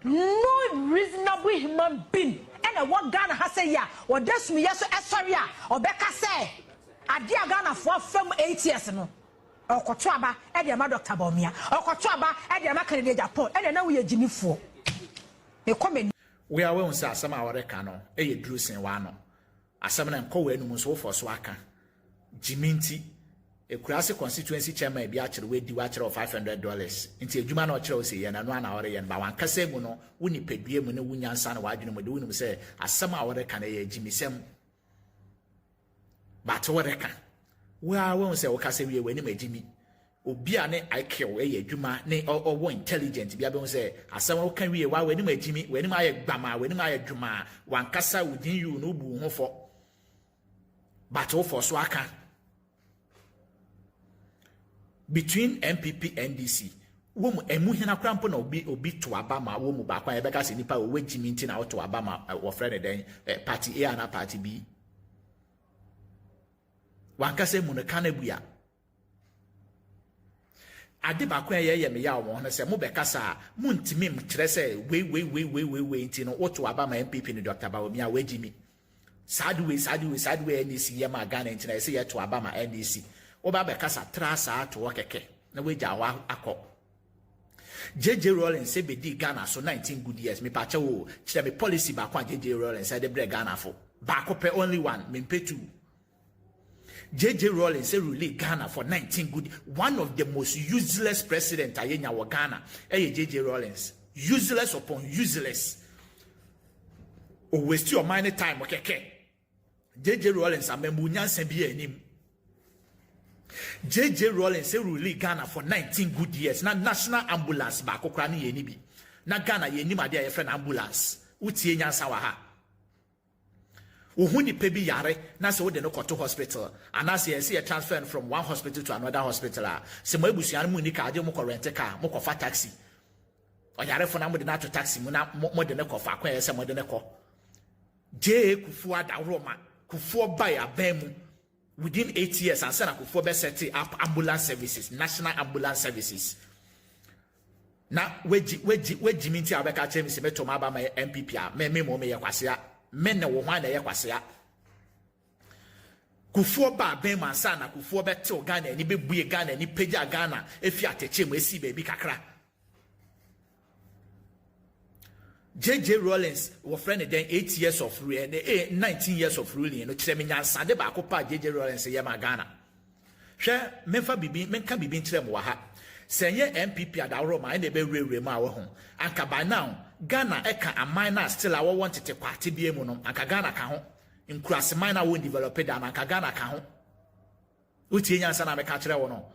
no reasonable human being and what Ghana has say ya or this me yes sorry ya or Becca say adia Ghana for from 8 years no or Kotuaba and the Dr. Bawumia or Kotuaba and the American Japan and now we are Jimmy for you come in. We are when say asama awreka no e duru sen wa no asama na nko we nu so for so aka jiminti ekurase constituency chairman bi a kire we di wa kire $500 nti adwuma na o kire o se ye na no ana awre ye ba wan kasa mu no woni pedue mu ne wunyansa na wadwene mu de woni se asama awreka na ye jimisem ba to awreka we are when say o kasa we ni majimi obi a ne IQ e adwuma ne owo intelligent bia be ho say asem wo kan wie wa wani magimi wani ma ye gbama wani ma ye dwuma wankasa wudin yu no bu ho fo but wo for so aka between MPP NDC wo mu emu hina krampo na obi to aba ma wo mu ba kwa ye beka se nipa wo wagimi nti na wo to aba ma wo friend den party A na party B wankasa mu ne kanabua ade ba kwa ye me ya wo no se mo be kasa mo ntimi mkire se we nti no woto aba ma MPP ni Dr. Bawumia wagimi sadwe NDC ye ma Ghana nti na se ye to aba ma NDC wo ba be kasa trasa to keke na weja wa akọ JJ Rollins se be di Ghana so 19 good years me pa che wo kire me policy ba kwa JJ Rollins say de bre Ghana fo ba ko pe only one me pe two JJ Rollins say rule Ghana for 19 good. One of the most useless president ayenya wa Ghana. JJ Rollins. Useless upon useless. O waste your money time okay. JJ Rollins amemunya sembi enim. JJ Rollins say rule Ghana for 19 good years. Na national ambulance ba kokra ni yeni bi. Na Ghana yeni ma dia ye friend ambulance. Utie nyansa wa ha. Uhuni pebi yare na se wode no koto hospital anase ye se transfer from one hospital to another hospital se mo ebusuan mu ni ka ade mo ko rent car mo ko fa taxi oyare fo na mo de na to taxi mu na mo de ne ko fa kwa ye se mo de ne ko je kufu ada roma kufu ba ya ban mu within 8 years and say na kufu be set up ambulance services, national ambulance services na weji minti abeka che mi se meto ma ba ma MPP a me mo me ye kwasea men na wo hwan na ye kwasea kufuo ba ben mansa na kufuo betel Ghana ni bebue Ghana ni pagya Ghana efi ateche mu esi baby kakra JJ Rollins wo friend then 8 years of rule and 19 years of ruling no kire me nyansa de ba ko pa JJ Rollins ye ma Ghana hwe menfa bibi menka bibi kire mo wa ha senye MPP adawro ma na be rewre ma wo ho anka by now Ghana eka amina still awo want to kwate bie mu no anka Ghana ka ho nkurase mine won develop da anka Ghana ka ho utie nyansa na me ka kire wo no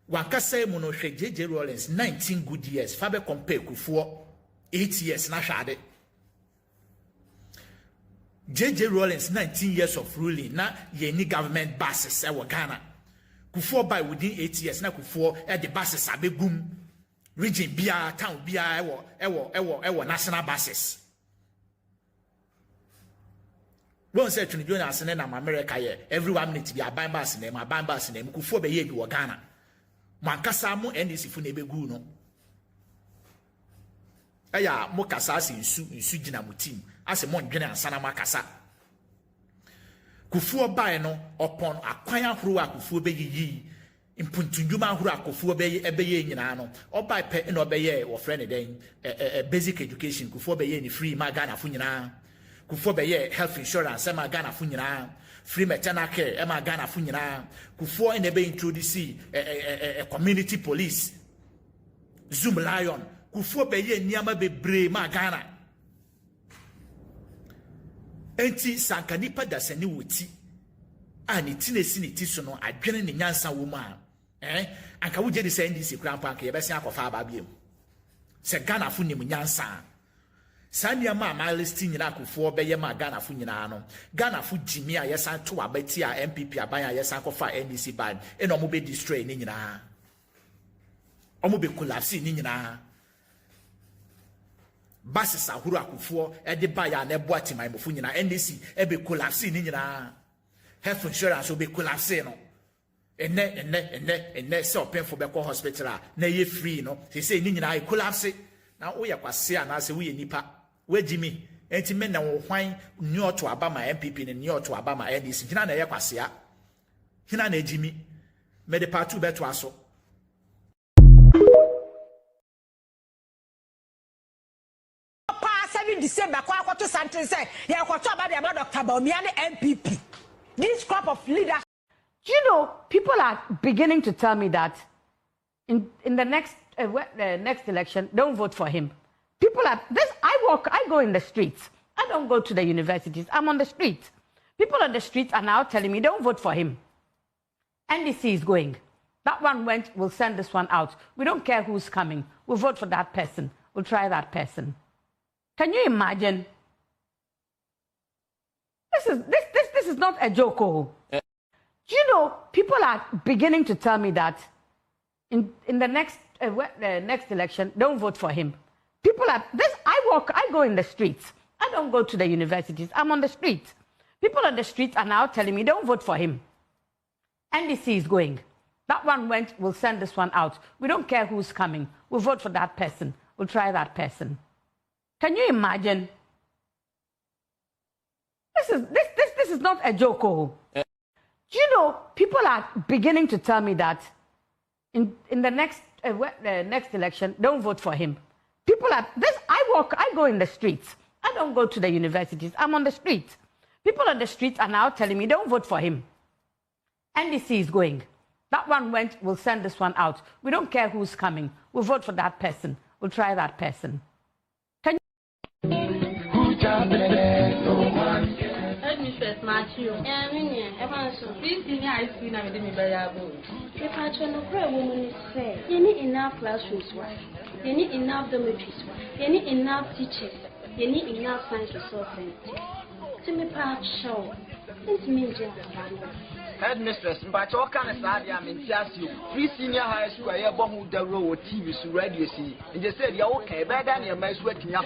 wanka say mu no hwe JJ Rollins 19 good years fa be compare kufuo 8 years na hwade JJ Rollins 19 years of ruling na ye ni government buses e wo Ghana kufuo by within 8 years na kufuo e the buses abegum region bia town bia ewo national buses won say tuni bi na asene na America ye every 1 minute bia ban bus na ma ban bus na kufuo be ye bi wo Ghana mankasa mu NDC fu na ebegu no aya mo kasa ase nsu gina mo team ase mo ndwene ansana makasa kufuo bae no upon akwan ahoro akufuo be yiyi impuntunduma ahoro akufuo be ye nyina no obae pe na obeye wo friend den basic education kufuo be ye ni free ma Ghana fu nyina kufuo be ye health insurance ma Ghana fu nyina free maternal care ma Ghana fu nyina kufuo na be introduce community police Zoom Lion kufuo be ye niama bebre ma Ghana enti sanka nipa dasani woti ani tinesi ni ti so no adwene ne nyansa wo mu a anka wo je di se NDC krampa anka ye bese akofa aba biem se Ghana fu nim nyansa sania ma listing nyina kufuo be ye ma Ghana fu nyina no Ghana fu jimi a yesan to abati a MPP aban a yesan akofa NDC ban e no mo be destroy ni nyina omo be collapse ni nyina basis ahuru akufuo e de ba ya na ebo atimai mofu nyina NDC e be collapse ni nyina health insurance o be collapse no enne se open for be ko hospital na ye free no he say ni nyina e collapse na wo ye kwase anase wo ye nipa wagimi enti me na wo hwan nyo to aba ma MPP ne nyo to aba ma NDC hina na ye kwase a hina na ejimi me de part 2 beto aso pa 7 December kwa to something say ye kwato aba de Dr. Bawumia ne MPP this crop of leaders. You know, people are beginning to tell me that in the next election, don't vote for him. People are this. I go in the streets. I don't go to the universities. I'm on the street. People on the streets are now telling me, don't vote for him. NDC is going. That one went. We'll send this one out. We don't care who's coming. We'll vote for that person. We'll try that person. Can you imagine? This is not a joke. Oh. You know, people are beginning to tell me that in the next election, don't vote for him. People are this. I go in the streets. I don't go to the universities. I'm on the street. People on the streets are now telling me, don't vote for him. NDC is going. That one went. We'll send this one out. We don't care who's coming. We'll vote for that person. We'll try that person. Can you imagine? This is not a joke. Oh. You know, people are beginning to tell me that in the next election, don't vote for him. People are this. I go in the streets. I don't go to the universities. I'm on the street. People on the streets are now telling me, don't vote for him. NDC is going. That one went. We'll send this one out. We don't care who's coming. We'll vote for that person. We'll try that person. Can Mistress Matthew. Please see me I see now with me variable. If I try to pray, woman is fair. You need enough classrooms, wife. You need enough dormitories, wife. You need enough teachers. You need enough science resources. To me, part show. It's me, Headmistress, but all kind of study I'm in you. Free senior high school, I have bomb the road TV so radio see. And they said, you're okay, better than your my sweating up.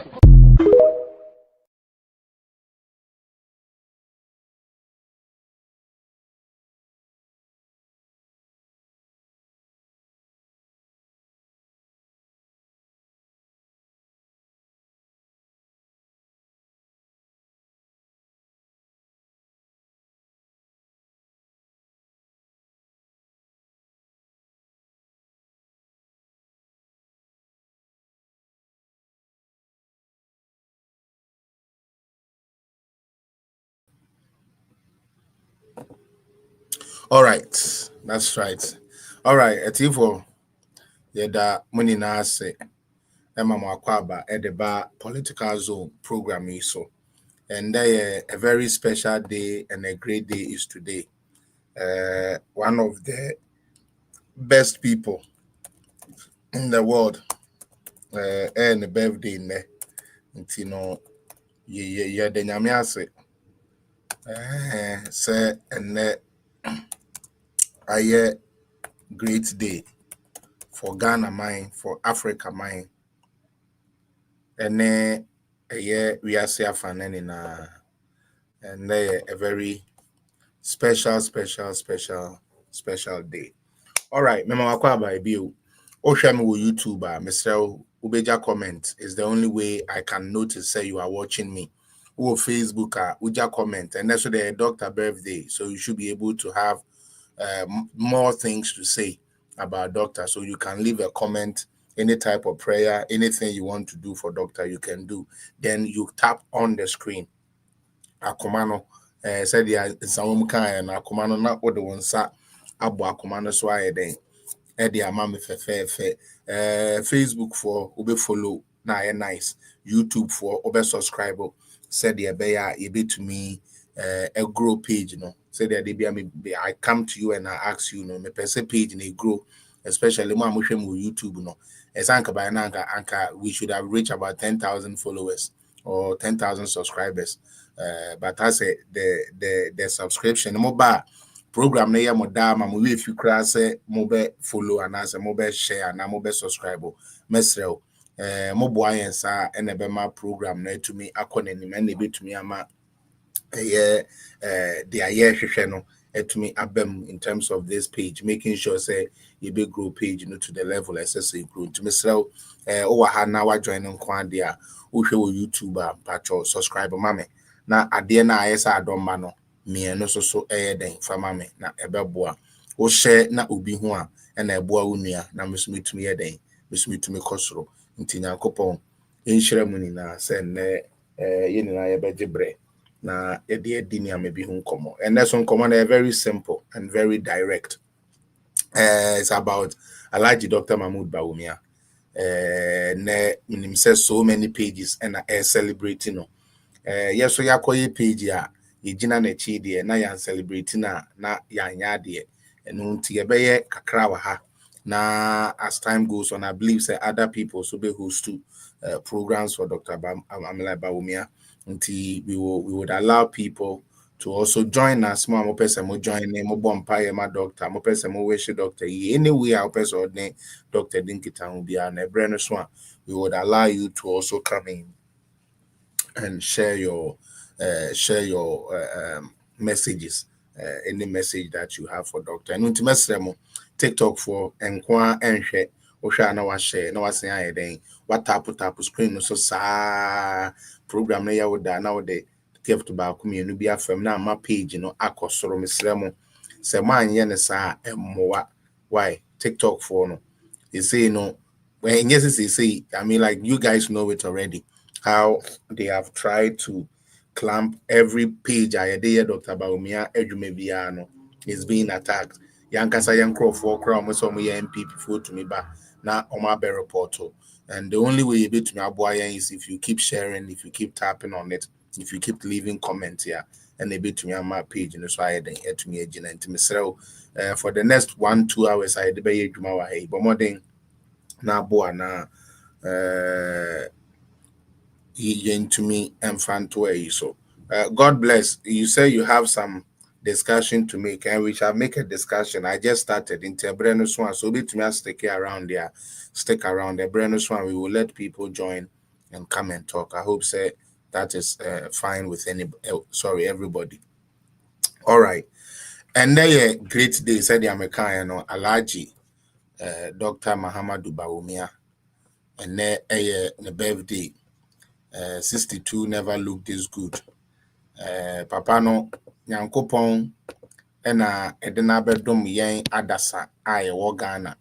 All right, that's right. All right, Etivo, yeda money na say, Emma Mwakwaba at the bar political zone program so, and there a very special day and a great day is today. One of the best people in the world, and the birthday in there, you know, yeah, the nyamiase, say and a great day for Ghana mine, for Africa mine. And then a year we are safe and a very special day. All right, Mama Wakwaba Bill. Oshami YouTuber, Mr. Ubeja comment is the only way I can notice say you are watching me. Or Facebook, Uja comment, and that's the doctor birthday. So you should be able to have more things to say about doctor, so you can leave a comment, any type of prayer, anything you want to do for doctor, you can do. Then you tap on the screen. Akomano said yeah, some kind akomano na what the one sa abo akomano so aye den e dia mama fe Facebook for ube follow na nice, YouTube for ube subscribe, said yeah be to me a grow page, you know. Say that I come to you and I ask you, me person page in a grow, especially my YouTube, you know. As anchor by anchor, we should have reached about 10,000 followers or 10,000 subscribers. But I say the subscription, the mobile program, na mo dama mo if you cross mobile follow and as a mobile share and mobile subscribe. Mesrel, mobile yensa and a my program na to me akon ni me to me ama the aye hwehwe no to me abem in terms of this page, making sure say you be grow page to the level SSA grow to myself now joining Kwandia who show YouTuber patcho subscribe mame na ade na ayesa adoma no me no so den fa mame na ebeboa wo share na obi ho a na eboa unua na mesumi tumi den mesumi tumi kosoro nti Nyankopon enhyira mu ni na se ne ye ni na ye begebre na yede edi ni amebi hu nkomo and that's nkomo na very simple and very direct. It's about Alhaji Dr. Mahmood Bawumia. Ne minim says so many pages and celebrating no. Yes, so yakoye page ya yigina na chi de na yan celebrating na yanya de and unti yebeye kakra wa ha. Na as time goes on, I believe say other people so be host to programs for Dr. Bawumia. Until we would allow people to also join us. More person mo join me, mo bompire my doctor, mo person mo wish doctor. Anyway, our person ordinary Dr. Dinkita will be an brand one. We would allow you to also come in and share your messages, any message that you have for doctor. And ultimately, TikTok for enkwa enhwe ohwa na wa share na wa sen ayeden what tap screen so sa program na ya woda na wode gift ba ku mienu bi afam na ma page no akosoro mesremo se manye ne sa emmoa why TikTok for no you say no when yes they say I mean like you guys know it already how they have tried to clamp every page ayede Dr. Bawumia edume bia no is being attacked. Yankasa Yankro for crown some MP before to me back now on my report. And the only way you beat me is if you keep sharing, if you keep tapping on it, if you keep leaving comments here, and they beat me on my page. And so I had to me agent and to me. So for the next 1-2 hours, I had to be a but more than now, boy, now to me and fan to so God bless you. Say you have some discussion to make, and we shall make a discussion. I just started into a brand new one, so be to me stick around there, stick around the brand new one. We will let people join and come and talk. I hope say that is fine with everybody. All right, and then a great day said the American Alhaji Dr. Mahamudu Bawumia, and then a birthday 62 never looked this good. Papa no Nyankopon ena edena bedom yen adasa aye wo Ghana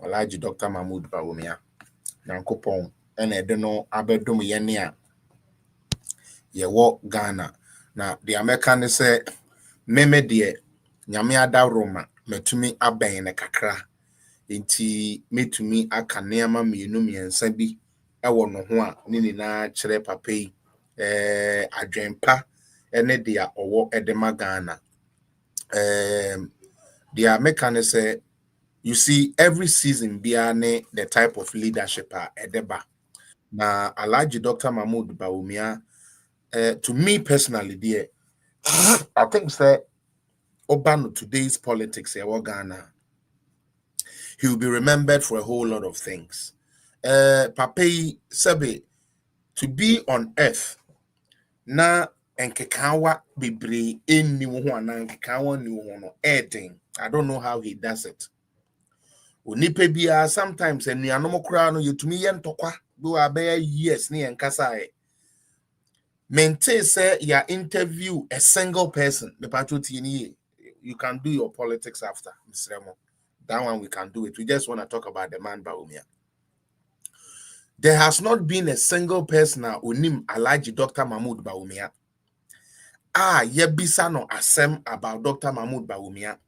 Alhaji Dr. Mahmood Bawumia Nyankopon ena edeno abedom yen a ye wo Ghana na the American say meme de nyame ada Roma metumi aben ne kakra enti metumi aka neama mienu miensa bi ewo no ho a ne nyina kire papa yi adwempa ene dia owo edema Ghana. The American say you see every season biane the type of leadership edeba. Na Alhaji Dr. Mahmood Bawumia to me personally dear I think say Obano today's politics Ghana he will be remembered for a whole lot of things. Papai Sebe to be on earth na enkekawa bebre enni ho ana enkekawa ni ho no eden. I don't know how he does it. Onipa bia sometimes enuanom kra no yetumi ye ntokwa bi wa be years ne enkasa e maintain say ya interview a single person the patriotic you can do your politics after Mr. Remo. That one we can do it. We just want to talk about the man Bawumia. There has not been a single person unim Alhaji Dr. Mahmood Bawumia yebisa no asem about Dr. Mahmood Bawumia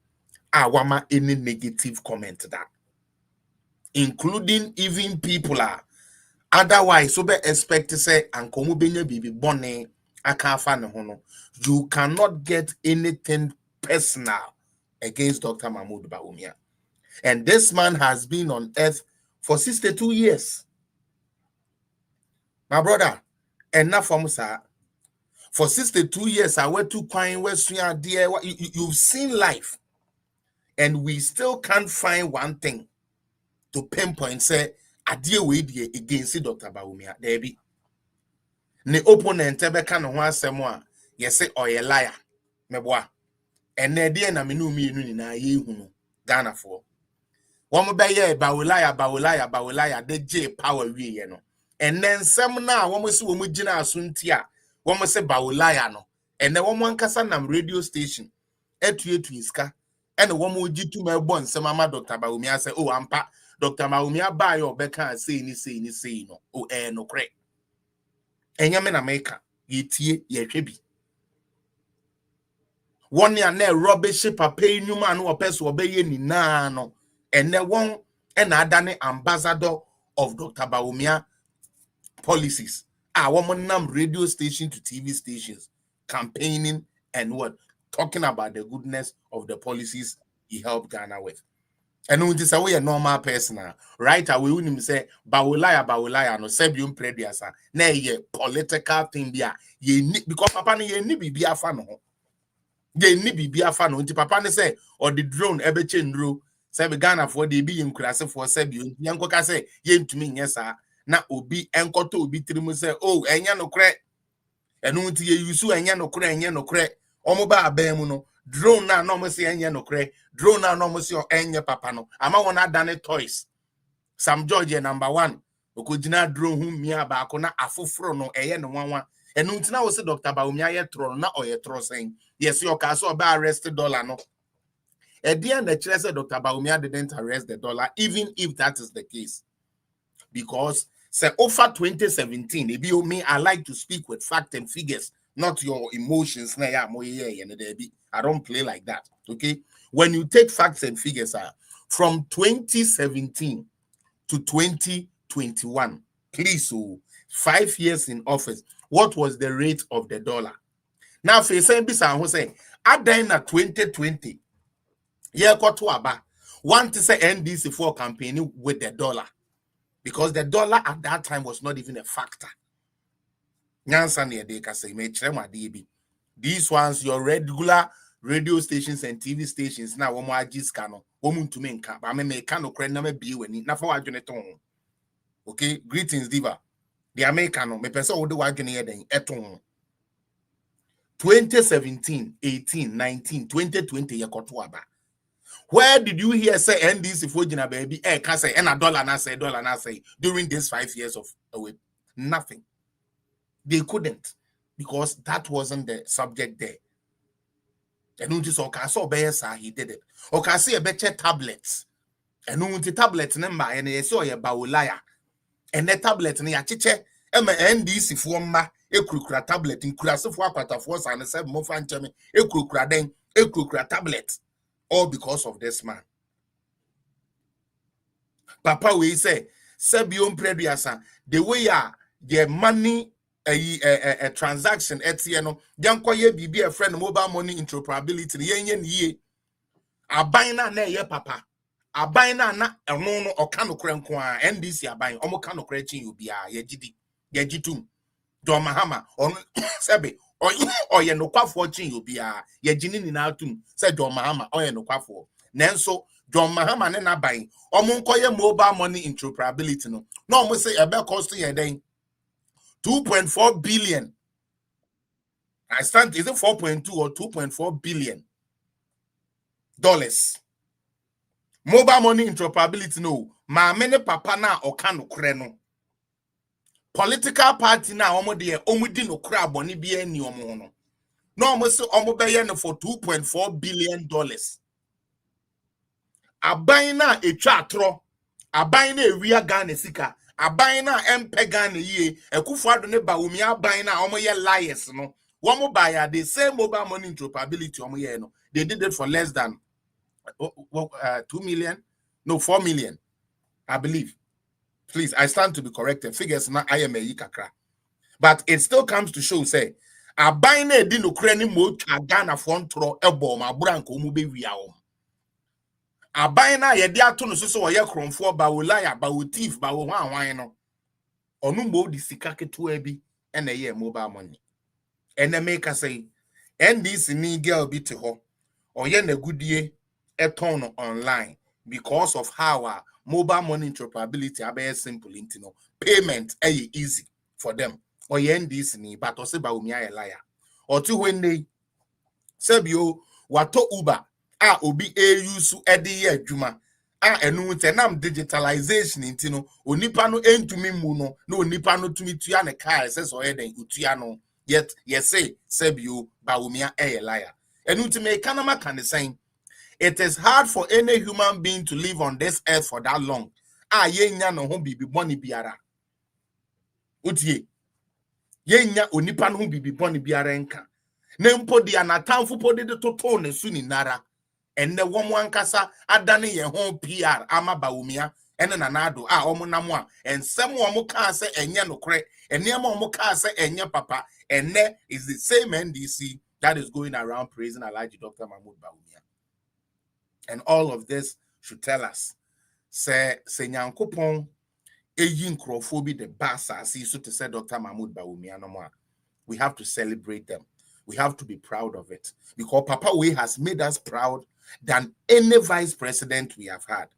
wama any negative comment that including even people otherwise so be expect to say ankomu benya bibi bone akafa ne hono. You cannot get anything personal against Dr. Mahmood Bawumia. And this man has been on earth for 62 years. My brother, enough from sir. For 62 years, I went to Quine West. You've seen life. And we still can't find one thing to pinpoint, say, I deal with you against Dr. Bawumia. There be. The opponent, ebe can one someone, yes, say, or a liar. Meboa. and there na menu me na ye hunu Ghana for. One be ye bawulaya de J power we no. And then some now one was woman jina asuntia, one was say bawulaya no. And then one kasa nam radio station, etuye twiska, and the one mo jitu me bon se mama Dr. Bawumia say, oh ampa, Dr. Bawumia buy your beka say no. Oh no kre. And yamen America, ye tie ye trebi. One year ne rubbish papa you man or person obey ni na no. And then one and adane ambassador of Dr. Bawumia policies. Woman nam radio station to TV stations campaigning and what talking about the goodness of the policies he helped Ghana with. And when this away a normal person, right away when him say bawulaya no sebium prediasa na ye political thing there ye because papa ye ni bibia fa no ye ni bibia fa no nti papa ne say or the drone ebe chendro say Ghana for the be in class for sebium yanko ka say ye ntumi nyesa na obi enkoto obi trimu say oh enya no kre enu nti ye yusu enya no kre omo ba abem no drone na no mo say enya no kre drone na no mo say enya papa no ama wona dane toys Sam George number 1 okojina drone hu mia ba ko na afoforo no eye no nwanwa enu nti na wo say Dr. Bawumia ye tro na oye tro sen yes your ka so ba arrest dollar no e dia na kire say Dr. Bawumia didn't arrest the dollar even if that is the case because say over 2017 ebi o me I like to speak with fact and figures not your emotions na ya mo ye and there be I don't play like that okay when you take facts and figures from 2017 to 2021 please 5 years in office what was the rate of the dollar now for saying bisa who say adan na 2020 ye kwato aba want to say NDC for campaigning with the dollar because the dollar at that time was not even a factor. These ones, your regular radio stations and TV stations now, okay, greetings, Diva. The American, me person would do what 2017, 18, 19, 2020, yakotuaba. Where did you hear say NDC for Jina baby? Can say and a dollar na say during these 5 years of nothing. They couldn't because that wasn't the subject there. And notice he did it. Okay, see a better tablets. And the tablets number and they saw a bawulaya. And the tablet near chiche NDC for ma a krukra tablet in Kurasa for quarter force and a 7 month and a krukra then a krukra tablet. All because of this man. Papa we say, Sebion Prediasa, the way the money a transaction etieno, Jankoye be a friend mobile money interoperability, ye a bina na ye papa. A bina na a mono or cano crankwa, NDC a buying, almost cranchin you be a yejitum. Don Mahama or Sebi. Or ye no kwa watching you be a ye jinin in autumn, said John Mahama, or ye no kwa for. Nenso, John Mahama nena buying, or monkoye mobile money interoperability no. No, must say a bell costing a day 2.4 billion. I stand is it 4.2 or 2.4 billion dollars. Mobile money interoperability no. Ma mene papa na okano kreno. Political party now omudi no crab oni bi ani omo no. No almost omo be yen for 2.4 billion dollars. Aban na etwa atro, aban na ewia Ghana sika, aban na empe Ghana ye, Ekufuado ne Bawumia aban na omo ye liars no. Womo buy the same mobile money interoperability omo ye no. They did it for less than 2 million, no 4 million, I believe. Please, I stand to be corrected. Figures na I am a yikakra. But it still comes to show, say, a buying a dino cranny mode a Ghana front throw elbow, my branco mube viao. A buying a diatono so a yakron for bawulaya, bawutif, bawan wino. Or no more the sikake to ebi and a year mobile money. And the maker say, and this ni girl bit to her, or yen a good year a ton online because of how mobile money interoperability are very simple, payment easy for them. Or yen this ni but also Bawumia a liar. Or two when they Sebio wato Uber obi use edi ye adwuma enu ntenam digitalization intino onipa no entumi mu no na onipa no tumi tua ne car se so den utua no yet say sebio Bawumia liar enu ntime kanama kan say it is hard for any human being to live on this earth for that long yenya no ho bibi boni biara utie yenya onipa no ho bibi boni biara enka na mpo dia natamfo podi de toto ne su ni nara enne womo ankasa adane ye ho PR ama Bawumia ene nanado omo namo a ensem omo ka se enye nokre ene ma omo ka se enye papa enne is the same NDC that is going around praising Alhaji Dr. Mahmoud Bawumia. And all of this should tell us se nyankopon eyi nkrofo the basa see so to say Dr. Mahmoud Bawumia no more. We have to celebrate them. We have to be proud of it because Papa Way has made us proud than any vice president we have had.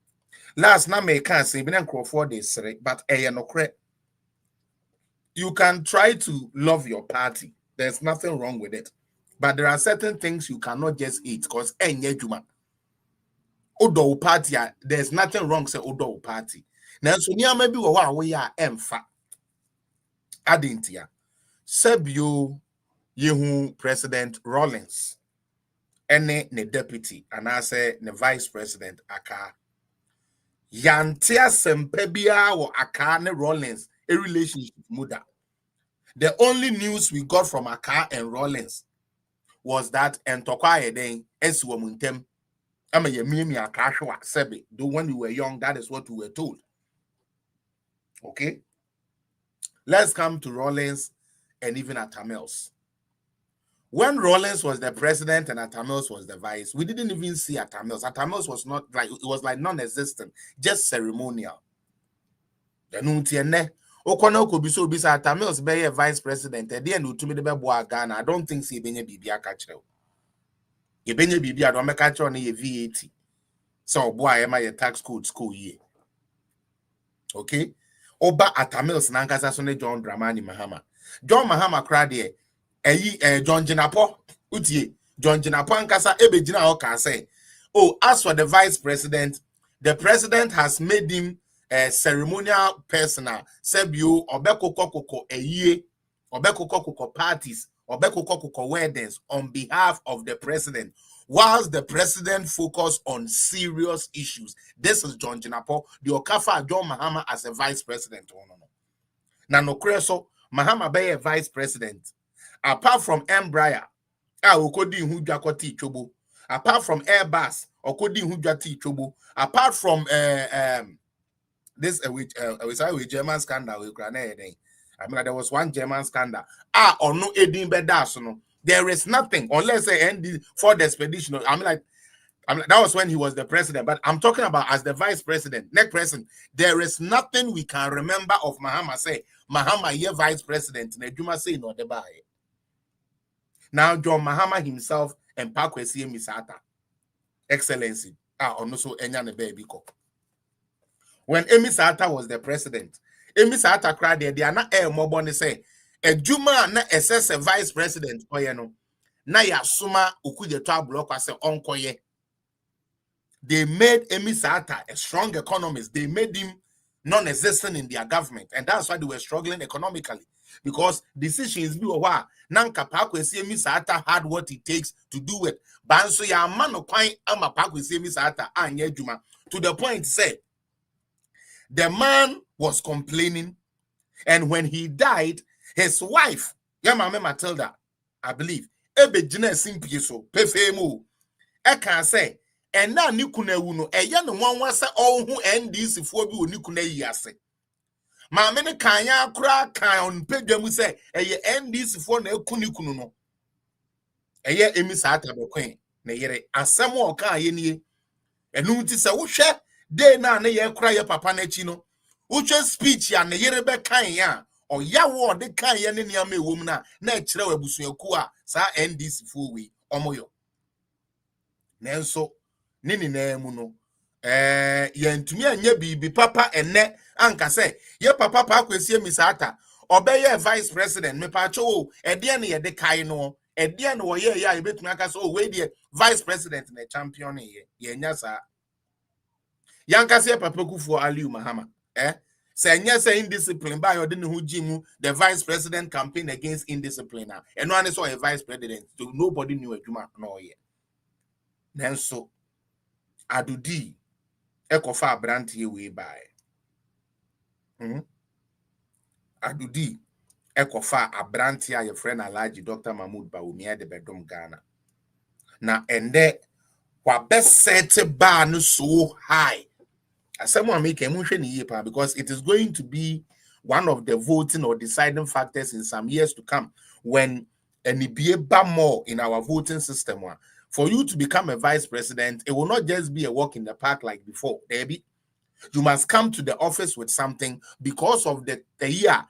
Last na me can say been Crawford is but you can try to love your party. There's nothing wrong with it. But there are certain things you cannot just eat because juma. Odo party, there's nothing wrong say odo party. Now so near maybe we are emfa. Adintia. Sebio Yehu President Rawlings. Ene ne deputy and I say ne vice president aka yantia sempebia or aka ne Rawlings a relationship muda. The only news we got from Aka and Rawlings was that entokwa eden eswomuntem ama ye mimi aka hwa sebe though when we were young that is what we were told. Okay, let's come to Rawlings and even Atamels. When Rawlings was the president and Atamels was the vice, we didn't even see Atamels. Atamels was not like, it was like non-existent, just ceremonial. The nuntiene okono ko biso bisa Atamels be vice president e dey no tumi de be boa Ghana. I don't think say benye bibia ka kire. Ye benye bibia do meka kire no ye VAT. So boa e ma ye tax code school ye. Okay? Oba Atamels na nkasa so ne John Dramani Mahama. John Mahama kra de John Jinapo utie John Jinapo ankasa ebegina o ka say, oh, as for the vice president, the president has made him a ceremonial personnel. Sebio obekoko eye obekoko parties obekoko weddings on behalf of the president, whilst the president focused on serious issues. This is John Jinapo, the Okafa John Mahama as a vice president. Na no kreso Mahama be a vice president. Apart from Embraer, okodi hu dwakoti chobo. Apart from Airbus, okodi hu dwati chobo. Apart from this with German scandal with Grenade. I mean, there was one German scandal. Or no edin bedasono. There is nothing unless they end for the expedition. I mean, that was when he was the president, but I'm talking about as the vice president, next president. There is nothing we can remember of Mahama say. Mahama ye vice president. Nejuma say no deba. Now John Mahama himself and Pakwesi Misata, Excellency, also Enyane baby ko. When Emisata was the president, Emisata cried there, they are not mobile say, a Juma na SS vice president, oyeno, na ya suma ukuje to block as onkoye. They made Emisata a strong economist. They made him non-existent in their government, and that's why they were struggling economically. Because decisions be wa nanka Pakwesi Misata had what it takes to do it. Banso ya mano kwai ama Pakwesi Misata anye juma to the point say the man was complaining, and when he died, his wife, Yamame Matilda, I believe, ebe jina simpieso pefemu e can say and na nikuna wuno e ye no nwanwa se ohu NDC fo bi onikuna yi ase. Ma me ne kanya akura kan on pedwam se eye NDC fo na ekunikunu no eye Emisata bekwen na yere asem o ka ye nie enu ti se wo hwe de na na ye kura ye papa na chi no wo hwe speech ya na yere be kan ya o ya wo de kan ye ne niam ewom na kire wabusuaku a sa NDC fo wi omoyo nenso nini na mu no yentumi anya bibi papa enne anka say ye papa Pakwesi Misata obeye vice president me pa cho e de na ye de kai no Edia no ye ya e betumi aka so we dey vice president na champion ye nya sa yanka se papa Kufuor Aliyu Mahama say nya say indiscipline by odi ne ho gimu the vice president campaign against indiscipline eno ane so a vice president so nobody knew adwuma no ye nanso adudi ekofa abrante we by adudi ekofa abrante a ye friend Alhaji Dr. Mahmoud Bawumia de bedom Ghana na ende wa best set bar no so high. Someone make a motion because it is going to be one of the voting or deciding factors in some years to come when any be more in our voting system. For you to become a vice president, it will not just be a walk in the park like before. Maybe you must come to the office with something because of the year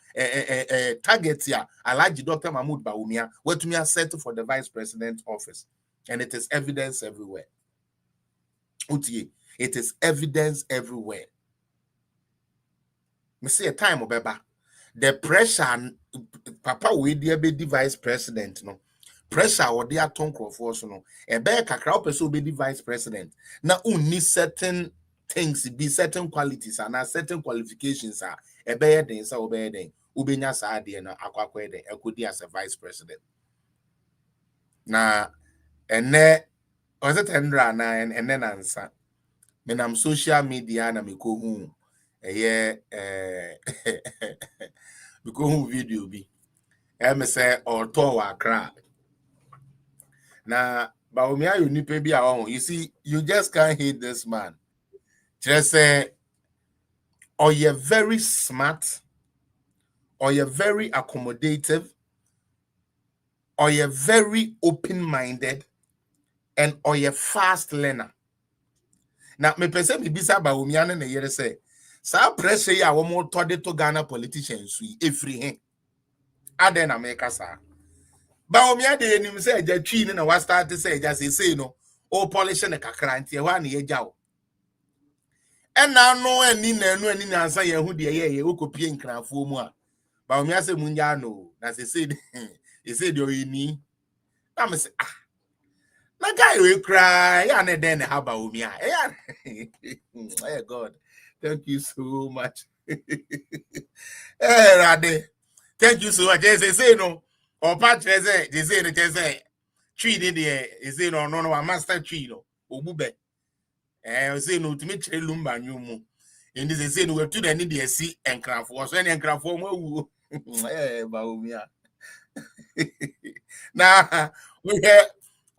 target here. Alhaji Dr. Mahmoud Bawumia, what me set for the vice president office, and it is evidence everywhere. It is evidence everywhere. Me say a time obeba. The pressure Papa we dey be the vice president no. Pressure or dey aton crofo no. E be kakra person be the vice president. Na unni certain things be certain qualities and certain qualifications are e be den sa obey den. Ubenya sa ade na akwakwa den ekodi as a vice president. Na ene was it Hendra na ene nansa. Menam social media na meko hu meko hu video bi me say auto wa kra na Bawumia you nipa bi a you see you just can't hate this man just say or you're very smart or you're very accommodative or you're very open-minded and or you're fast learner. Now, me pese me bisa Bawumia na yere say, sa pressure ya wo mo tode to Ghana politicians we efri hen. Ade na make sa. Bawumia de enim say ja twi ni na wa start say ja say no, o polish na kakra ntie ho na ye jawo. Ena no ani na enu ani na ansa ye hu de ye okopie nkranfo mu a. Bawumia say munya no, na say de oyini. Na me say na guy will cry, and then how about me? Hey, God, thank you so much. Hey, Rade, thank you so much. They say no, or patch they say, tree there, they say no, a master tree, no, Obube. Say no to me, Lumba, new moon. In this, they say no, we're to the need see and craft was any and craft for more. Hey, Bawumia. Now, we have.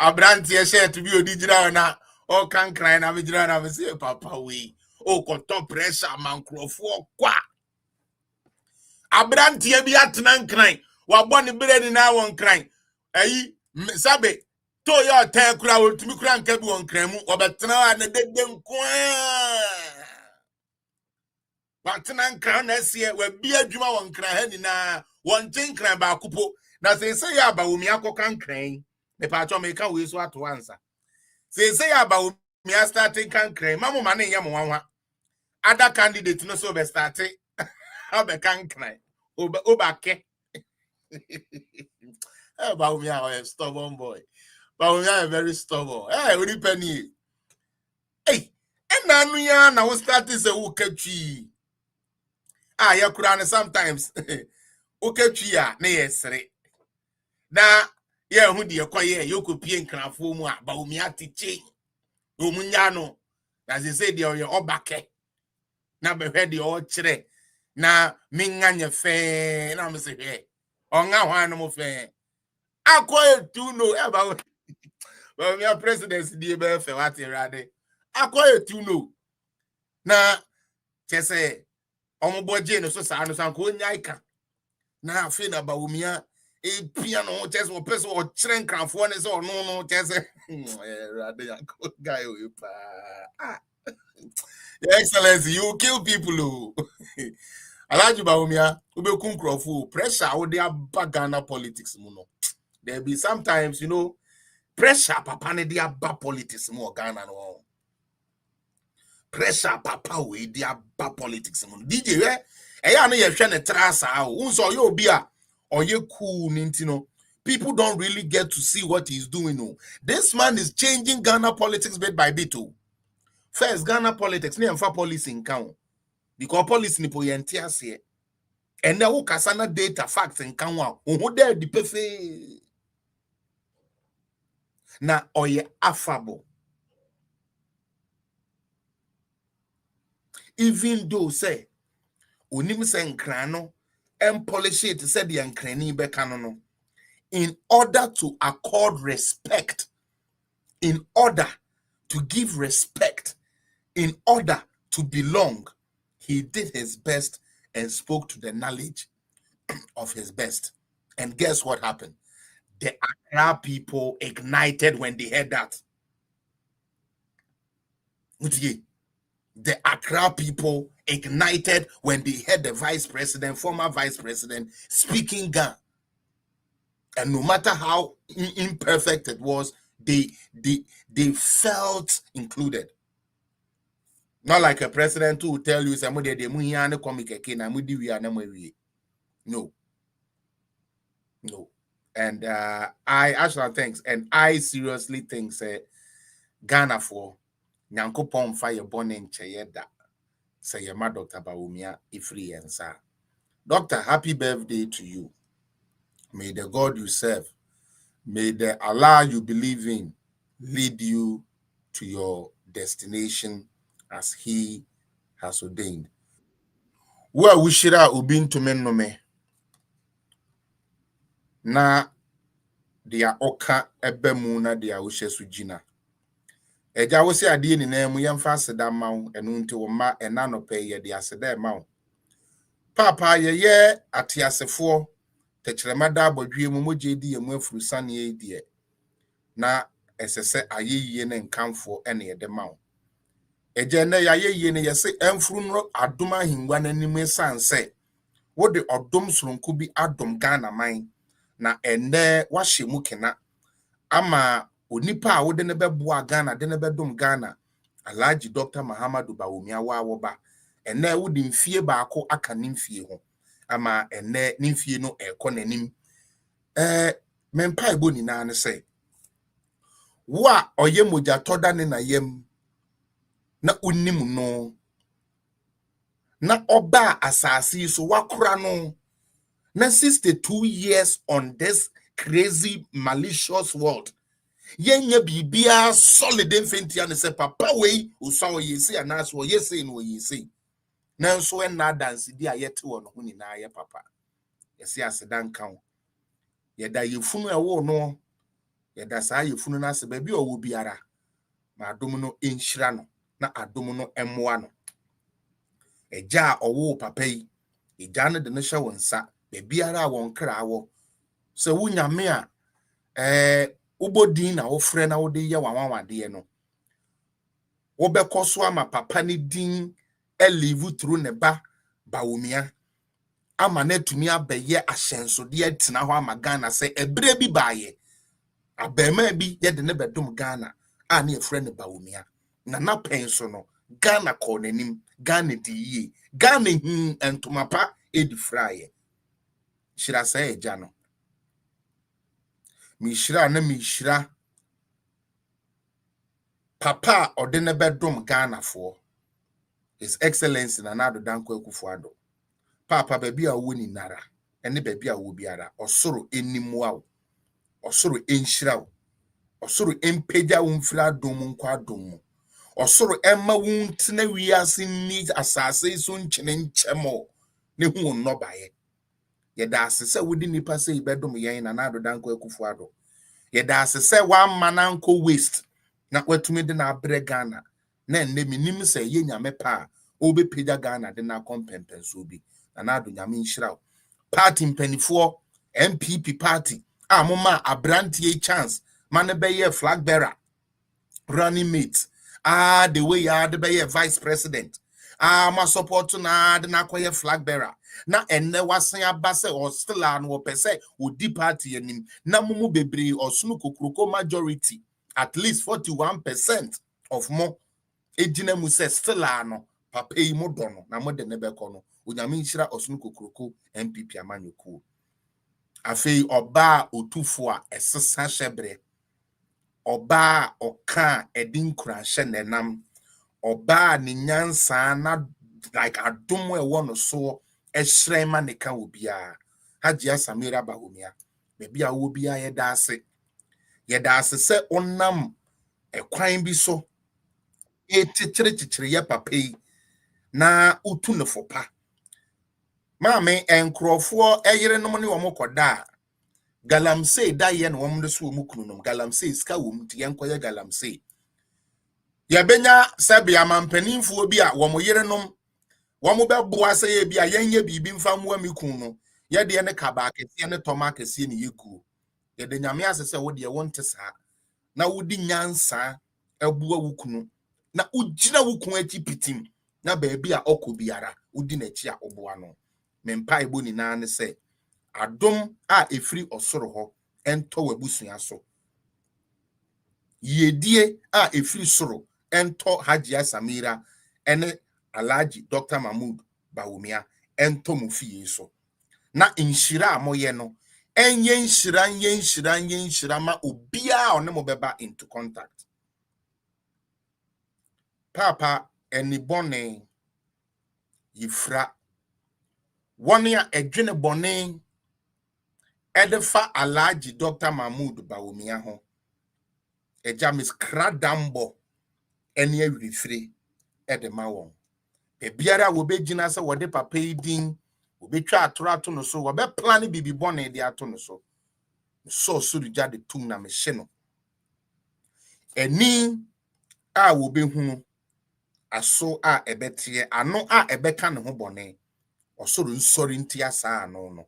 Abrantie share to be original na all can cry na me jira na me say papa we o koto pressure man crofo kwa Abrantie bi atena nkran wa bɔ ne bere ni na won kran ayi sabe to yo tan kura wotumi kura nka bi won kran mu obetena na dede nko batena nkran na sie wa bi adwuma won kran ha ni na won tin kran ba kupo na say ya Bawumia kokan kran me pacho me ka we so ato answer say ya Bawumia starting kan kran mamu ma ne yam wanwa other candidate no so be start how be kan kran obake Bawumia a stubborn boy. Bawumia a very stubborn. Hey, we penny. Hey, and now ya na we start is a uketwi. Ya kura sometimes uketwi a na yesere. Na ye hu de yekoye yokopie nkranfo mu a Bawumia tiche. Omunya no. Na say de oye obake. Na behwe de o kire. Na minganye fe na me se he. Onga hwan mo fe. Akoye tu no about Bawumia presidency di be fe what rade. Akoye tu no. Na chese omoboje no so sa no san ko nyai ka. Na afi na Bawumia e piano chese o person o kire nkranfo ne so no chese rade yanko guy o pa. Your Excellency, you kill people. Alhaji Bawumia, ubekum krofo pressure wo dey Ghana politics mu no. There be sometimes, pressure papa ne dey aba politics mu Ghana no. Pressure papa we dey aba politics mu. DJ we e ya no ye hwe ne trasa o. Unso ye obi a oye cool ninti no. People don't really get to see what he's doing. Oh. This man is changing Ghana politics bit by bit. Oh. First, Ghana politics, ni amfa policy in count. Because policy ni po yentiase. And now kasana data facts in count. Who there the pefe. Na oye affable. Even though say unim se nkrano and polish it said the nkrani be kanono. In order to accord respect, in order to give respect, in order to belong, he did his best and spoke to the knowledge of his best. And guess what happened? The Accra people ignited when they heard that. The Accra people ignited when they heard the vice president, former vice president, speaking Ga. And no matter how imperfect it was, they felt included. Not like a president who will tell you, no. No. And I actually think, and I seriously think, say, Ghana for Nyankopon fire born in Chayeda, say your Dr. Bawumia, Ifri and Sa. Doctor, happy birthday to you. May the God you serve, may the Allah you believe in lead you to your destination as He has ordained. Well, we should have been to me. Na dia oka ebemu na dia wo hyesu gina. Eja wo se ade ni na mu yemfa aseda mawo enu nti wo ma ena no pe ye dia aseda mawo. Papa ye atiasefo tekremada abodwie mu moje di emu afurusane ye die. Na esese ayeye ne nkamfo ene ye de mawo. Eja na ayeye ne yese emfuru no adoma hingwa nanim sanse. Wo de odom soronko bi adom Ghana man. Na ene washe mukena ama onipa a wode ne beboa Ghana de ne bedom Ghana Alhaji Dr. Muhammadu Bawumia wa woba ene wodi mfie baako aka ne mfie ho ama ene ne mfie no ekọ nanim mempa ebo ni na ne se wa oye moja toda ne na yem na unim no na oba asasi so wakora no. Now 62 years on this crazy malicious world. Yenye bibia solid infentia ne se papa we usawo yesi anas wo yesi no yesi. Na so en na dance di ayete wo no ho ni na ye papa. Yesi asedan kan. Yeda yefunu ewo no. Yeda sa yefunu na se ba bi owo biara. Ma adom no enhira no na adom no emmoa no. Eja owo papa yi. Eja ne de ne hye wonsa. Bebiara won kra wo se wunyame a ubodin na wo frɛ na wo de ye wanwade no wo bekoso ama papa ne din elivu through ne ba Bawumia ama na tumi abeye ahyenso de atina ho ama Ghana se ebre bi baaye abema bi ye de ne bedom Ghana a na efrɛ ne Bawumia na penso no Ghana ko nanim Ghana di ye Ghana hin entomapa edi fraye. Shira say jano. Mishra na mishra. Papa ordene bedroom Ghana for His Excellency na nado danko ekufuado. Papa baby a woni nara. Ene baby a wo biara. Osoro enimu awo. Osoro enhira wo. Osoro empeja wo mfira dom nkwa dom. Osoro emma wo ntena wiase ni asase so nkyene nkyemo. Ne hu no baye. Yeda asese wodi nipa se ibedom yen na nado danko ekufuado. Yeda asese wa mananko waste na watumi de na abre Ghana na enne minim se ye nyame pa obe peda Ghana de na kompempenso bi na nado nyame nhira party mpanifo MPP party amoma abrantie chance man be ye flag bearer running mate the way ya de be ye vice president ma support na de na koye flag bearer na enne wasen abase or still an wo pese odi party anim na mumu bebre osunu kokroko majority at least 41% of more ejina mu se still ano papa yi modono na mo de ne be kono onyame nhira osunu kokroko MPP amanyoku afei oba otufo a esesa hyebre oba oka edin kuranhye nenam oba ne nyansa na like adom e wo no so ehyrem ma ne ka obia Hagia Samira Bawumia bebi a wo bia yeda ase se onam ekwan bi so etikyere ye papai na utu ne fopa maame enkrofo eyerenom ne wo koda galamsey da ye ne wo so wo kununum galamsey ska wo mti yenkoye galamsey ye benya sabia mampanimfo bi a wo yerenom wo beboa se ye bia yenye bibi mfa mo amikun no ye de ne kaba akese ne toma akese ne yegu ye de nyame asese wo de wonte saa na wodi nyansa ebua wukunu na ugina wukun ati pitim na baabi a okobiara wodi na chi a oboa no mempa ebo ni na ne se adom a efiri osoro ho ento wabusua so yedie a efiri soro ento Hagia Samira ene Alhaji Dr. Mahmoud Bawumia ento mufie so na inshira amoye no enye nshira ma obia one mo beba into contact papa eni bone yifra woni a edwene bone edefa Alhaji Dr. Mahmoud Bawumia ho eja mis kradambo eni awirifire edema won ebiara wo begina se wode papa idin wo betwa ato no so wo be plan bibi bone de ato no so so rija de tum na mehye no eni a wo behunu aso a ebetie ano a ebeka ne ho bone osoro nsori ntia saa ano no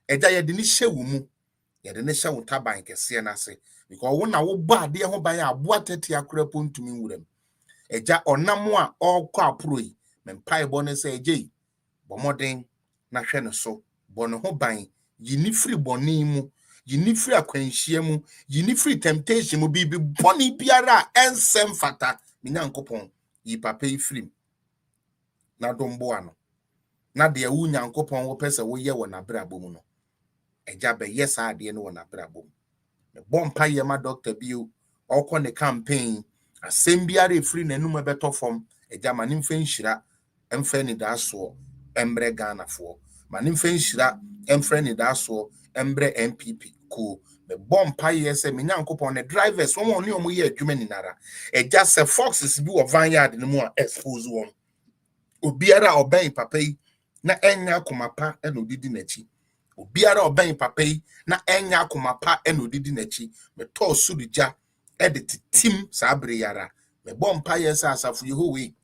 eja ye de ni hye wo mu ye de ne hye wo taban kese na se because wo na wo ba de ho ban aboa tete akora pontumi wuram eja onam a okọ aproi mempai bone se eje bomoden na hwe ne so bone ho ban yini free bone mu yini free akwanhia mu yini free temptation mu bibi bone biara ensem fata minyankopon yi papa ifrim na dombo ano na de wu nyankopon wo pese wo ye wona brabo mu no eja be yesa ade no wona brabo mu me bompa ye ma doctor bio okọ ne campaign asem biara efiri nanum ebeto fom eja manim fe nhira emfe ni daso embre Ghana fo manim fe nhira emfre ni daso embre MPP ko me bompa ye se me nyankopon ne drivers won oni omo ye adwuma ni nara eja se foxes bi wo van yard no mu a expose won obiara oban papa yi na enya komapa e no didi nachi obiara oban papa yi na enya komapa e no didi nachi me to surija edit team sabre yara me bompa ye sa asafo yehowe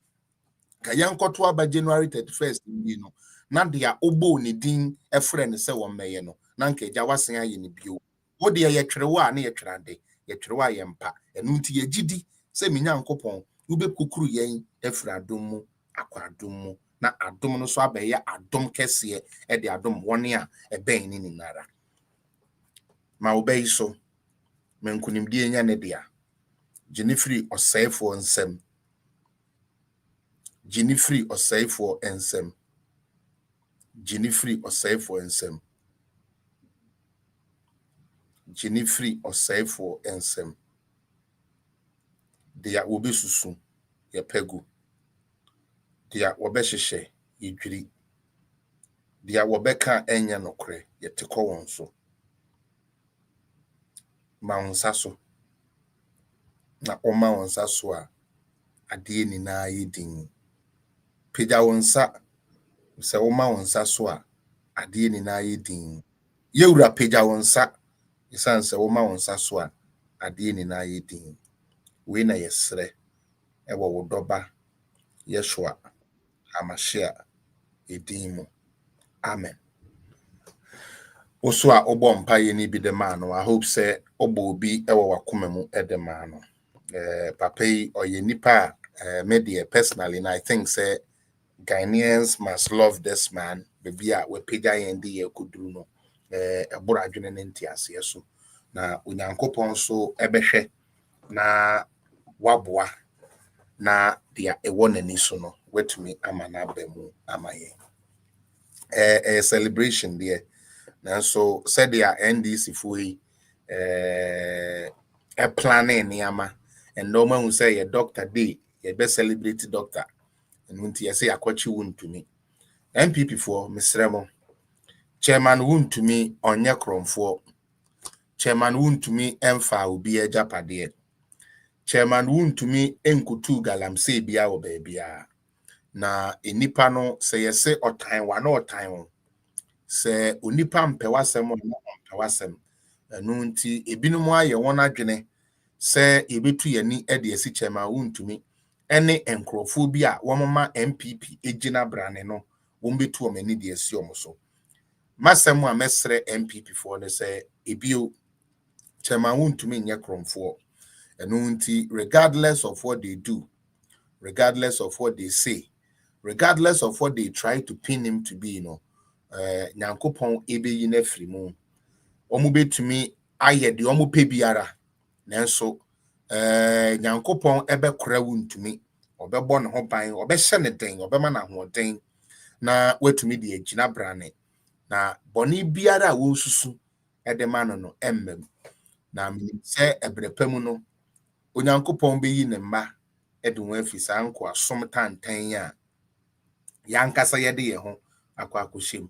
ka yankoto aba January 31st ni no na dia obo ne din efre ne se wo meye no na nka eja wasen aye ne bio wo de ye twerewa na ye twerade ye twerewa ye mpa enu nti ye gidi se minyankopon ube kukuru yen efre adom mu akwa adom mu na adom no so abaye adom kese e de adom woni a eben ni ninara ma obey so menkunimdi enya ne dia Jenifree osayfo nsem Jenifree osayfo ensem Jenifree osayfo ensem Jenifree osayfo ensem dia obesusu ye pegu dia obehhehye yedwiri dia wobeka enya nokre ye teko won so ma wonsa so na oma wonsa so a ade ni na yedin peja wonsa se oma wonsa so a ade ni na yedin yewura peja wonsa isan se oma wonsa so a ade ni na yedin we na yesre e wo wodoba yeshua amashia edimu amen oso a obo mpaye ni bi de ma no I hope say obo obi e wo wakoma mu e de ma no papa yi oye nipa me de personally and I think say Ghanaians must love this man baby a we pega yende ye kuduru no ebora adwene ne ntiase so na onyankopon so ebehwe na waboa na dia ewo nani so no wetumi amana abamu amaye celebration there And so said they are NDC for a planning yama, and no man will say a doctor day, a best celebrated doctor. And when I say a quachi wound to me. MPP for Miss Remo. Chairman wound to me on your chrome for. Chairman wound to me emfa will be a japade. Chairman wound to me enkutu galam say bia o baby. Na enipa no say ye say or time one or time. Say unipa mpewasem or mpewasem. Enu nti ebinom aye won adwene say ebetu yani e de esi chairman wound to me. Ene enkrofo bi a womma MPP ejina brane no wombetu o mani de esi omoso. Masem a mesre MPP for ne say ebio chairman wound to me nye kromfo. Enu nti regardless of what they do, regardless of what they say, regardless of what they try to pin him to be, nyankopon ebe yi na firi mu. Omu betumi aye de omu pe biara. Nanso nyankopon ebe kora wuntumi. Obebo ne ho ban, obehye ne den, obema na hoden na wetumi de agina brane. Na boni biara wo susu edema no emmem. Na minim se ebrepam no onyankopon be yi ne mma ede won afisa anko asom tantan a yankasa yede ye ho akwa akohyem.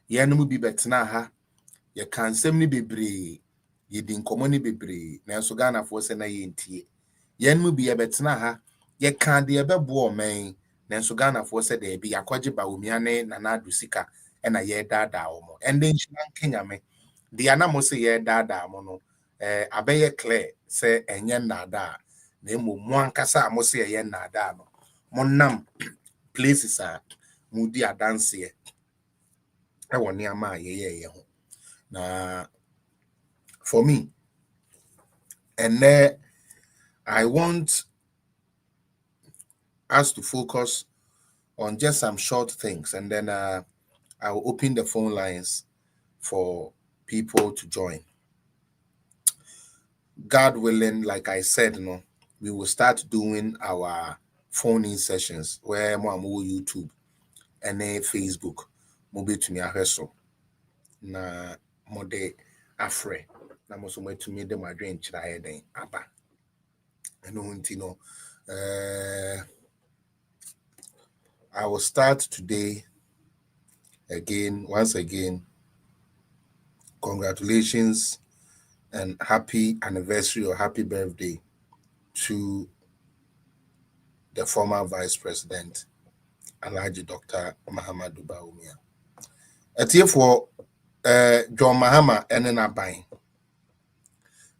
Ye no bi betena ha ye kansem ni bebre ye di nkomo ni bebre na so Ghana fo se na ye ntie. Ye no bi ye betena ha ye kan de ebebo omen na so Ghana fo se de bi yakwaje Bawumia ne na adusika e na ye dada omo ende nchinan Kenya me de anamo se ye dada mo no abeye clear se enye nada na emo mo ankasa mo se ye nada no mo nam places a mudi adanse e woni ama ye ho na for me and I want us to focus on just some short things, and then I will open the phone lines for people to join. God willing, like I said, we will start doing our phone-in sessions where more YouTube and Facebook mobile to me aheso na mode afre na mo so to me dem adwen kira den aba eno I will start today once again. Congratulations and happy anniversary or happy birthday to the former Vice President, Alhaji Dr. Mahamudu Bawumia. Etiefo John Mahama enena ban.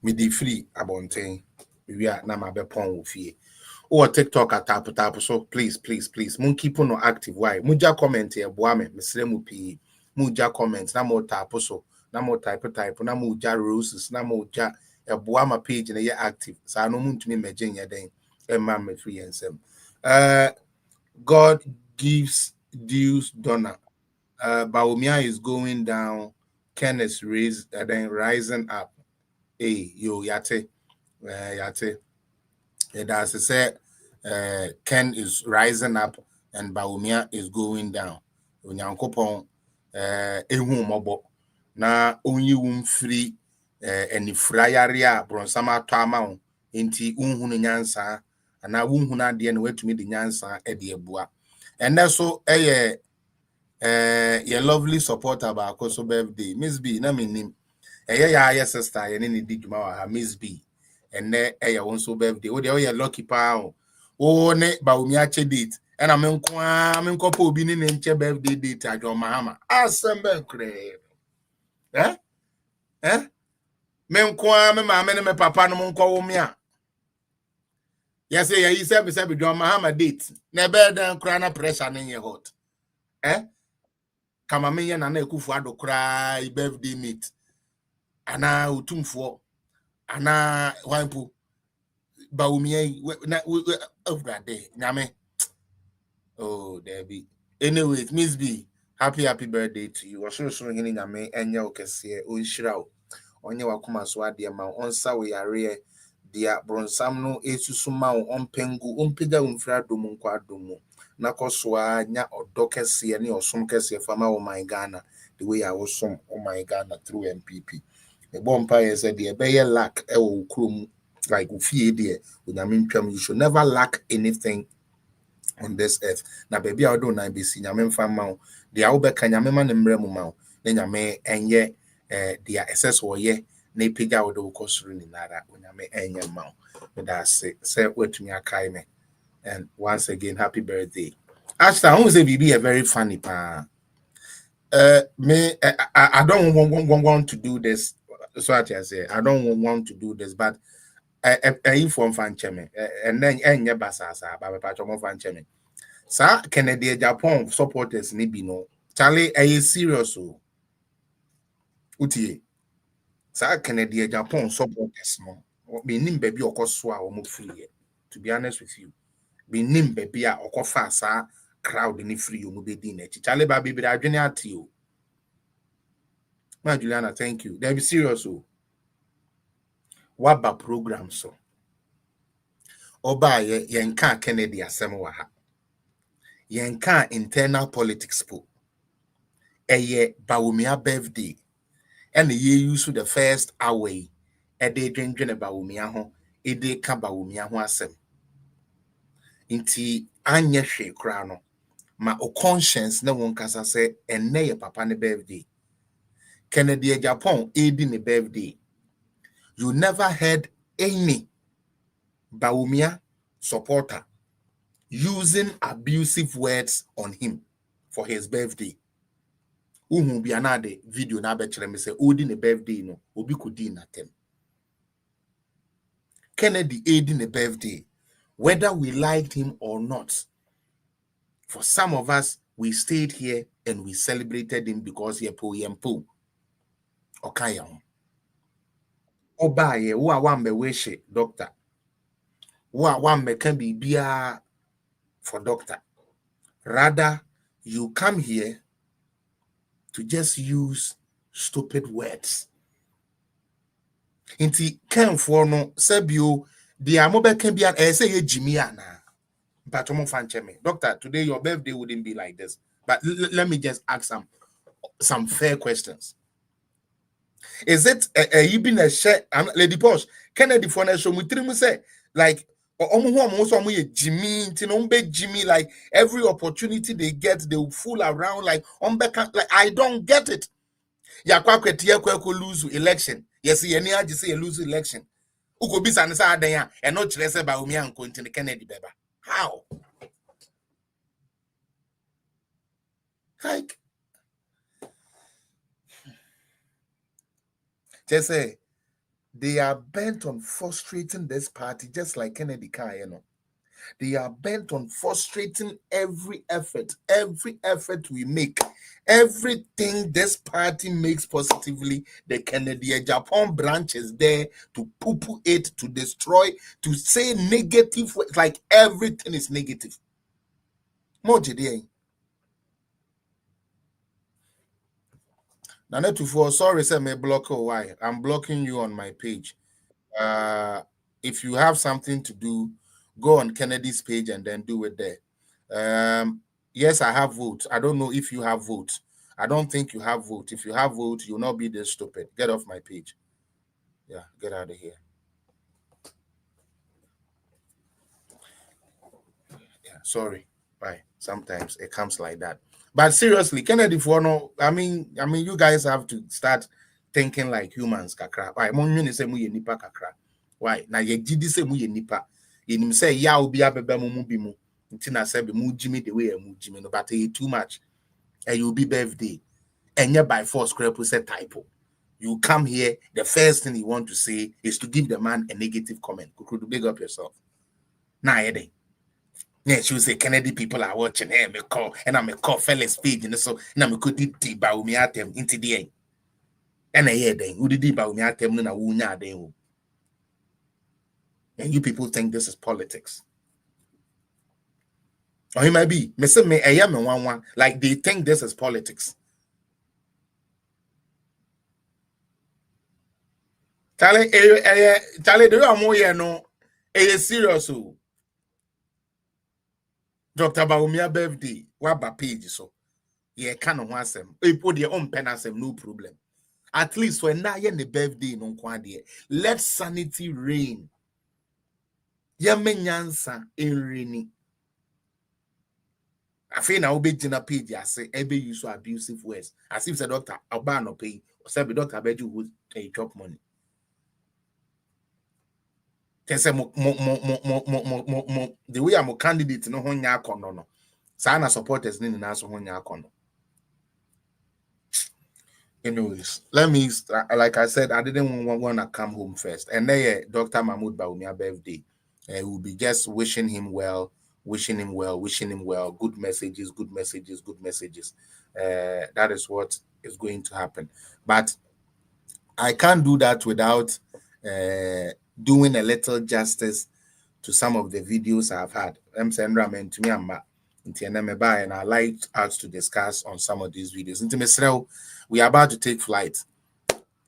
Midi free abonten. We are na mabepon wo fie. Or TikTok tap so please. Mun keep on active. Why? Muja comment here, boame, Mr. Mupi. Muja comment, na mo tap so, na mo type, na muja roses, na moja a boama page and a active. So I no moon to me imagine ya then. Me free and sem. God gives dues donor. Bawumia is going down. Ken is rising up. Hey, yo, yate. It has said Ken is rising up and Bawumia is going down. Onyankopon ehu mobo na onyi free eni frayare a bronsama to ama enti unhunu nyansa ana unhunu ade na watumi de nyansa e de abua. And so your lovely supporter ba akoso birthday Miss B na menim ya sister ye ne di dwuma wa ha Miss B. And there also birthday. Oh, they are lucky pound. Oh, ne Bawumia date. And I'm in Quapo being in birthday date at your Mahama. Assemble crave. Menqua, mamma, and my papa no Monquamia. Yes, he said, beside your Mahama date. Never done crown pressure in your hot. Come a million and a kufado cry birthday meet. Ana utum for Ana Wampu. Bawumia over there. Nyame. Oh, there be. Anyways, Miss B, happy birthday to you. Was so ngini nyame enya okese onhira onye wakoma so ade ma onsa we yare dia bronsam no esusuma onpengu onpega onfira dom nkwa dom na kosoa nya odokese ne osom kese fama wo man Ghana the way I was some oh my God through MPP. The bonfire said the be lack like you should never lack anything on this earth. Now baby I don't know be seen nyame fa ma the awbe ka nyame ma ne mrɛ mu ma na nyame enye the SS wo ye na pega wo do kosuru ni nara nyame enye ma but that's it say wetumi akai me. And once again happy birthday. Ashton, who say BB a very funny pa. I don't want to do this. So I say I don't want to do this, but I inform fan cheme and then enye basasa ba pa chomo fan cheme. Sa Kennedy Japan supporters ni bi no. Charlie is serious o. Utie. Sa Kennedy Japan supporters no. Me nim baby okoso a omo free. To be honest with you. Me nim baby a okofa sa crowd ni free omo be di na chi. Charlie ba baby adwene ati o. Ma Juliana, thank you. They be serious o. What ba program so? Oba yenka Kennedy asem wa ha. Yenka internal politics po. Eye Bawumia birthday. And ye use the first away. E de dwendwene Bawumia ho. E de ka Bawumia ho asem. Inti anye hwe kra no. Ma o conscience na won kasa se enne ye papa ne birthday. Kennedy Japan edi ne birthday. You never heard any Bawumia supporter using abusive words on him for his birthday. Uhu bi anade video na be me say odi ne birthday no obi kodi na tem. Kennedy edi ne birthday, whether we liked him or not. For some of us, we stayed here and we celebrated him because he po yempo. Okaya. Obaye wa wambe weshe doctor. Wa wambe can be bia for doctor. Rather, you come here to just use stupid words. Inti ken for no sebio the amobe can be an say Jimmy ana. But doctor, today your birthday wouldn't be like this. But let me just ask some fair questions. Is it you been a share Lady Posh Kennedy for show me three say like Jimmy Jimmy like every opportunity they get they will fool around like I don't get it. Lose election. Yes, any I just say lose election. Uko bisa nsa adan ya e no kire se Bawumia nko ntine Kennedy beba. How? Like just say they are bent on frustrating this party just like Kennedy can, you know. They are bent on frustrating every effort we make. Everything this party makes positively, the Kennedy Japan branch is there to poo-poo it, to destroy, to say negative, like everything is negative. More today. Now, sorry, say me block or why? I'm blocking you on my page. If you have something to do, go on Kennedy's page and then do it there. Yes, I have votes. I don't know if you have votes. I don't think you have votes. If you have votes, you'll not be this stupid. Get off my page. Yeah, get out of here. Yeah, sorry. Bye. Sometimes it comes like that. But seriously, Kennedy for no, I mean, you guys have to start thinking like humans, kakra. Why? Mon say mu ye nipa kakra. Why? Na ye gidi say mu ye nipa. Yenim say ya obi abeba mu bi mu. Nti na say be mu jimi the way mu jimi no, but too much. And you'll be birthday. And you by force crap say typo. You come here, the first thing you want to say is to give the man a negative comment. Could big up yourself. Nah, yeah, she will say Kennedy people are watching. Hey, me call and I'm a call fellas page, and so now me could deep Bawumia them into the end. And I hear then who did Bawumia them na wunya then. And you people think this is politics. Or he might be, me say me I am one like they think this is politics. Charlie, there are more here no. It's serious. Dr. Bawumia birthday, what ba page so? ye can of wasem. We put your own pen as no problem. At least when na ye the birthday no kwade. Let sanity reign. Ye menyansa enrini. I feel now be jina page I say every use of abusive words. As if the doctor oba no pay or say the doctor beju who take chop money. Say the way I'm a candidate no honya kono no. Sana supporters ni na so honya kono. Anyways, let me like I said, I didn't want to come home first. And then Dr. Mahmoud Bawumia birthday. We'll be just wishing him well. Wishing him well, good messages. That is what is going to happen. But I can't do that without doing a little justice to some of the videos I've had. I'm saying ramen to me, and I like us to discuss on some of these videos. We are about to take flight.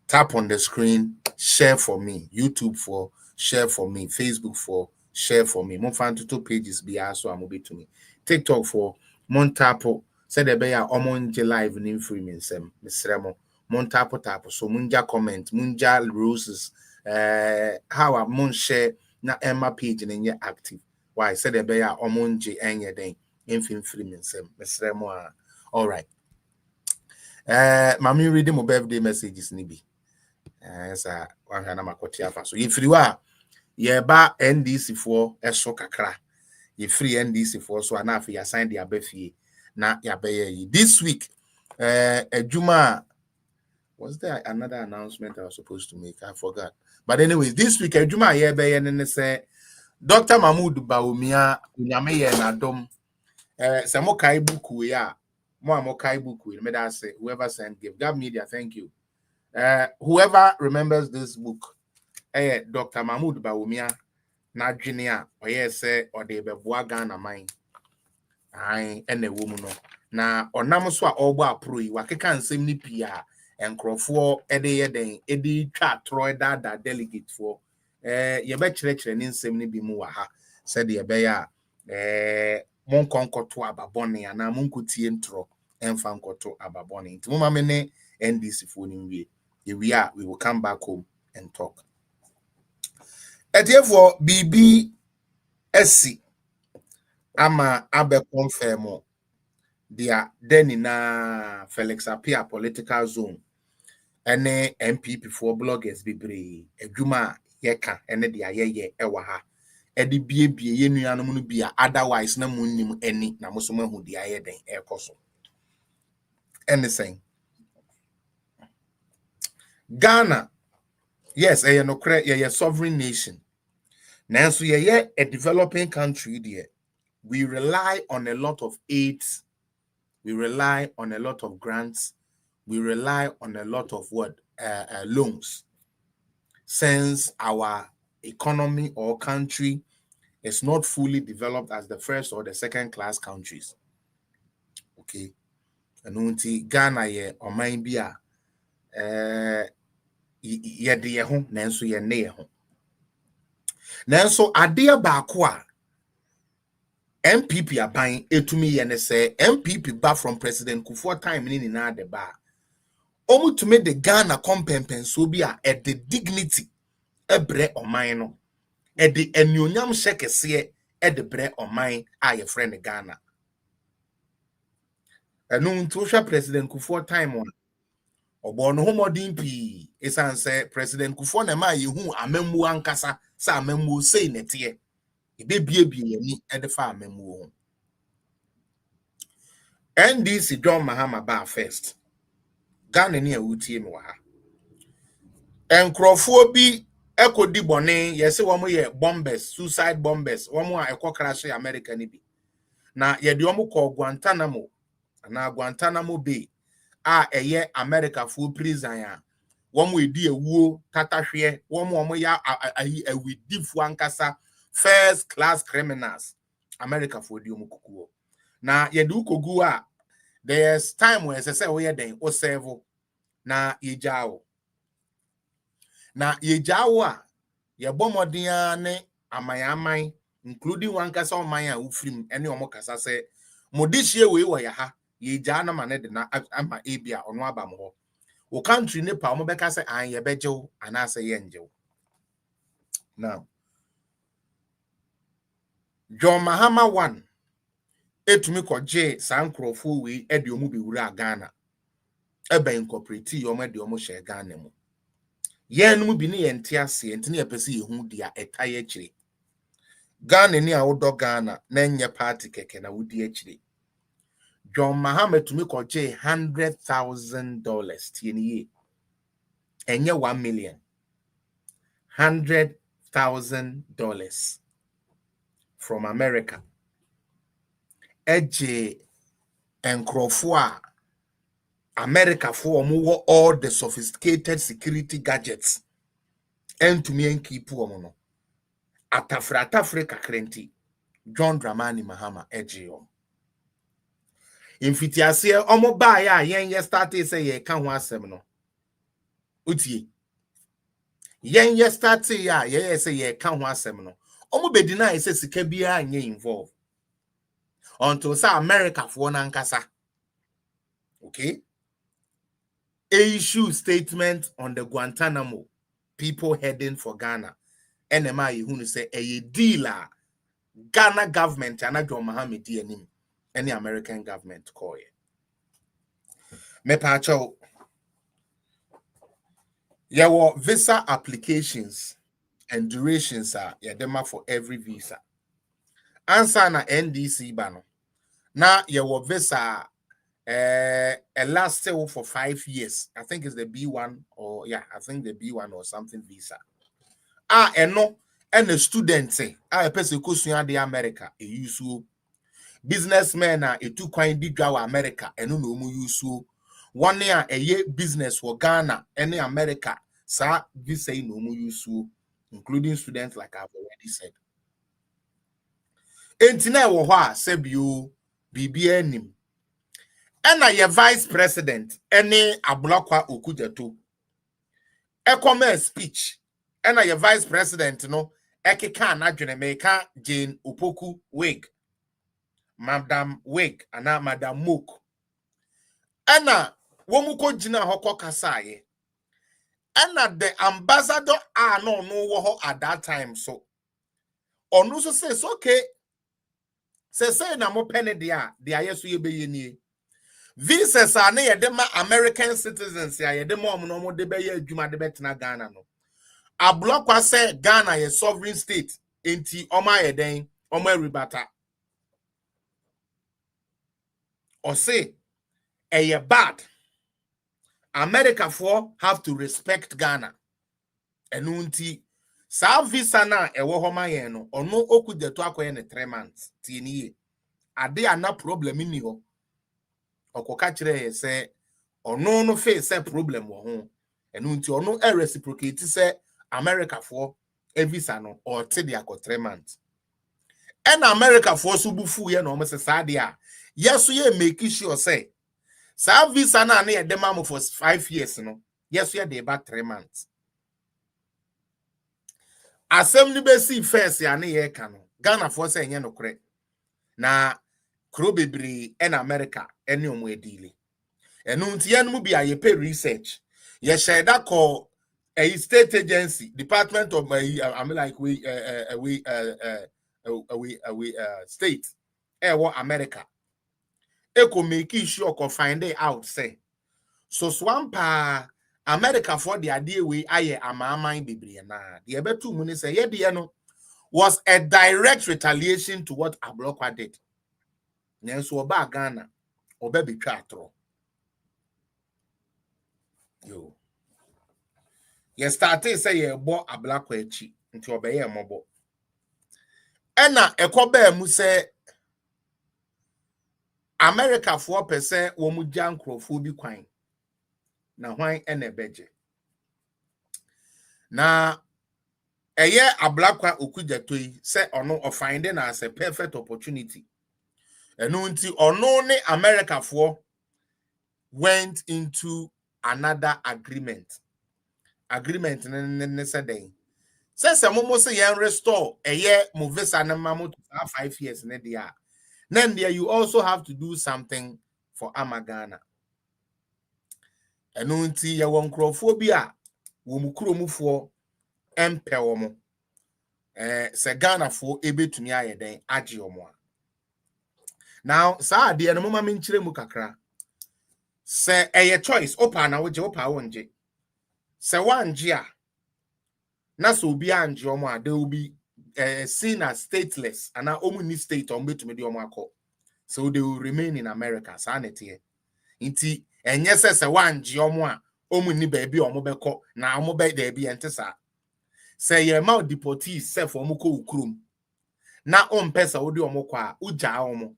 Tap on the screen, share for me. YouTube for share for me. Facebook for share for me. Mon fan to 2 pages be also amobi to me. TikTok for mon tapo. Said the bear omonje live in free me sem. Misremo. Mon tapo. So munja comment. Munja roses. How a mon share na Emma page and you're active. Why said the bear omonje enye den. Infin free me sem. Misremo. All right. Mami reading my birthday messages nibi. So if you are ba NDC for eso kakra ye free NDC for so anafi ya sign the abefie na ya beye this week Juma was there another announcement I was supposed to make? I forgot. But anyways, this week Juma ye beye ne say Dr. Mahmoud Bawumia unyame ye na dom se mo kai buku ya mo kai buku me that say whoever sent give Gab Media, thank you. Whoever remembers this book, Dr. Mahmoud Bawumia, na Junior, or yes, say, or they be Ghana mine. I and a woman. Na or Namuswa Oba Prui, Wakikan Simni Pia, and Crawford, Eddie Chat, Troy Dada delegate for ye bet church and in Simni Bimuaha, said the Abaya, Mon Conco to Ababoni, and Amunkuti intro, and Fanco to Ababoni. To Mumamene, NDC phone we. Here we are, we will come back home and talk. And therefore, BBSC, ama abe confirm dia then na Felix Apia political zone, and MPP for bloggers be brave. Ejuma yeka, and the ye ewaha. Edi bie ye nuanom no bia otherwise na munnim any na musoma hu dia ye den ekoso. Anything. Ghana, yes, a sovereign nation. Now, so a developing country there. We rely on a lot of aids. We rely on a lot of grants. We rely on a lot of loans. Since our economy or country is not fully developed as the first or the second class countries. Okay. And Ghana ye or mine be yede ye ho nanso ye ne ye ho nanso ade ba ko a MPP aban etumi ye ne say MPP ba from President Kufuor time ni na de ba omutume de Ghana kompempenso bi a e de dignity ebre oman no e de enuonyam hyekese e de bre oman a ye friend Ghana enu ntu hwa President Kufuor time one Obono homodin pi esan say President Kufuor na ma yehu amammu ankasa sa amammu sei nete e be bie ni e de fa amammu ho NDC John Mahama ba first Ghana ni awutie me wa ha enkrofo bi ekodi bone yese wo mo ye bombers suicide bombers wo mo a ekokrash America ni bi na ye de wo mo ko Guantanamo na Guantanamo Bay eye America full prison ya womo edi ewuo tatahwe womo ya awidifo ankasa first class criminals America for di omukukuo na ye de ukogu a there's time when say we den o serve na yejao a ye bomodin ne amayaman including wankasa oman a ufrim ene omokasa say modihie we wo ya ha ye jana manede na ama ebia ono aba mo wo country ne pa mo beka say an ye bejew ana say ye njew. Now John Mahama 1 etumi koje sankrofo we ede omu be wura Ghana ebe incorporate yo ede omu share Ghana mu ye no mu bi ne ye nte ase ente ne yepese ye hu dia etaye akire Ghana ni a wodo Ghana na nye party keke na wudi akire John Mahama etumi koje $100,000 tieni ye enye 1 million $100,000 from America eje enkrofo a America for all the sophisticated security gadgets and to me and keep woman atafra krenti John Dramani Mahama ejio infitiase omo ba ya yen start say ye ka ho asem no utie yen start ya ye say ye ka ho asem no omo bedina say sika bia anye involve until say America for na nkasa okay issue statement on the Guantanamo people heading for Ghana. NMI who say a dealer Ghana government and John Mahama DNM any American government call it. Me pacho your visa applications and durations are yadema for every visa. Answer na NDC bano. Now your visa last still for 5 years. I think it's the B1 or yeah, I think the B1 or something visa. No, and the student say, a person who the America, a use businessmen a two coin big America, and no use one year a year business for Ghana, any America, sir, this say no use, including students like I've already said. Entina wa sebu BBN and a vice president, any ablakwa okujato. A commerce speech. And your vice president, no, Ekeka Najune Meka Jane Upoku Wig, Madam Wig, and Madam Mook. Anna Womuko Jina Hoko Kasaye. Anna the ambassador no woho at that time. So Onuso says, okay. Say na mo penny dia yesu ye be yeni. Visas are near them American citizens ya de mo no de be ye adwuma de betena Ghana no. Ablokwa say Ghana is sovereign state enti oma yeden oma ribata or say a bad America for have to respect Ghana enunti sa visa na ewo homa yen no ono okudeto akoye ne 3 months tieni ade ana problem ni ho okoka kire say ono no face problem wo ho enunti ono reciprocate say America for a visa no or till they 3 months. And America for subufu ye no say sadia. Yes, ye make sure say sa visa na na dem am for 5 years no. Yes, ye dey back 3 months. Assembly be see first ya na ye ka no. Ghana for say enye no kre. Na kro bebre en America ene omo edile. Enu nti ye no bi a ye pay research. Ye share that call a state agency, Department of state, America. Eko make sure ko find it out say. So swampa America for the idea we aye amama bebre na. The betu muni say ye de no was a direct retaliation to what Ablokwa did. Nyenso oba Ghana oba betwa atro. Yo. Ye started say ye bo Ablakwa echi nti obeye mobo. Ena ekoba mu say America 4% wo mu jankrofo bi kwan. Na hwan ene beje. Na eye Ablakwa okujato yi say ono o finding as a perfect opportunity. Enu nti ono ne America 4 went into another agreement. Agreement ne said den. Since mo say yen restore eye mo visa na mamo to 5 years ne dia. Then there you also have to do something for Amagana. Eno nti ye won krofo bi a wo mu kurom fo empe wo mo se Ghana fo ebetumi aye den age omo a. Now sa de no mama menchire mu kakra. Se eye choice opa na woje opa wonje. Se wanje a na so obi anje omo a they will be seen as stateless and omu ni state on betumi de omo akọ. So they will remain in America. Sa nete nti enye se wanje omo a omu ni baabi omo beko na omo be there bi ente sa. Se ye ma deportees se for omo ko ukrum na ompesa odi omo kwa uja omo.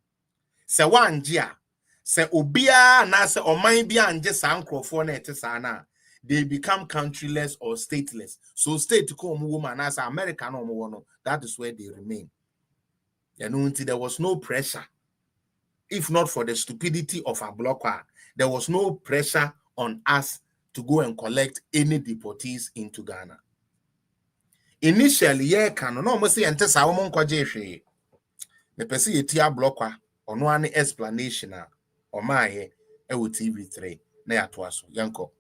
Se wanje a se obia na se oman bi anje sa nkrofo na ete sa na they become countryless or stateless. So state ko omo woman as America no omo no, that is where they remain. You know, until there was no pressure. If not for the stupidity of a blocker, there was no pressure on us to go and collect any deportees into Ghana. Initially, yeah, can no almost say enter sa woman kwaje hwe. Me pese yetia blocker ono an explanation o maaye e wo TV3 na ya to aso yanko.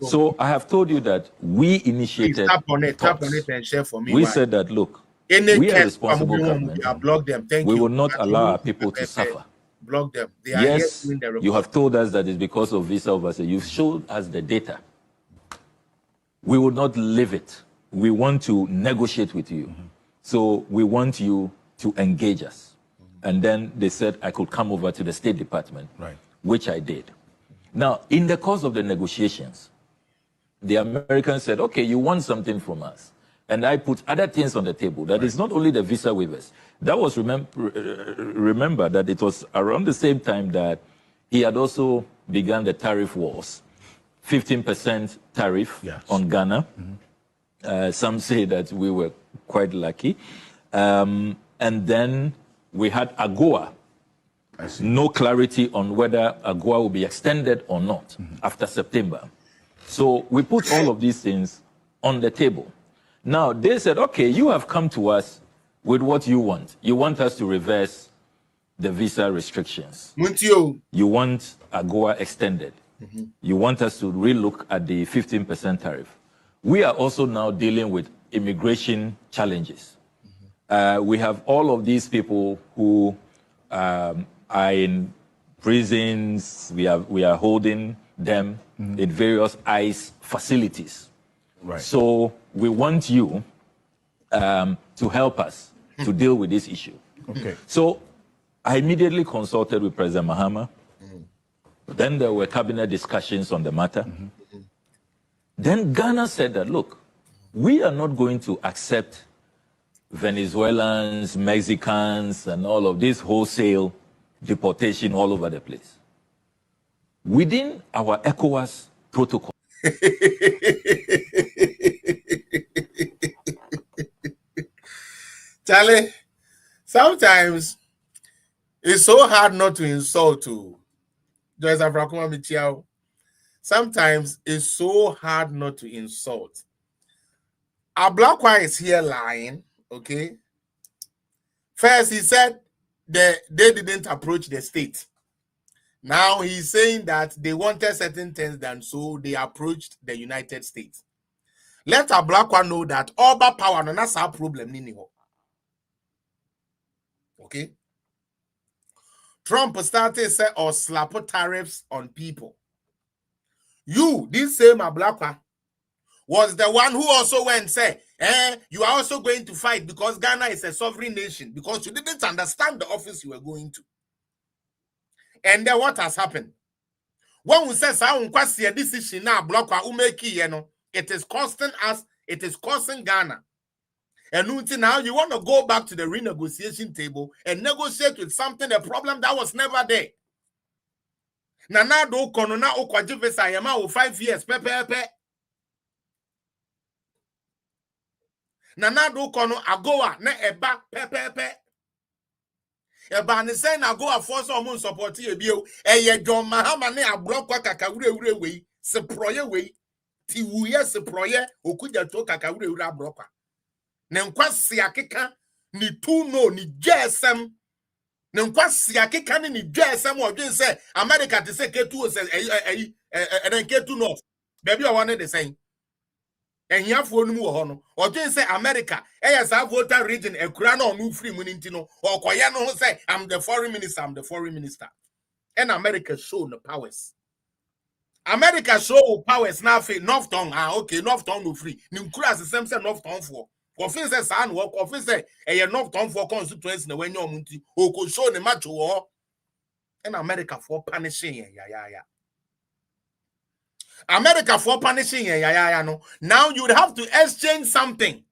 So I have told you that we initiated tap on it and share for me. We said that, look, we are responsible government. Block them. We will not allow our people to suffer. Block them. They are yes, you have told us that it's because of visa oversight. You've showed us the data. We will not leave it. We want to negotiate with you. So we want you to engage us. And then they said I could come over to the State Department, which I did. Now, in the course of the negotiations, the Americans said, okay, you want something from us. And I put other things on the table. That is not only the visa waivers. That was, remember that it was around the same time that he had also begun the tariff wars. 15% tariff on Ghana. Some say that we were quite lucky. And then we had AGOA. No clarity on whether AGOA will be extended or not after September. So we put all of these things on the table. Now, they said, okay, you have come to us with what you want. You want us to reverse the visa restrictions. You want AGOA extended. You want us to relook at the 15% tariff. We are also now dealing with immigration challenges. We have all of these people who are in prisons. We are holding them in various ICE facilities. So we want you to help us to deal with this issue. So I immediately consulted with President Mahama. Then there were cabinet discussions on the matter. Then Ghana said that, look, we are not going to accept Venezuelans, Mexicans, and all of this wholesale deportation all over the place. Within our ECOWAS protocol. Charlie, sometimes it's so hard not to insult to sometimes it's so hard not to insult. Our black one is here lying, okay? First, he said they didn't approach the state. Now he's saying that they wanted certain things done, so they approached the United States. Let our black one know that all that power, no, that's our problem. Okay? Trump started say or slap tariffs on people. You, this same Ablakwa, was the one who also went and said, you are also going to fight because Ghana is a sovereign nation, because you didn't understand the office you were going to. And then what has happened? When we say this issue now, it is costing us, it is costing Ghana. And now you want to go back to the renegotiation table and negotiate with something, a problem that was never there. Nana do kono na okwajive sayama o 5 years pepepe. Nana do kono agoa na eba pepepe. Eba ni say na agoa force omo support ye bio. Eye John Mahama ne abrokwa kakawure we se proye we ti wuye se proye okuja to kakawure abrokwa. Ne nkwasi akeka ni tu no ni GSM ne nkwasi akeka ni GSM o dwen say America te say K2 say and K2 north baby o one the same ehiafo no mu wo ho no o dwen say America sa voter region ekura na onu free mu nti no okoye no say I'm the foreign minister and America show no powers. America show powers now for North Town. Okay, North Town no free. Ninkura the same say North Town for. Confess say san work, confess say North Town for constituency na when you munti. O ko show the match wo. And America for punishing ya. America for punishing ya no. Now you would have to exchange something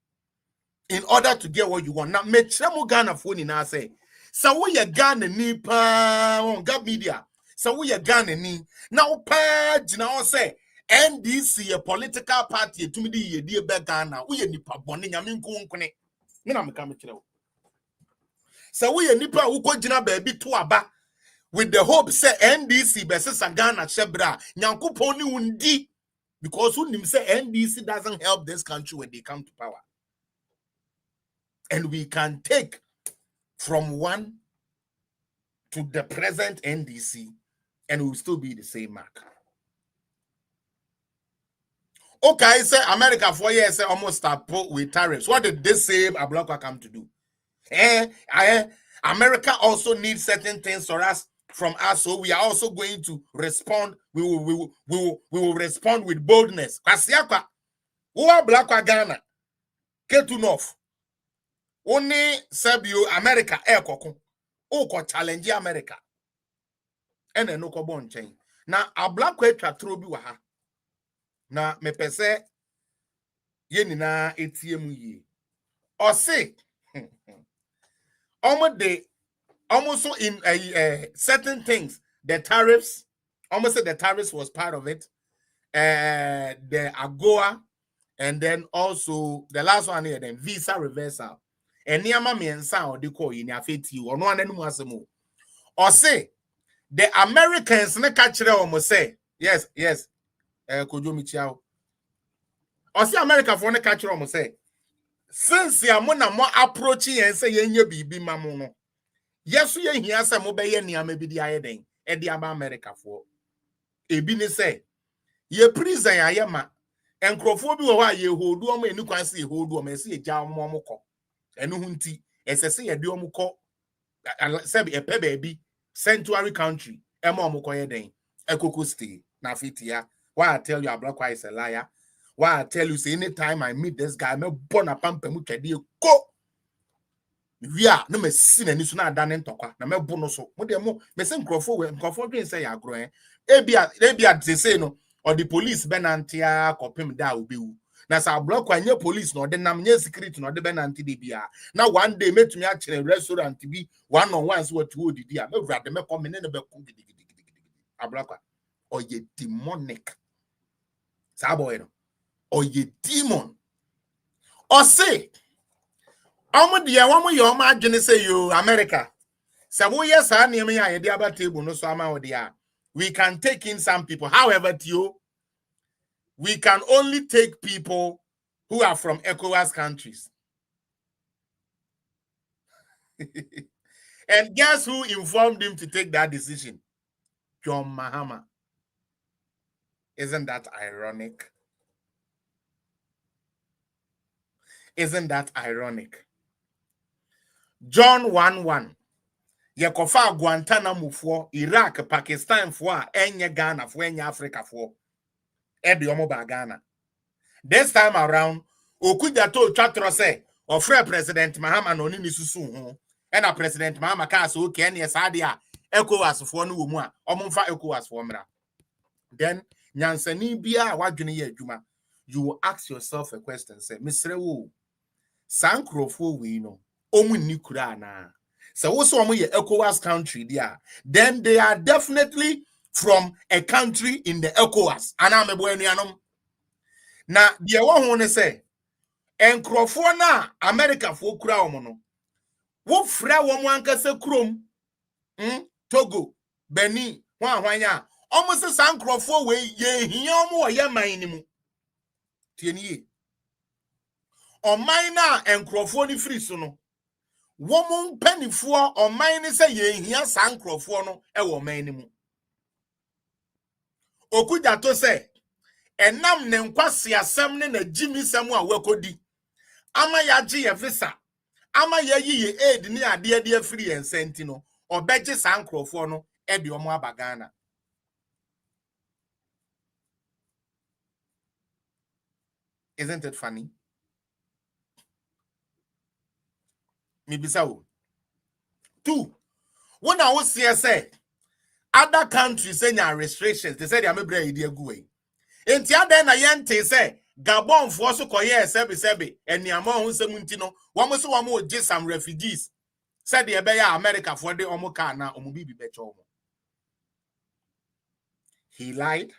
in order to get what you want. Now me chemu Ghana for ni na say. So we Ghana ni pa on Gab media. So we Ghana ni now pa jina say NDC a political party to me the ye be Ghana we nipa boni nyame nkunkune me na meka me kire. So we nipa who ko jina baby to aba with the hope say NDC be say Ghana chebra nyankopon ni undi because who nim say NDC doesn't help this country when they come to power. And we can take from one to the present NDC and it will still be the same mark. Okay, say America 4 years say almost start with tariffs. What did this same Ablakwa come to do? America also needs certain things from us, so we are also going to respond. We will respond with boldness. Kwasiakwa, who Ablakwa Ghana, K2 North, only Sabio America air kokon, ko challenge America. And no ko bon chain. Now Ablakwa twa bi wa ha. Na me pese ye nina etiem yi o say almost so in certain things the tariffs almost say the tariffs was part of it, the AGOA, and then also the last one here then visa reversal and niama miensa or the call in afeti or no anenu asemo or say the Americans na kachire almost say yes Kojomi Chiao. Or see America for the catcher almost say. Since ya mona more approaching and say yenye bibi mamono. Yes, we hear some obey ni maybe the ayeding at the America for. Ebi ne say ye prison ya yama and crophobia wa ye hold do me no see hold do me see jam momoko. And hunti as I say a duomuko sabi a baby sanctuary country a momoko yeding a cocoa stay na fitia. Why I tell you Ablakwa is a liar? Why I tell you say anytime I meet this guy, me born a pampemu kedi go. We are no me sin and na dane ntokwa na me bono so. Mo de mo me say nkrofo dwen say ya agro ebia they say no or the police benantia kopim da obewu. Na sa Ablakwa nye police no de nam nye security no de benanti de bia. Na one day metumi a kire restaurant bi one on one so what wo didi a me wrade me come ne be ku gidi. Ablakwa or ye demonic. Saboy no or ye demon or say omo dia womo ye omo adwene say you America say wo yes a name ya ye dia ba table no so ama wo dia we can take in some people, however Tio, we can only take people who are from ECOWAS countries. And guess who informed him to take that decision? John Mahama. Isn't that ironic? Isn't that ironic? John 1:1. Yekofa Guantanamo for Iraq, Pakistan for Enya Ghana for Enya Africa for Ebiomo Ghana. This time around, Okuda told Chatro say, or Free President Mahama no ni susu and a President Mahama Kaso okay yes adia ECOWAS for no mua or Mumfa ECOWAS for mra. Then Nyansani Bia Wajuni Juma, you will ask yourself a question, say, Mr. Wu. Sankrofo we know omu nikura na so also omu ye ECOWAS country there then they are definitely from a country in the ECOWAS anamebo anuanom na de wo ho ne say enkrofo na America fo kura omo no wo fra wo mo ankasa krom Togo Benin hwanya omo se sankrofo we ye hia omo wo ye man ni mu tieni ye o minor and crofoni free so no woman penny for or mine say ye here sankro for no e wo man ni mu. Okuja to say enam ne nkwase asem ne na jimi sem a wakodi. Ama ya gye ye visa. Ama ya yi ye aid ni ade de afiri ensenti no. Obegye sankrofo no e de omo abagana. Isn't it funny? Mibisa. Two, when I was here say other countries say restrictions, they say they are maybe idea go away. And the other na yente say Gabon for so koye sebe and niamo hu semuntino one mo just some refugees said the ebeya America for the omo car na omo bibi becho omo. He lied.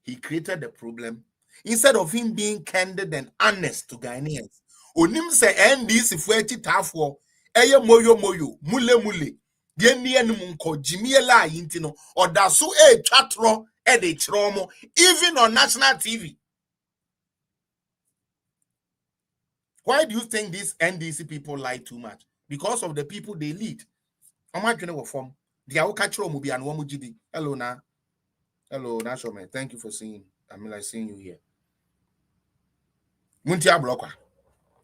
He created the problem instead of him being candid and honest to Ghanaians. Onim se NDC fueti tafo eye moyo mule de nie no nko jimiela yintino odaso twatro e de chromo even on national TV. Why do you think these NDC people lie too much? Because of the people they lead. Omadwene wo form dia wo ka chro mu bia no wo gidi. Hello National man. Thank you for seeing. I'm like seeing you here. Muntia blokwa.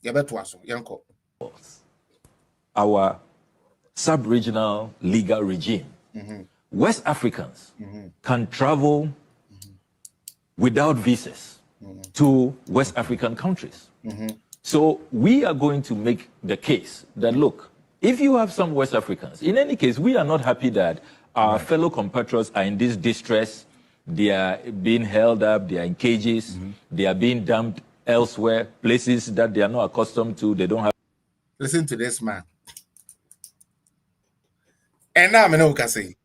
Yebeto aso yanko. Our sub-regional legal regime. West Africans can travel without visas to West African countries. So we are going to make the case that, look, if you have some West Africans, in any case, we are not happy that our fellow compatriots are in this distress. They are being held up, they are in cages, they are being dumped elsewhere, places that they are not accustomed to, they don't have. Listen to this man. And now I can say,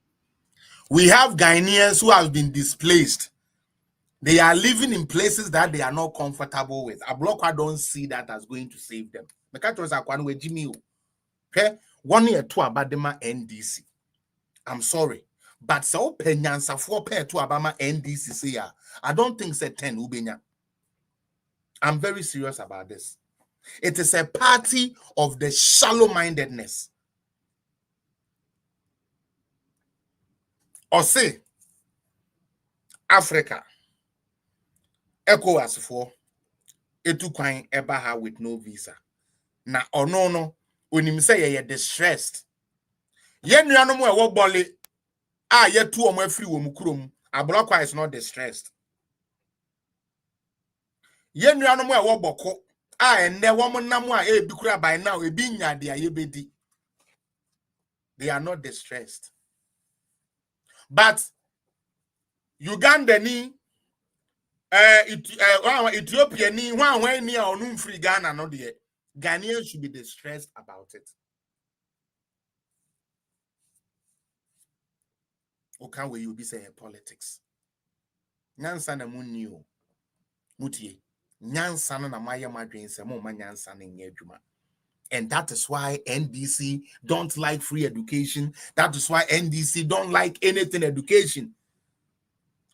we have Ghanaians who have been displaced. They are living in places that they are not comfortable with. Ablokwa don't see that as going to save them. Okay, 1 year to Abadema NDC. I'm sorry, but so penyansa for pair to Abama NDC say I don't think say 10 ubenya. I'm very serious about this. It is a party of the shallow-mindedness. Or say, Africa, ECOWAS for etukwine ebaha with no visa. Na no, when him say you're distressed. Yen no more wo bole ye two or more free wo mukrom. Ablokwa is not distressed. Yen no more wo boko. And ne woman namwa e bikura by now e binya dia yebedi. They are not distressed. But Uganda ni Ethiopia ni when ni onum free Ghana no de Ghanaians should be distressed about it. Okay, where you be saying politics. Nyansa na munio mutie. Nyansa na maya madwen se mo nyansa na nye adwuma. And that is why NDC don't like free education. That is why NDC don't like anything education.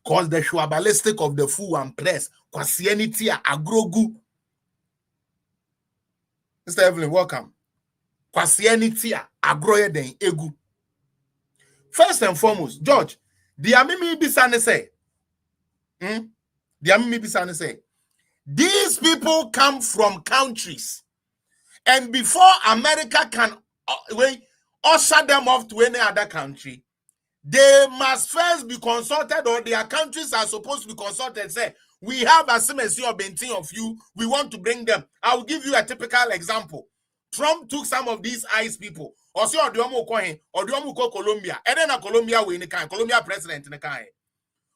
Because the shuabalistic of the fool and press. Kwasienity agrogu. Mr. Evelyn, welcome. Kwasienity agroye den egu. First and foremost, George, the amimi bisane say. The amimi bisane say. These people come from countries. And before America can usher them off to any other country, they must first be consulted, or their countries are supposed to be consulted. Say, we have a semester of benting of you. We want to bring them. I will give you a typical example. Trump took some of these ICE people. Or see, or Colombia. And then a Colombia in the kind, Colombia president in the kind.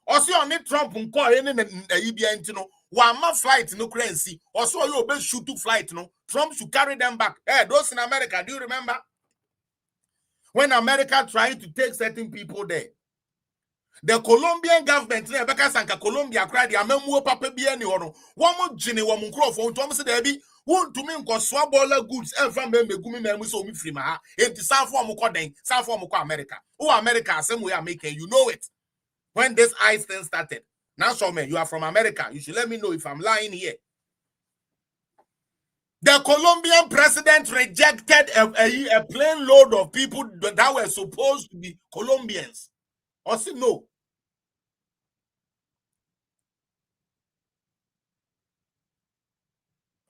Or see, on it Trump and call any EBN, one more flight no currency. Or so you best shoot to flight, no. Trump should carry them back. Hey, those in America, do you remember? When America tried to take certain people there, the Colombian government, Colombia cried, "Amemu papa bieni ono. One jini one microphone. Thomas Debbie won't to me cause swabola goods and from me gumi me so me free ma. It is South for Mukodeng, South for Muko America. Oh, America, same way I'm making. You know it. When this ice thing started, now so man, you are from America. You should let me know if I'm lying here. The Colombian president rejected a plane load of people that were supposed to be Colombians. Or say no.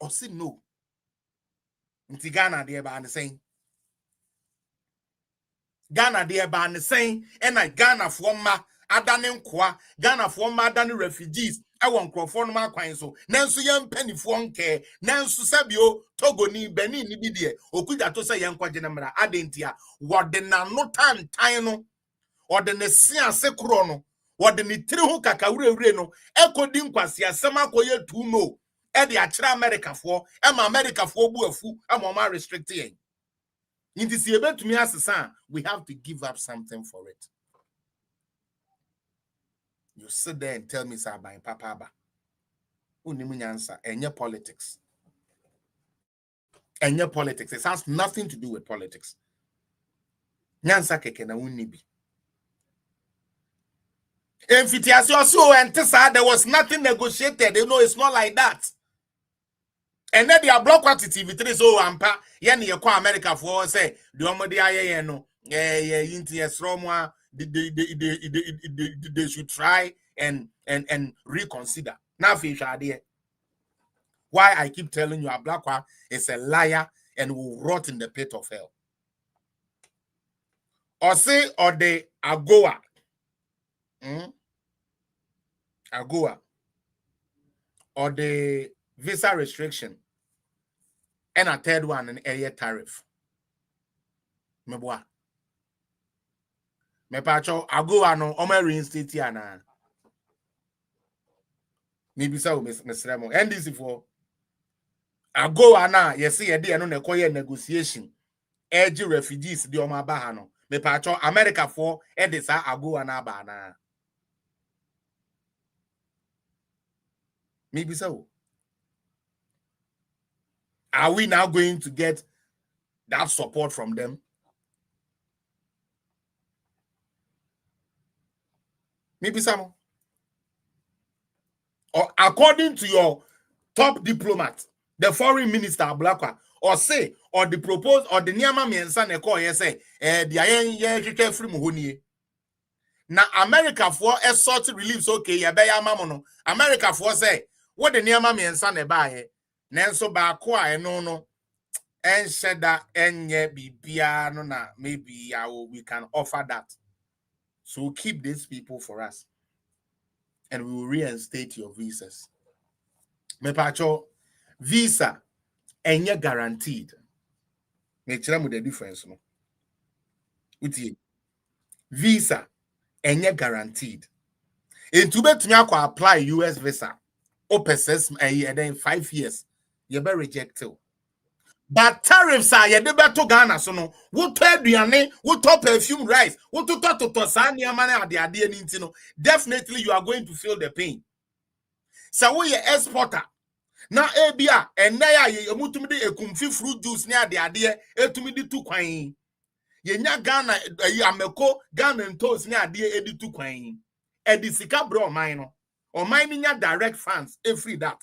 Or say no. Nti Ghana dey ba saying. Ghana dey ba saying, and I Ghana for ma adane nkwa, Ghana for ma adane refugees. I want nkrofo no makwan so. Nanso yem penifo nke, nanso sabio Togo ni Benin ni bidie. Okuja to say yankwa jenemra adentia. Wode na no tan no. Wode ne sia sekro no. Wode ni tiri ho kakawure no. Ekodi nkwasi asem akoye tu no. E de akira America for, ema America for bu afu, ema ma restricting. Inti si ebetumi asesa, we have to give up something for it. You sit there and tell me, sir, by Papa Ba. Unimunyansa, and your politics. And your politics. It has nothing to do with politics. Nyansa keke na unibi. So and there was nothing negotiated. You know, it's not like that. And then they are block what TV3 so ampa. Yen ye kwa America for say the omodi aye no. Inti esromwa. They should try and reconsider. Now, why I keep telling you, a black one is a liar and will rot in the pit of hell. Or say, or the AGOA, AGOA, or the visa restriction, and a third one, an area tariff. Meboa. Me pacho AGOA no ome reinstate ya na. Maybe so Mr. Remo. And this for AGOA na yesi yedi eno nekoye negotiation. Edge refugees di oma baha no. Me pacho America for edisa AGOA na ba na. Maybe so. Are we now going to get that support from them? Maybe some. Or according to your top diplomat, the foreign minister Blakwa, or say, or the proposed, or the Niama Miensa Neko, say, the Ayen free Muhuni. Now, America for a sort of reliefs, okay, Yabaya Mamono. America for say, what the Niama Miensa Nebaye, Nanso Bakwa, and no, and said that, and ye be piano, maybe we can offer that. So keep these people for us. And we will reinstate your visas. Me pacho, visa, and you're guaranteed. Make sure the difference, no. Uti, visa, and you're guaranteed. In Tibet, you apply US visa, OPSS, and then 5 years, you be rejected. But tariffs are you better Ghana, so no. What do you what top perfume rice? What to talk to Tosania man at the idea? Definitely you are going to feel the pain. So we exporter. Now ABA and now you mutumidi a kumfi fruit juice near the idea, etumidi two quine. Ye nya Ghana Ameko Ghana and toast near the edi two quine. Edisika bro mine or mining direct funds every that.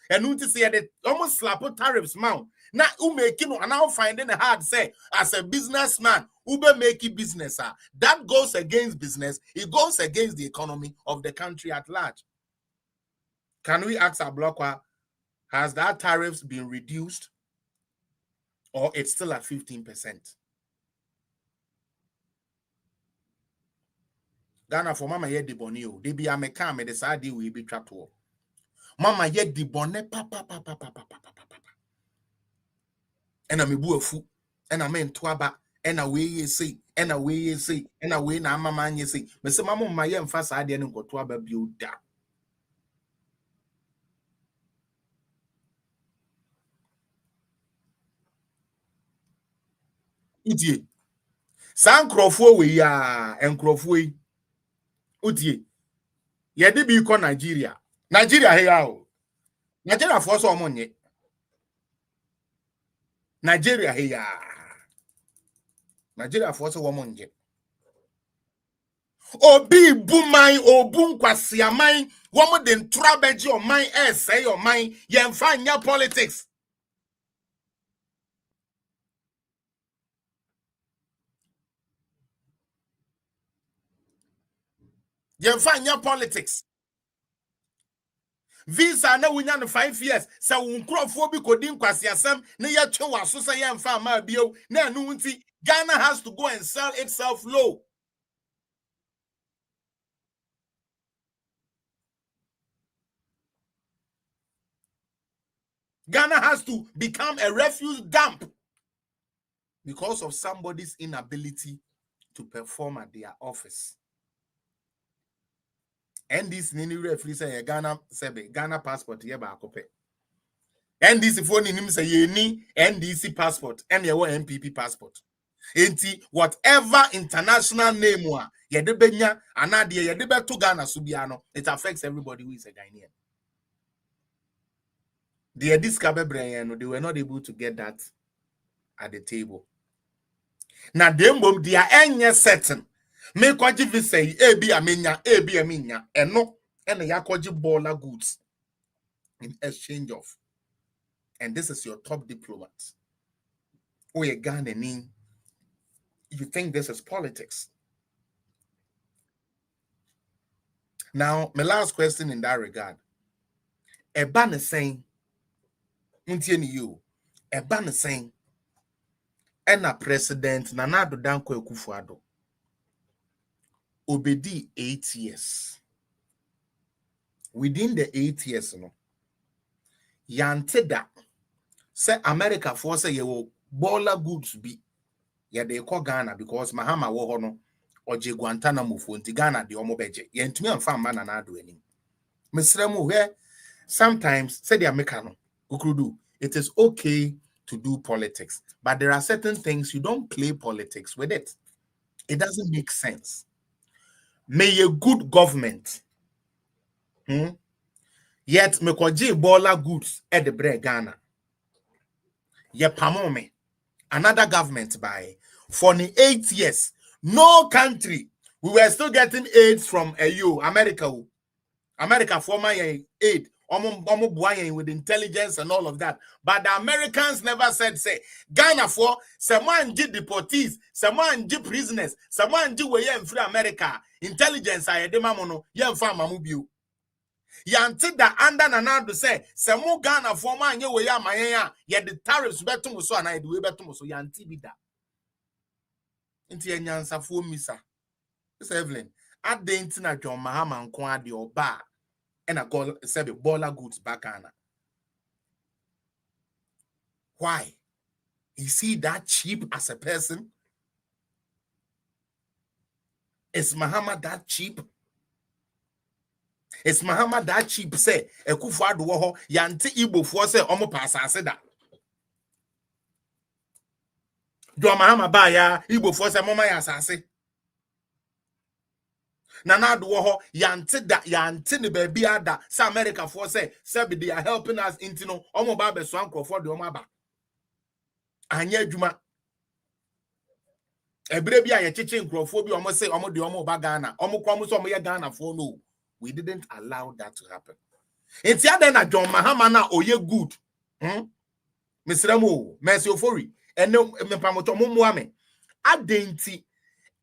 And you say that almost slap tariffs mount. Now who making and now finding it hard say as a businessman, Uber making business that goes against business, it goes against the economy of the country at large. Can we ask our blocker, has that tariffs been reduced or it's still at 15%? Ghana for mama ye di bonio, they be a meka me decide we be trapped. Mama ye di bonne papa. And I'm a boo fu, and I'm in twaba, and away ye say, and away ye say, and away na mama ye say, Mr. Mamma, my young fast idea and go twaba build that. Utie. San crofo we ya and crofwe. Utie. Ye de be called Nigeria. Nigeria here. Nigeria for so money. Nigeria here. Nigeria for so money. Obi bumai obun kwasi amai woman den trabeji or mine say your mind yen find your politics. You find your politics. Visa na wunya no 5 years. Sa unkrofo bi kodin kwasi asem na ye twe waso sa ye mfa ma bio na anu nti Ghana has to go and sell itself low. Ghana has to become a refuse dump because of somebody's inability to perform at their office. And this nini referee say Ghana passport ye ba akope. And this phone him say ye ni NDC passport and ye MPP passport. Enti whatever international name wa ye de benya anade ye de beto Ghana subiano, it affects everybody who is a Ghanaian. The discover brain, they were not able to get that at the table. Now them they are any certain. Me kwaji vi say ebi amenya eno ene yakoji baller goods in exchange of. And this is your top diplomat. Oh, you Ghanaian. You think this is politics? Now, my last question in that regard. Eban is saying, you, Eban is saying, and a president Nana Addo Dankwa Akufo-Addo obedi 8 years. Within the 8 years, no, yante da say America for say ye will baller goods be ya de call Ghana because Mahama wo no oje Guantanamo fo nti Ghana de omo beje ye ntumi amfa mma Nana Addo anim. Mesremu where sometimes say the American ukrudu it is okay to do politics, but there are certain things you don't play politics with it. It doesn't make sense. May a good government yet me kwaji baller goods at the bread Ghana. Ye pamome another government by for the 8 years. No country we were still getting aid from EU, America former aid with intelligence and all of that. But the Americans never said, say, Ghana for someone did deportees, someone did prisoners, someone did way in free America. Intelligence I demamono, yan farmer mubu. Yanti da under Nana Addo say, Samu Ghana for man ye way maya, yet the tariffs betum so and I do betum so yanti bida. Inti yansa for misa. Miss Evelyn, at the internet John Mahama and Kwadi or bar. And I go say the baller goods back on. Why? Is he that cheap as a person? Is Mahama that cheap? Is Mahama that cheap? Say, Akufo-Addo wo yanti Igbo for say omo pasase da. Do Mahama ba ya Igbo for say mama ya asase. Nana Addo wo yanti ne baby ada sa America for say they are helping us into no omo ba be so ankrofo de omo aba anya adwuma ebre bi aye chichi nkrofo bi omo say omo de omo ba Ghana omo kwa omo so omo ye Ghana for no, we didn't allow that to happen. It's other na John Mahama na oye good Mr. Mercy Ofori ene me pamoto mo muame adenti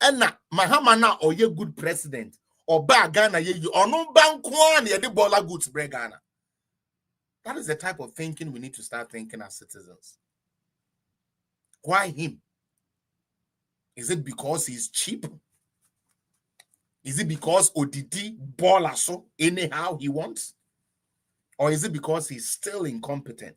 ena Mahama na oye good president or ba Ghana ye ono banko na ye de baller goods bre Ghana. That is the type of thinking we need to start thinking as citizens. Why him? Is it because he's cheap? Is it because ODD baller so anyhow he wants? Or is it because he's still incompetent?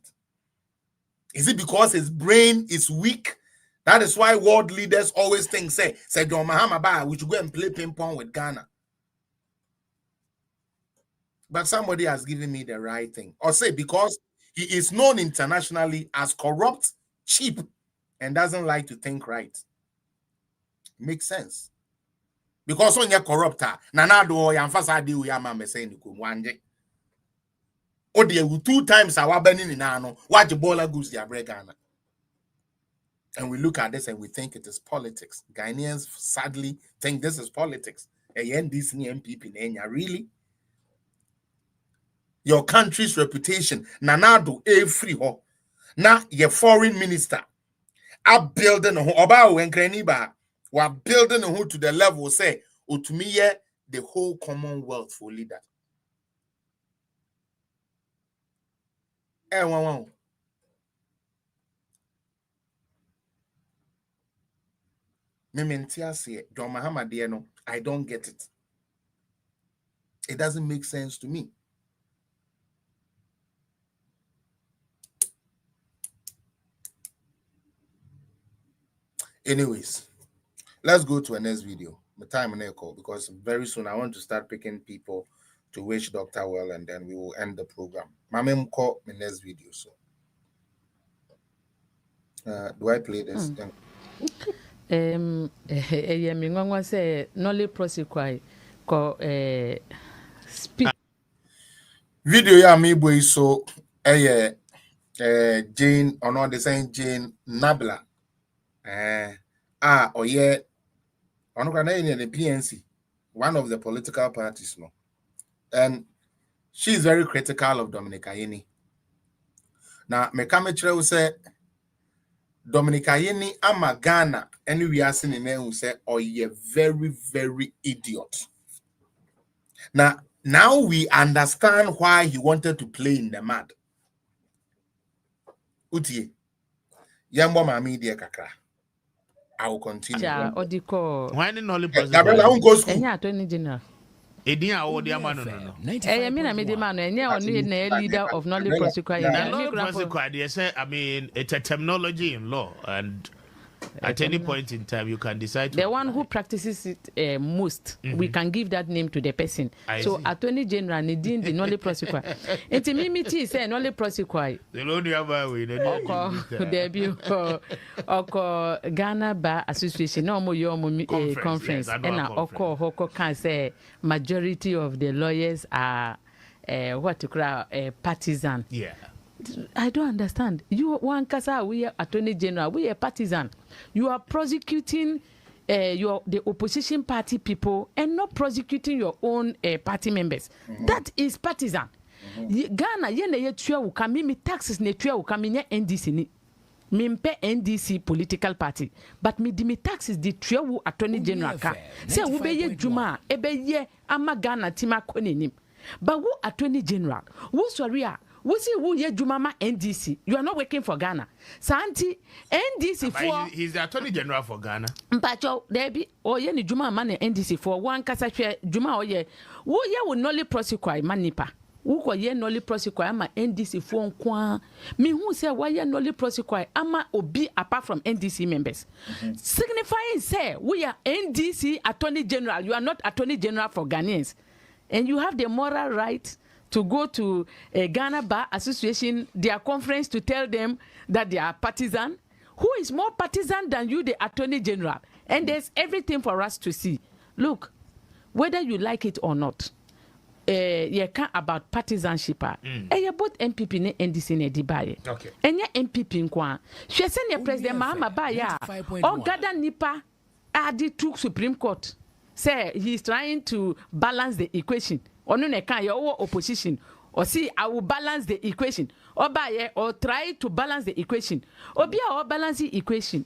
Is it because his brain is weak? That is why world leaders always think, say John Mahama ba, we should go and play ping pong with Ghana. But somebody has given me the right thing. Or say because he is known internationally as corrupt, cheap, and doesn't like to think right. Makes sense. Because when you're corrupt, Nana Addo yamfasa di uyama meseni kumwanje. O de 2 times our burning in ano, watch the baller goods their bread Ghana. And we look at this and we think it is politics. Ghanaians sadly think this is politics. And this MPP Nenya, really? Your country's reputation, Nana Addo free ho. Now your foreign minister are building a home. Oba wenkreni ba, we are building a home to the level say utumiye the whole Commonwealth for leader. Wow. John Mahama, I don't get it. It doesn't make sense to me. Anyways, let's go to a next video. My time on call because very soon I want to start picking people to wish Doctor well, and then we will end the program. Mamem call my next video. So, do I play this? Say Nolly Prosequi ko speak. Video ya me boy so Jane or not the same Jane Nabla. Or yeah, on the PNC, one of the political parties, no. And she's very critical of Dominic Ayeni. Now, Mekametre will say Dominic Ayeni ama Ghana, and we are seeing in who say, oh, you're very, very idiot. Now we understand why he wanted to play in the mud. Utie, Yambo Mami dear Kakra. I will continue. Why didn't only Gabriel, I won't go school. Edia or the Amano. Leader of Nolly Prosequi. I mean, it's a terminology in law, and at any point in time, you can decide. The one who practices it most, we can give that name to the person. So, Attorney General Nadine the Nolly Prosequi. It's a mimiti say Nolly Prosequi. The only other way, debut or Ghana Bar Association, no more conference, and Oko Hoko can say majority of the lawyers are what to call partisan. Yeah. I don't understand. You one kasa we are Attorney General, we are partisan. You are prosecuting the opposition party people and not prosecuting your own party members. That is partisan. Ghana yene ye tua uka mi taxes ne tua uka mi nye NDC ni. Mi mpe NDC political party, but mi di mi taxes di tua wu Attorney General ka. Se wu be ye juma ebe ye ama Ghana tima kone nim. But wu Attorney General, wu sorry we see who ye Jumama NDC. You are not working for Ghana. Santi NDC for he's the Attorney General for Ghana. Mpacho debi o ye ni Juma man NDC for one kasa hwe Juma o ye. Wo ye wo Nolly Prosequi manipa. Wo ko ye Nolly Prosequi ama NDC for nkwa. Me hu say why ye Nolly Prosequi ama obi apart from NDC members. Signifying say we are NDC Attorney General. You are not Attorney General for Ghanaians. And you have the moral right to go to a Ghana Bar Association, their conference, to tell them that they are partisan. Who is more partisan than you, the Attorney General? And there's everything for us to see. Look, whether you like it or not, you can't about partisanship. You both MPP ne NDC ne dibaye. Okay. And your MPP nkwa. She send your President Mahama Baya. Or Gada Nipa adi took Supreme Court. Say he's trying to balance the equation. Or no your opposition, or see I will balance the equation, or buy or try to balance the equation, or be our balancing equation.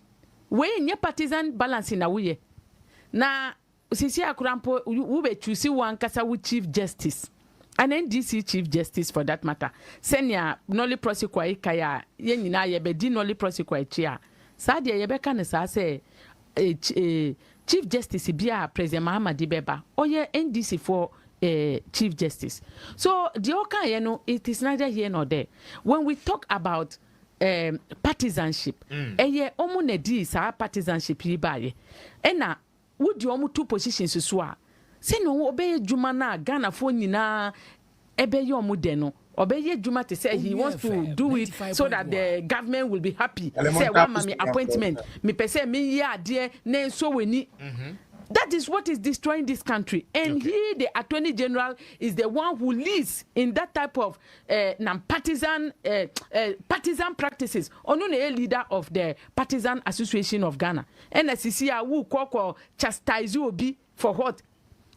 When your partisan balancing a way. Now, Sisi Akurampo, we be choosing one kasa with Chief Justice, an NDC Chief Justice for that matter. Senya Nolly Prosequi kaya yenina ye be di Nolly Prosequi chia. Sadia ye be kan sa say Chief Justice bia President Mahama Dibeba, or ye NDC for Chief Justice. So the Oka, it is neither here nor there. When we talk about partisanship, omunedi sa partisanship yibaye. Ena would you omu two positions swa? Say no obey Jumana Ghana for nyina ebe yomu deno. Obey Juma to say he wants to do it so that the government will be happy. Say one mami appointment. Me pese me ya dear ne so we ni. That is what is destroying this country. And he, the Attorney General, is the one who leads in that type of partisan practices. Only a leader of the Partisan Association of Ghana. NSCC who call chastise you be for what?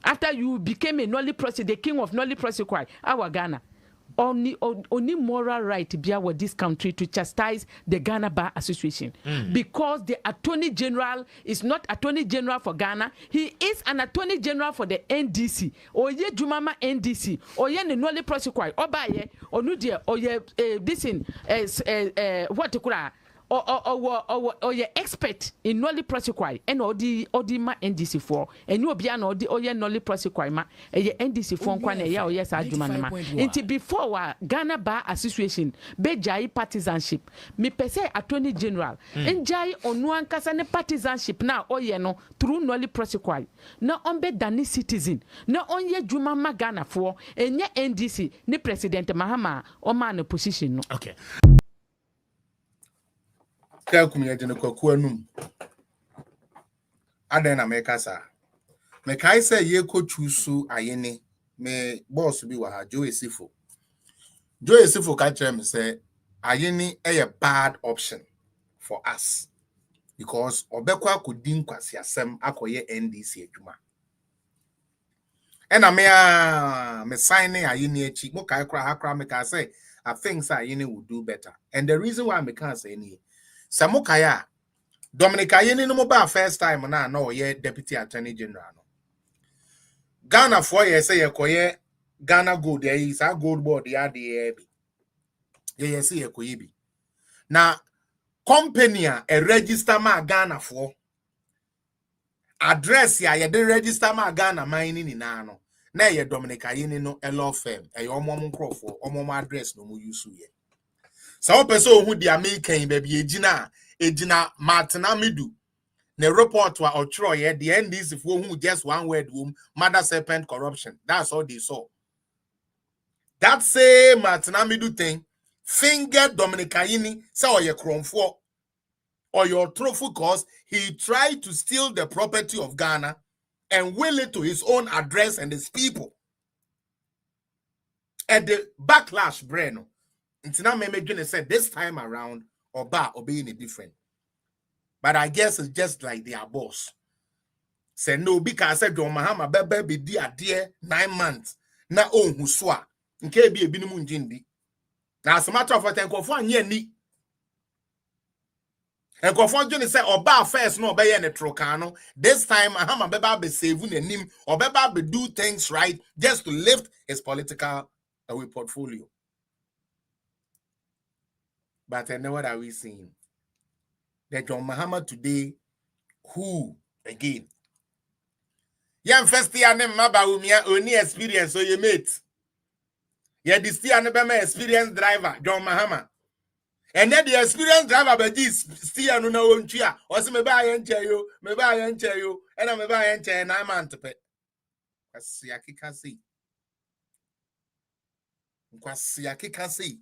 After you became a Nolly Prosequi, the king of Nolly Prosequi, our Ghana. only moral right be with this country to chastise the Ghana Bar Association because the Attorney General is not Attorney General for Ghana. He is an Attorney General for the NDC. Oye Jumama NDC. Oye Noli Prosecute. Obaye. Onudia. Oye this in what to call or your expert in Nolly Prosecute and odi ma NDC for and you be an oye Nolly Prosecute ma a NDC for one ya yes argument until before Ghana Bar Association be jai partisanship me per se Attorney General and jai onuan kasane partisanship now oye no through Nolly Prosecute na on be dani citizen na on ye Juma ma Ghana for and ye NDC ni President Mahama o man position no. Okay. Kumiyajene kwa kuanum adena mekasa mekai say ye ko chusu ayene me boss bi wa ha Joe Sifo ka tell me say ayene a bad option for us because obekwa kudin kwasi asem akoye NDC adwuma ena me signing ayene achi mo kai kra hakra me ka say I think say ayene will do better and the reason why me can say any Samukaya Dominic Ayeni no ba first time na ye deputy attorney general no Ghana for ye say ye koye Ghana gold there is a gold board ya de bi ye say ye koye bi na company a register ma Ghana for address ya ye de register ma Ghana mining ni na no na ye Dominic Ayeni no a law firm e omom nkrofo omom address no mu use ye so person who the American baby ejina Martina Midu ne report wa otro ye the NDC for who just one word mother serpent corruption. That's all they saw. That same Martina Midu thing finger Dominic Ayini say or ye kromfo or your trophy cause he tried to steal the property of Ghana and will it to his own address and his people. At the backlash brain. It's not me said this time around or being different. But I guess it's just like their boss. Say no, because I said John Mahama baby be dear 9 months. Na oh huswa. Nke be a binimun jindi. Now as a matter of fact, and confirm ye ni. And confirm Johnny say Oba first no be ne trocano. This time Mahama beba be saving a nim or beba be do things right just to lift his political portfolio. But I know what are we seeing? That John Mahama today, who again? Yan first year name Bawumia only experience so you mate. Yeah, this year never experienced driver, John Mahama. And then the experienced driver but this still no one cheer. Or say me buy and tell you, and I me buy and tell 9 months to pay. Kwasi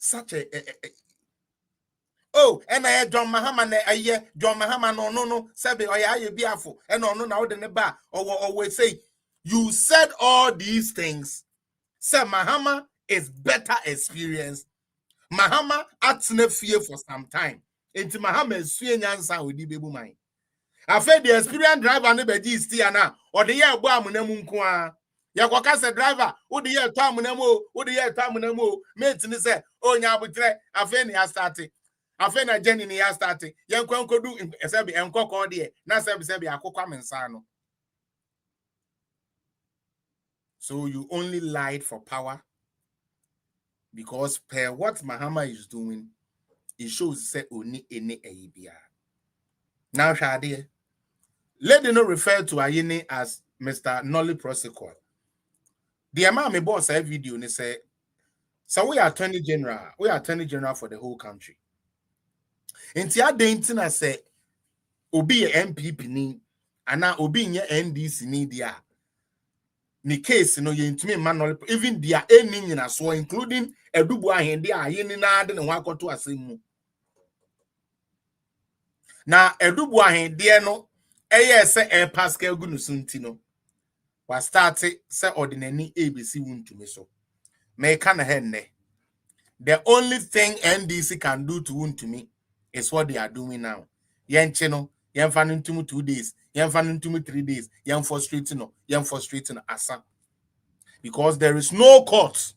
such a oh, and I had John Mahama John Mahama no sabi or ya biafo and no na wo de ne ba or we say you said all these things. Say Mahama is better experience. Mahama atne fear for some time. Enti Mahama sue nyansa odi bebu man. Afa the experienced driver ne be di still na or the year bo amunamu nko a Yakwaka se driver, who the year tamunemo, mate ni say, oh, nyabutre, afeni ya starting. Afena Jenny ni ya starting. Yankwanko do sebi enkoko die, na sebi akokwa mensano. So you only lied for power because per what Mahama is doing, it shows say oni ene eibia. Now Shadi, let them not refer to Ayini as Mr. Nolly Prosecute. The amount me boss a video and say, so we are attorney general for the whole country. In tia dentina say, obi a MPP ni, ana obi nye NDC ni dia. Ni case no ye intimi man even dia any na so including edubu ahende a ye ni na ade ne ho akoto asemu. Na edubu ahende no eye se e Pascal gu no sunti no. Was started say ordinary ABC won to me so. Me can henne. The only thing NDC can do to win to me is what they are doing now. Yen cheno, yen fanin to 2 days. Yen fan to me 3 days. Yen frustrating no. Yen frustrating asa. Because there is no court.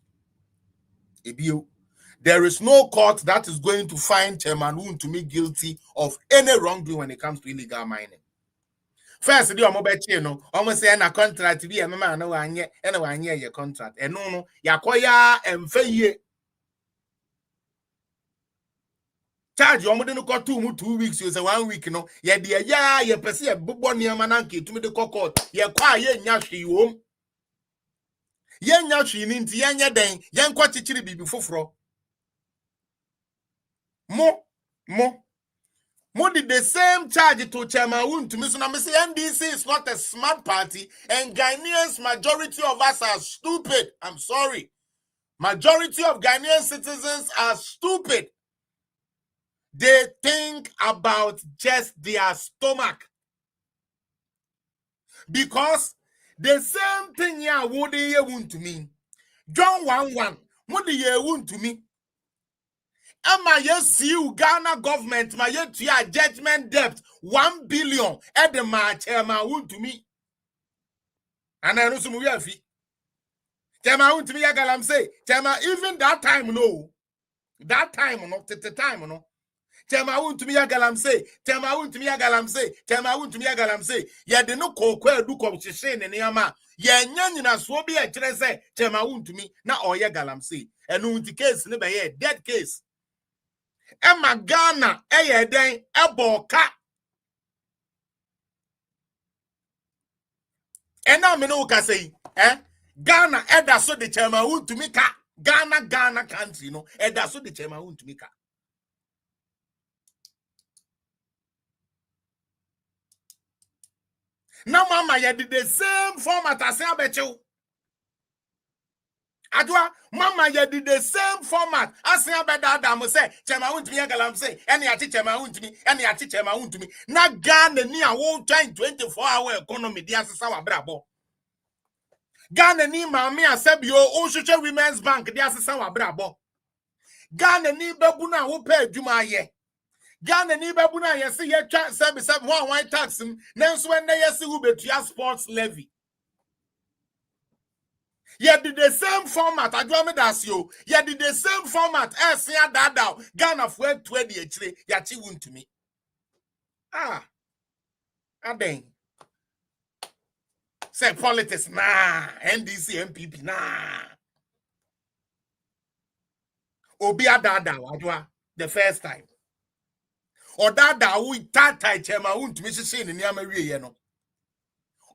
There is no court that is going to find Chairman Woon to me guilty of any wrongdoing when it comes to illegal mining. First, the omobechi no, almost say na contract be a mama no anye, and one year your contract. And no, yakoya and faye. Charge you almost no got 2 weeks, you say 1 week, no, ya dear, ya, ye perceive a bubon near mananki to me the cocoa, ye quiet yashi home. Yen yashi ninti yanya den, yan quachichiri be before fro. More did the same charge to Chairman Woon to me. So now me say NDC is not a smart party, and Ghanaians, majority of us are stupid. I'm sorry. Majority of Ghanaian citizens are stupid. They think about just their stomach. Because the same thing here would they want to me. John 1:1. What do you want to me? Ama yes you Ghana government my yet your judgment debt 1 billion at the match Chairman Woon to me. And I know some we have Chairman Woon to me agalam say Chairman even that time no. That time no the time no. Chairman Woon to me agalam say Chairman Woon to me agalam say Chairman Woon to me agalam say ya de no kokwa du kom hye ne niama ya nyanyina so bi a kire say Chairman Woon to me na oye galam say enu nti case ne be ye dead case. Emma Ghana, den, eboka. And now me no ka say, Ghana, eda so the Chairman Woon to me ka. Ghana country, no, eda so the Chairman Woon to me ka. Now, mama, you did the same format as I bet you. Adwa mama ye did the same format as ya beda adam say Chairman Woon to me galam say any ati Chairman Woon to me any ati Chairman Woon to me na Ghana ni a wo trying 24-hour economy dia sesa wa brabo Ghana ni maami asebio o hwehwe women's bank dia sesa wa brabo Ghana ni babu na wo pa adwuma ye Ghana ni babu na ye se ye twa 77 tax nanso when ye se wo betua sports levy. You did the same format. I do me das you. You did the same format. Ya dada. Ghana for 20 actually. Yachi Woon to me. Aden. Say politics nah. NDC MPP nah. Obia dada wadwa the first time. Or dada we tata Chairman Woon to me say in Yamarie ye no.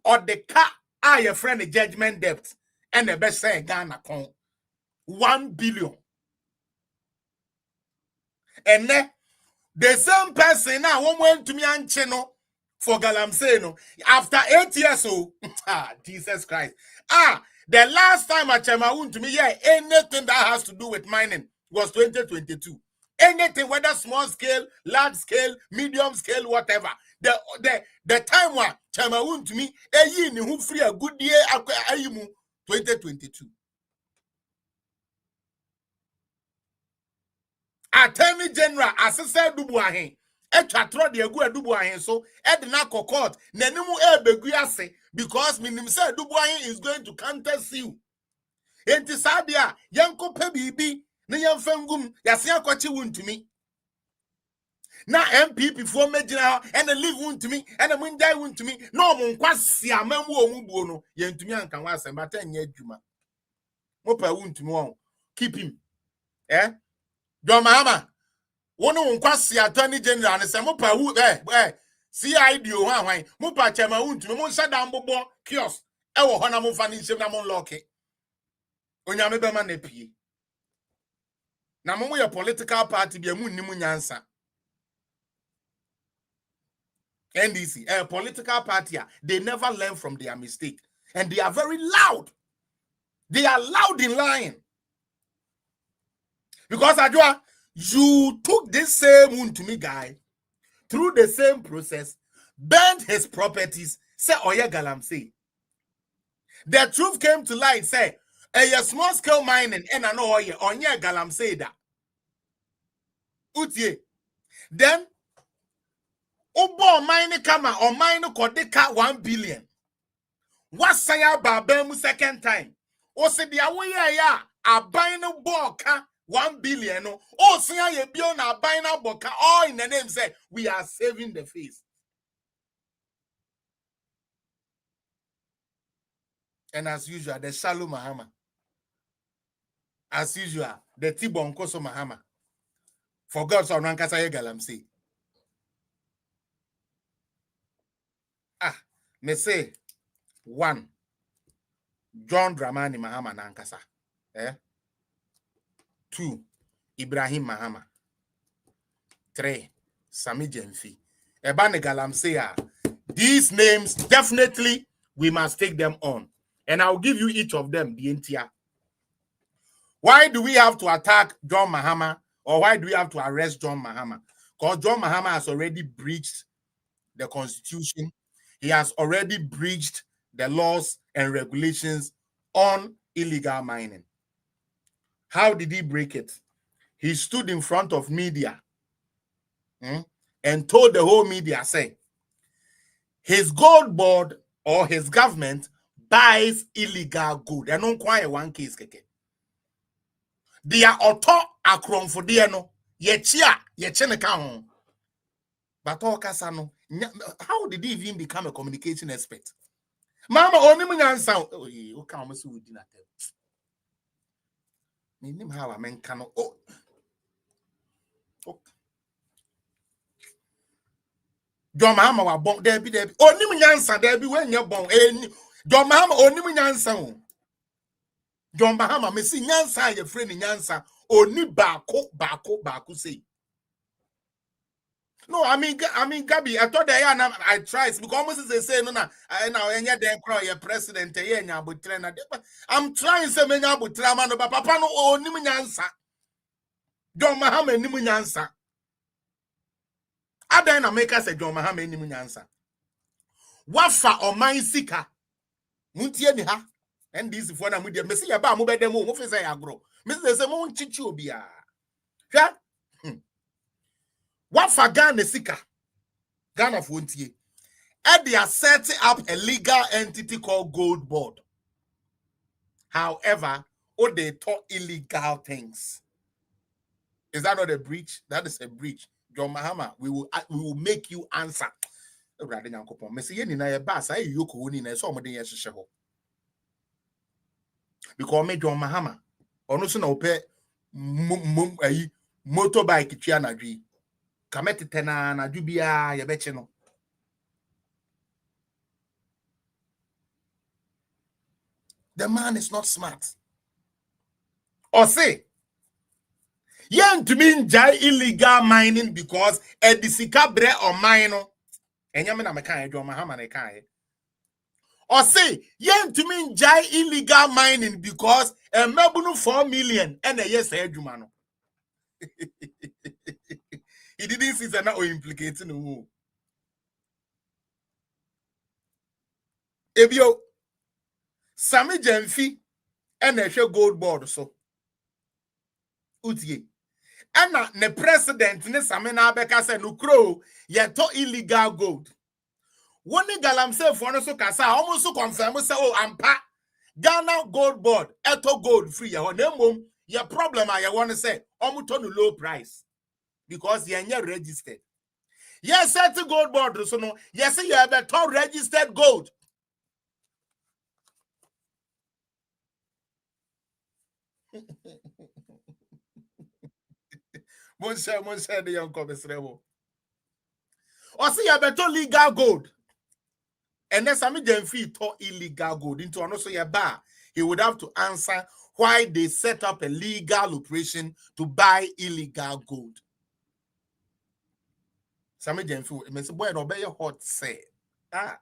Or the car your friend the judgment debt. And the best say Ghana con 1 billion. And then the same person now went to me and channel for Galamsey after 8 years old. Jesus Christ. The last time I Chairman Woon to me, anything that has to do with mining was 2022. Anything, whether small scale, large scale, medium scale, whatever. The time one Chairman Woon to me, who free a good year 2022. Attorney General Assessor Dubuahin. Etwatro de egu Dubuahin so edna court nanimu ebegu ase because minim say Dubuahin is going to counter sue. Enti sadia yanko pe bibi na yamfangum yase akwachi Woon to me. Na MPP for megina and leave Woon to me and munjai Woon to me. No mon kwasi amamwo omubuo no yentumi anka wa asem ata nya adwuma. Mopa Woon to me keep him. John Mahama one kwasi Attorney General and say mopa wu CID o hwan mopa Chairman Woon to me mon sada mbobo kiosk e wo hona mo fa ni nsem na mon lock onyame be ma na pie na mo ye political party bia mu nnimu nyansa NDC a political party they never learn from their mistake and they are very loud. They are loud in lying. Because Adwa, you took this same Woon to me guy through the same process, burned his properties, say Oye Galam say. The truth came to light, say, a small scale mining and an Oye Galam say that. Utie. Then Obo mine kama or mine kodeka 1 billion. What say about Bemu second time? O se the away ya a buying boka 1 billion. O say ye bion a buying boka all in the name say we are saving the face. And as usual, the Shalom Mahama. As usual, the Tibon Koso Mahama. For God's on Rankasa Galam say. Me say 1. John Dramani Mahama Nankasa. 2. Ibrahim Mahama. 3. Sami Jemfi. Ebane Galam say these names definitely we must take them on. And I'll give you each of them the entire. Why do we have to attack John Mahama? Or why do we have to arrest John Mahama? Because John Mahama has already breached the constitution. He has already breached the laws and regulations on illegal mining. How did he break it? He stood in front of media and told the whole media, say, his gold board or his government buys illegal gold. They don't quite one case. They are auto akron for the no. Yechia, yecheneka. But Okasano, how did he even become a communication expert? Mama, only me answer. Oh, you can't miss with dinner. Name how a man can. Oh, John Mahama was born there. Be only me answer there. Be when you're born. John Mahama only me answer. John Mahama, me see nyansa your friend nyansa. Only bako say. No, I mean, Gabi, I thought I tried because almost they say no, I now any them cry your president, I'm trying to say many about trauma, but Papa no only me nyansa. John Mahama ni me nyansa. Ada na make us say John Mahama ni me nyansa. Wafa o man sika. Muntie ni ha. And this for na mudia me say ya ba mo be dem mo fe say agro. Me say mo nchichi obi a. Hwa? What for Ghana Sika? Ghana Fontie. And they are setting up a legal entity called Gold Board. However, they taught illegal things. Is that not a breach? That is a breach. John Mahama, we will make you answer. Because me John Mahama, also no pay motorbike chiana. Kameti tena na jubia ya beche no. The man is not smart. Or say, yen to mean jai illegal mining because edisika bre or mino. Enyame na meka John Mahama na kai. Or say, yen to mean jai illegal mining because a mebunu 4 million and a yes ejumano. He didn't see that or implicating who. Ebio Sami Jemfi and a show gold board so. Utie. And the president ne Samina Beka said no crow yet to illegal gold. One galam say for no so kasa almost so confirm say oh ampa Ghana gold board eto gold free your name your problem I want to say almost on low price because you are registered. Yes, set the gold board so no yes you have a top registered gold. Monsieur, the young commissioner. Or see, you better legal gold. And then some of them feel to illegal gold into also your bar. He would have to answer why they set up a legal operation to buy illegal gold. Some of them feel, Mr. Boy, no better hot say. Ah.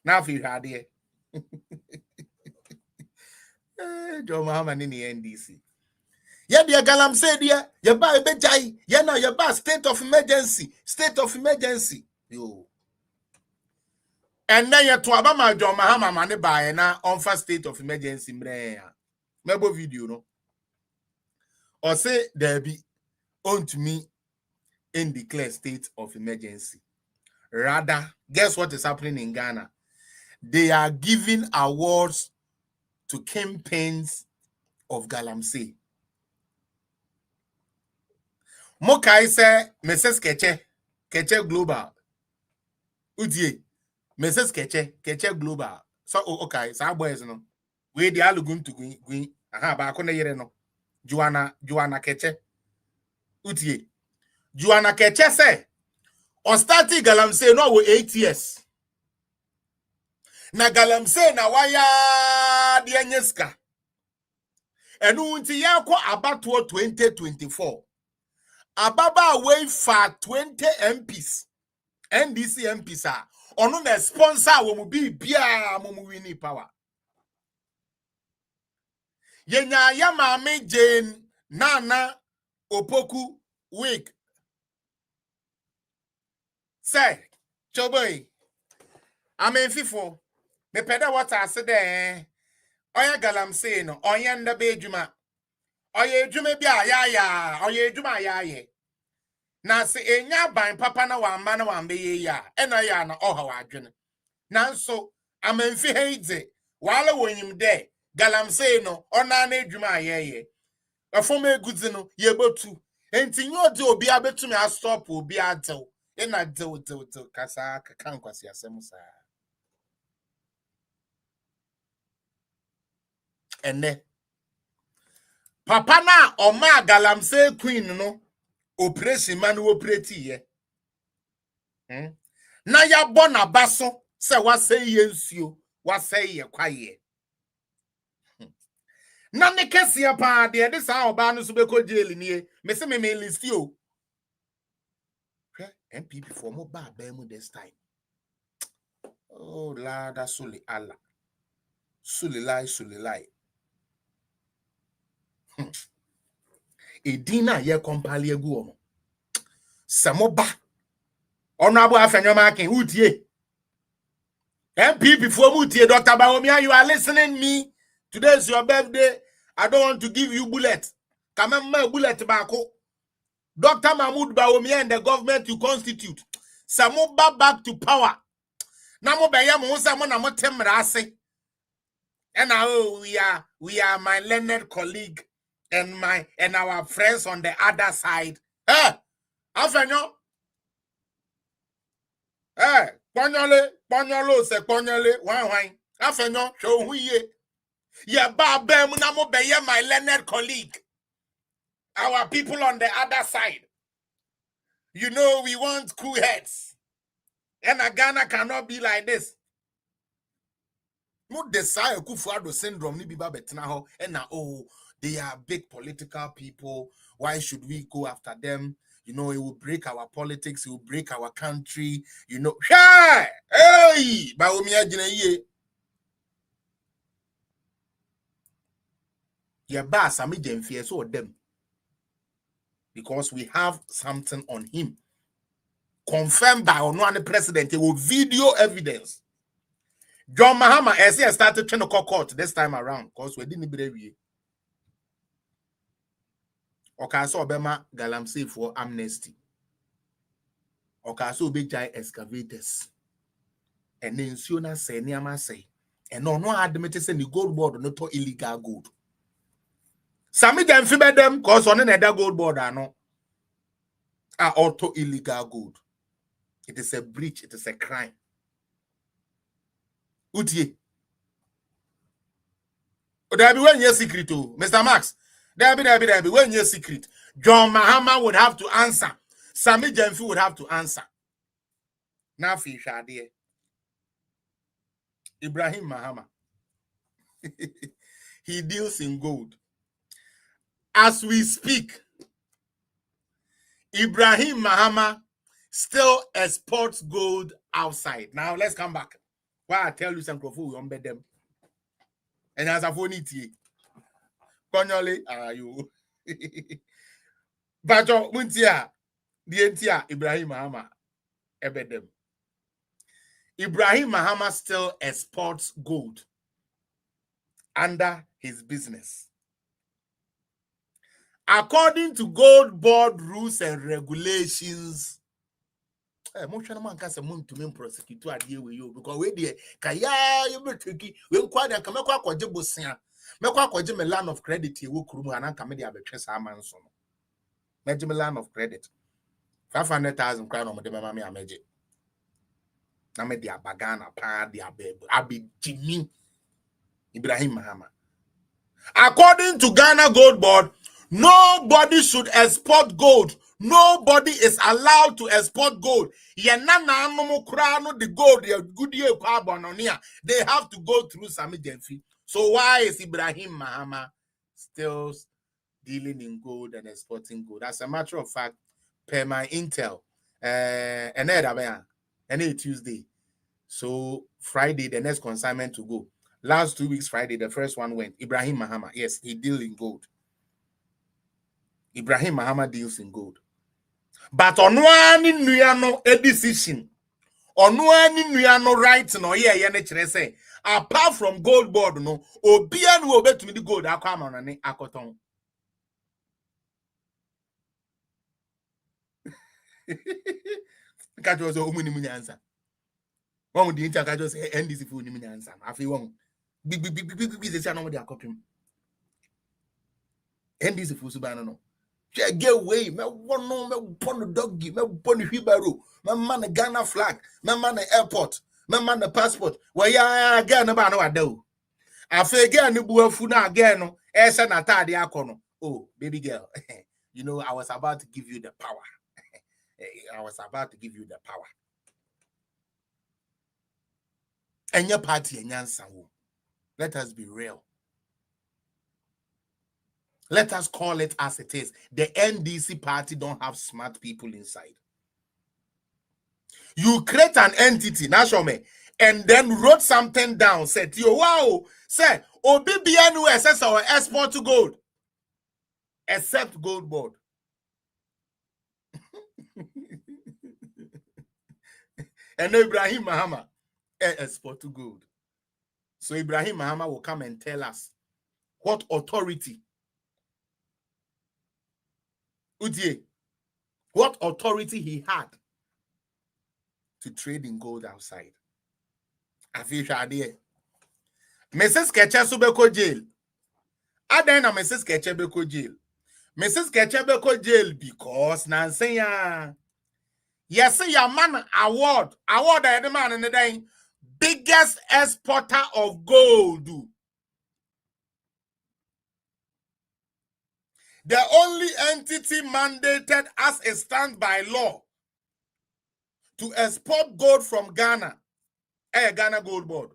Now if you had it. John Muhammad in the NDC. Yeah, dear Galam said, yeah, you buy a bejai, yeah, now you buy state of emergency, yo. And then you to Abama John Mahama money buy na on first state of emergency, mebo video no. Or say there be on to me and declare state of emergency. Rather, guess what is happening in Ghana? They are giving awards to campaigns of Galamsey. Mokai say, Mrs. Keche Global. Udie, Mrs. Keche Global. So, okay, so boys, no. We the alugun to green. Aha, ba akona yere no. Joanna Keche. Udie. Joanna Keche say, on starting Galamsey no we 8 years. Na Galamsey na waya di enyeska. Enu unti yakwa abatuo 2024. Ababa away for 20 MPs. NDC MPs are ono na sponsor wo mu bi bia mo mu wini power. Yenya ya maame Jane Nana Opoku week. Say, choboy. Amen fifo. Me peda what I said there. Oya Galamsey no, oya ndabe ejuma. Oya ejuma bia ya, oya ejuma ya. Na se enya ban papa na wamba na wambe ye ya. Ena ya na oha wadwene. Nanso amenfi heidze. Wala wonyim de. Galamsey no, ona na ejuma ye. Afome egudzi no yebotu. Enti nyo de obi abetumi a stop obi adew. Ena dew kasa kankwasi asem sa. Ene papa na oma Galamsey queen no operation man operate ye na ya bona baso se wasey ye nsuo wasey ye kwaye na ne kese pa de de sa oba no so be ko jail ni me se me list o MPP for mo ba mu this time. Oh lada suli Allah suli lai Edina ye compale egu omo samoba honorable afenyomakin utie MPP for mutie Dr. Bawumia, you are listening me. Today is your birthday. I don't want to give you bullet. Kamema bullet bako. Dr. Mahmoud Bawumia and the government you constitute. Samoba back to power. Namo beya mo sa mo na mo temrase. And now we are my learned colleague and our friends on the other side. Afenyo. Ponyolo se ponyole wan. Afenyo show huye. Ya ba bem na mo beye my learned colleague. Our people on the other side. You know we want cool heads. And Ghana cannot be like this. No desire Kufuado syndrome ni biba betina ho and na they are big political people. Why should we go after them? You know, it will break our politics, it will break our country. You know, hey, Bawumia Jineye. Yeah, boss, I'm fear so them. Because we have something on him. Confirmed by one president, it will video evidence. John Mahama, as he started trying to call court this time around, because we didn't believe you. Okaso Obama Galamsey for amnesty. Okaso Bejai excavators. And then Siona say Niama say. And no admitted say the gold board not to illegal gold. Sami them fibe them cause on another gold board are no. Are auto illegal gold. It is a breach, it is a crime. Utie. There be one year secret too, Mr. Max. There be when your secret. John Mahama would have to answer. Sami Jemfi would have to answer. Now fish are there. Ibrahim Mahama. He deals in gold. As we speak, Ibrahim Mahama still exports gold outside. Now let's come back. Why I tell you some profu we embed them. And as a phone it. Konyole are you? Bajo Muntia, the Entia Ibrahim Mahama ebedem. Ibrahim Mahama still exports gold under his business. According to gold board rules and regulations, motion man can say to me prosecute to adhere with you because we dear kaya you be tricky. We inquire and come back kwa jibosia. Mekwa kwa jime land of credit you krumu and come media betres amanson. Mejime land of credit. 500,000 crown on the mama ameje. Na me dia bagana pa dia babe. Abi Jimmy Ibrahim Mahama. According to Ghana Gold Board, nobody should export gold. Nobody is allowed to export gold. The gold, they have to go through Sami Jenfi. So why is Ibrahim Mahama still dealing in gold and exporting gold? As a matter of fact, per my intel, and Tuesday. So Friday, the next consignment to go. Last 2 weeks, Friday, the first one went. Ibrahim Mahama, yes, he deals in gold. Ibrahim Mahama deals in gold. But on one in a decision, on one in rights, no, say, apart from gold board, no, Obian will bet me the gold, I come on an akoton. Catch was a woman answer. One with the intercatch say, end this if you answer. I feel one. Big, they say, I know what they are copying. End this if you no. Get away, me one no, me pon the doggy, me pon the wheelbarrow, me man the Ghana flag, me man the airport, me man the passport. Well, yeah, again, about no, I do. I feel again, the boy funa again, no, esa na ta de akono. Oh, baby girl, you know, I was about to give you the power. I was about to give you the power. And your party and Yansan. Let us be real. Let us call it as it is. The NDC party don't have smart people inside. You create an entity, Nashome, and then wrote something down, said, yo, wow, say, OBBN assess our export to gold, except gold board. And Ibrahim Mahama, export to gold. So Ibrahim Mahama will come and tell us what authority, Udie, what authority he had to trade in gold outside. Afisha idea. Mrs. Ketchebeko jail. Adena Mrs. Ketchebeko jail. Mrs. Ketchebeko jail because Nansenya. Yes, your man award the man in the day biggest exporter of gold. The only entity mandated as a stand by law to export gold from Ghana, Ghana Gold Board.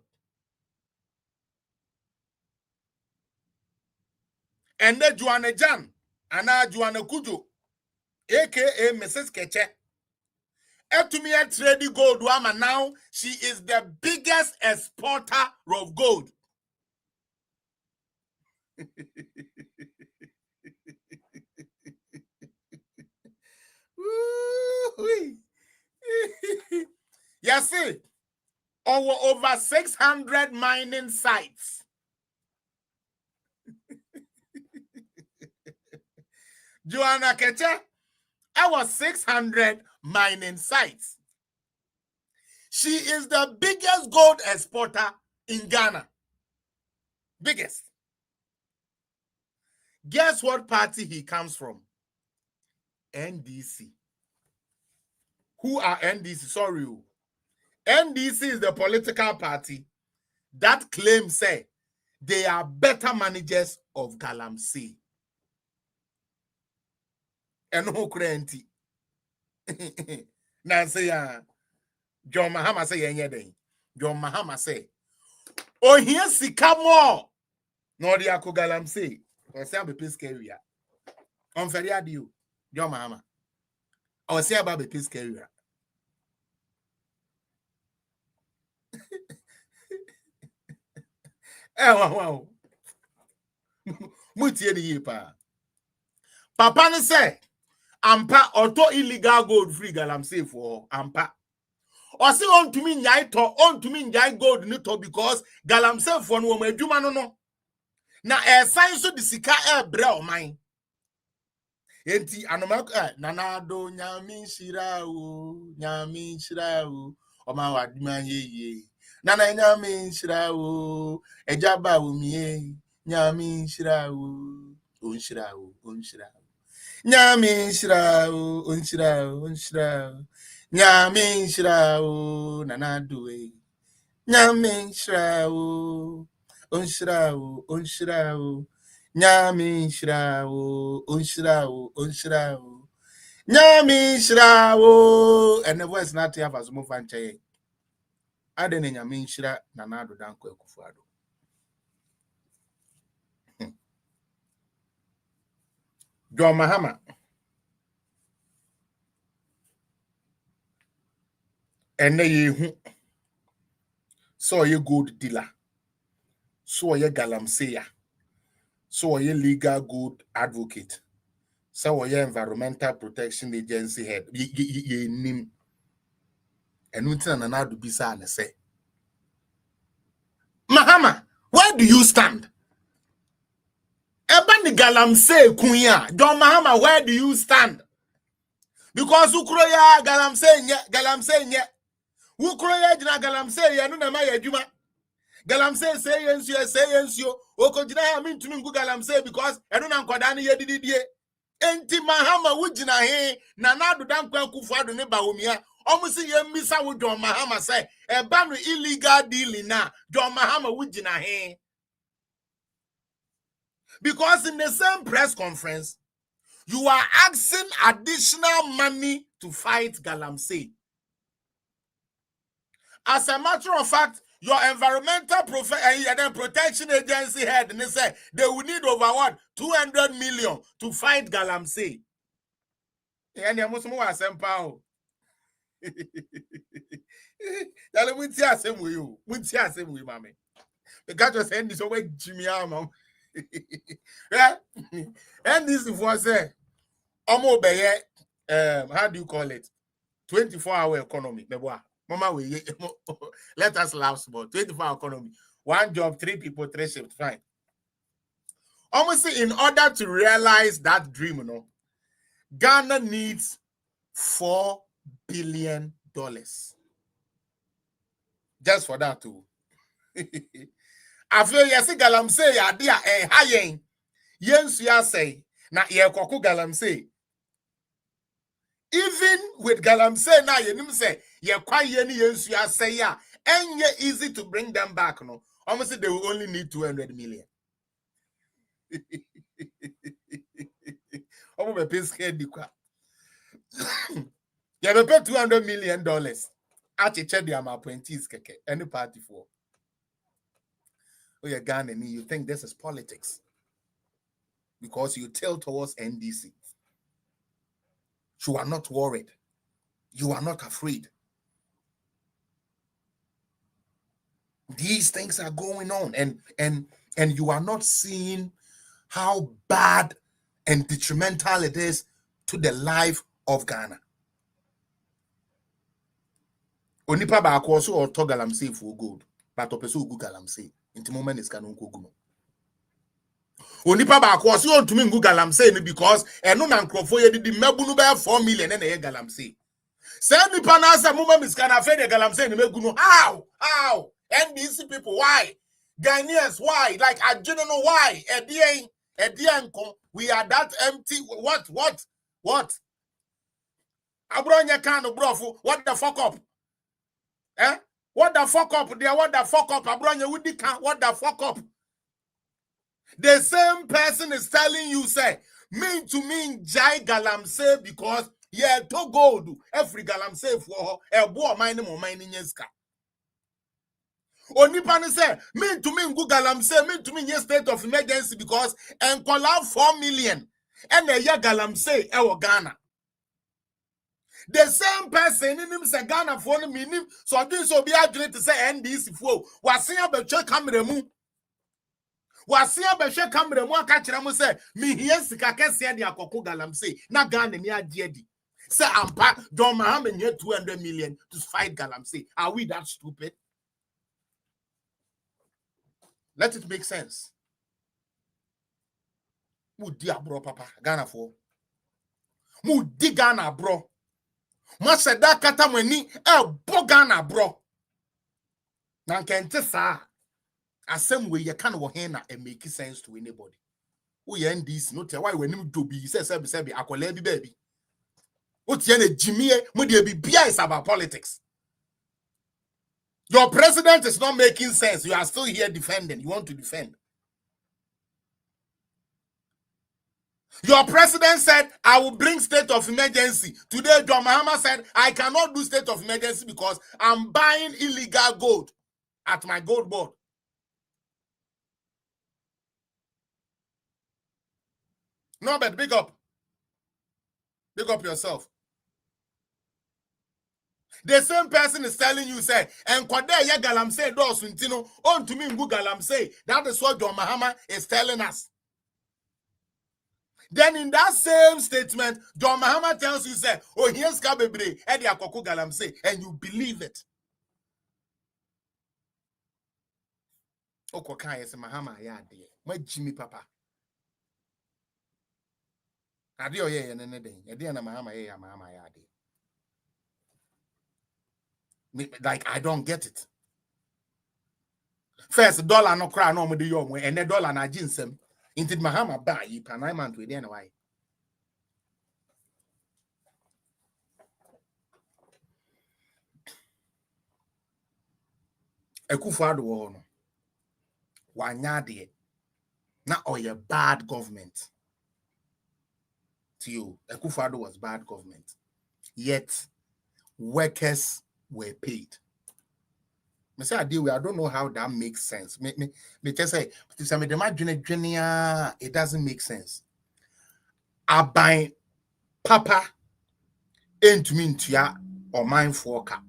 And then Joanna Jan, Anna Joanna Kujo, aka Mrs. Keche. Etumia trading gold woman now, she is the biggest exporter of gold. Yes, see, over 600 mining sites. Joanna Keche, our 600 mining sites. She is the biggest gold exporter in Ghana. Biggest. Guess what party he comes from? NDC. Who are NDC? Sorry. NDC is the political party that claims say they are better managers of Galamsey. And who crenti? Now say John Mahama say yenye John Mahama say, oh here sika more. No dia ko Galamsey. Or say be peace carrier. On feria dio John Mahama. Or say about be peace carrier. Wow. Mutie di pa. Papa ne say ampa auto illegal gold free Galamsey for ampa. Or say on to me nyai gold nito because Galamsey for no adwuma no. Na sign so the sika bre o man. Enti anoma nanado nyame nshira o oma wadima ye nana nyame nshira o eja Bawumia nyame nshira o onshira nyame nshira o onshira nyame nshira o nanado nyame nshira o onshira nyame nshira o onshira nyame nshira o and the voice not have as move and chay adene nyame nshira nanado danko ekufuado John Mahama ene yehu so ye gold dealer so ye galamsey so ye legal good advocate so ye environmental protection agency head ye nim enuntina nanado bisa na say Mahama, where do you stand? Ebani galamsey kunya John Mahama, where do you stand? Because ukroya galamsey nye ukroya jina galamsey ya nuna ma yadjuma galamsey say yensio oko jina ya mintumi ngu galamsey because enuna nkodani yedididie enti Mahama wujina he nanado dankwa Akufo-Addo ne Bawumia omusi yemmisa wo John Mahama say ebanu illegal dealing na John Mahama wujina he because in the same press conference you are asking additional money to fight galamsey. As a matter of fact, your environmental protection agency head and they say they will need over what 200 million to fight galamsey. And you must more simple. Tell me same with you. We same with mommy. Because you send this away Jimmy Armam. Yeah. And this was say how do you call it? 24-hour economy. Mama, let us laugh small. 24-hour economy. One job, 3 people, 3 shifts. Fine. Almost in order to realize that dream, you know, Ghana needs $4 billion. Just for that too. I feel yes, galamsey idea high. Yes, you say. Na ye koku galamsey. Even with galamsey now, you say ye kwa ye ni yensu ya say ya, and ye easy to bring them back. No, almost they will only need 200 million. Omo be pay scared di kwa. You be pay $200 million. Achi check the appointees keke any party for. Oh, you're Ghana, you think this is politics because you tilt towards NDC. You are not worried. You are not afraid. These things are going on, and you are not seeing how bad and detrimental it is to the life of Ghana. Onipa ba akwoso or to galamsey for good, but opeso ugu galamsey. Inti moment is kanon koguno. Onipa ba akwoso ontumi ngu galamsey because eno na nkrofo ye di mebunu be 4 million na ye galamsey. Say nipa na asa muma miskana fe de galamsey ni meguno. How? NDC people, why? Ghanaians, why? Like I don't know why. We are that empty. What? Abronya kanu brofu. What the fuck up? Eh? What the fuck up? There, what the fuck up? Abronya wudi kan. What the fuck up? The same person is telling you, say, mean to mean jai galamsey because yeah, to gold every galamsey for a boy mining or mining yeska. Onipani say, mean to me ngu galamsey, mean to me yes state of emergency because and call out 4 million and a year galamsey ewo Ghana. The same person in him say Ghana for him, so this will be agreed to say NDC for was see a check camera mu. Was see a check camera mu catch them say me here sika kesi di akoko galamsey na Ghana ni adiedi. Say ampa John Mahama here 200 million to fight galamsey. Are we that stupid? Let it make sense. Who dear bro papa Ghana for Mu digana bro. Maseda kata mweni bogana bro. Nankente sa. Asem we ye kan wo hen na make sense to anybody. Who ye ndis no te why when him do be say akola bi baby. What ye na Jimmy mo de bi bia is about politics. Your president is not making sense. You are still here defending. You want to defend. Your president said, I will bring state of emergency. Today, John Mahama said, I cannot do state of emergency because I'm buying illegal gold at my gold board. No, but big up. Big up yourself. The same person is telling you, say, and kwade ya galamse do suntino, on to me ngu galamse. That is what John Mahama is telling us. Then in that same statement, John Mahama tells you, say, oh, here's Kabebre, Edi Akoko galamse, and you believe it. Okoka yes Mahama ya de. My Jimmy Papa. Adio ye ne den. Edi na Mahama ya Mahama ya de. Like I don't get it. First dollar no cry no mo de yo mo and the dollar na ginsem. Inti Mahama ba yi pa 9 months we dey na why. Ekufuado wo no. Wanya de. Na oye bad government. To you, Ekufuado was bad government. Yet workers were paid. Me say I don't know how that makes sense. Me just say, it doesn't make sense. I buy papa into me into ya or mine for cap.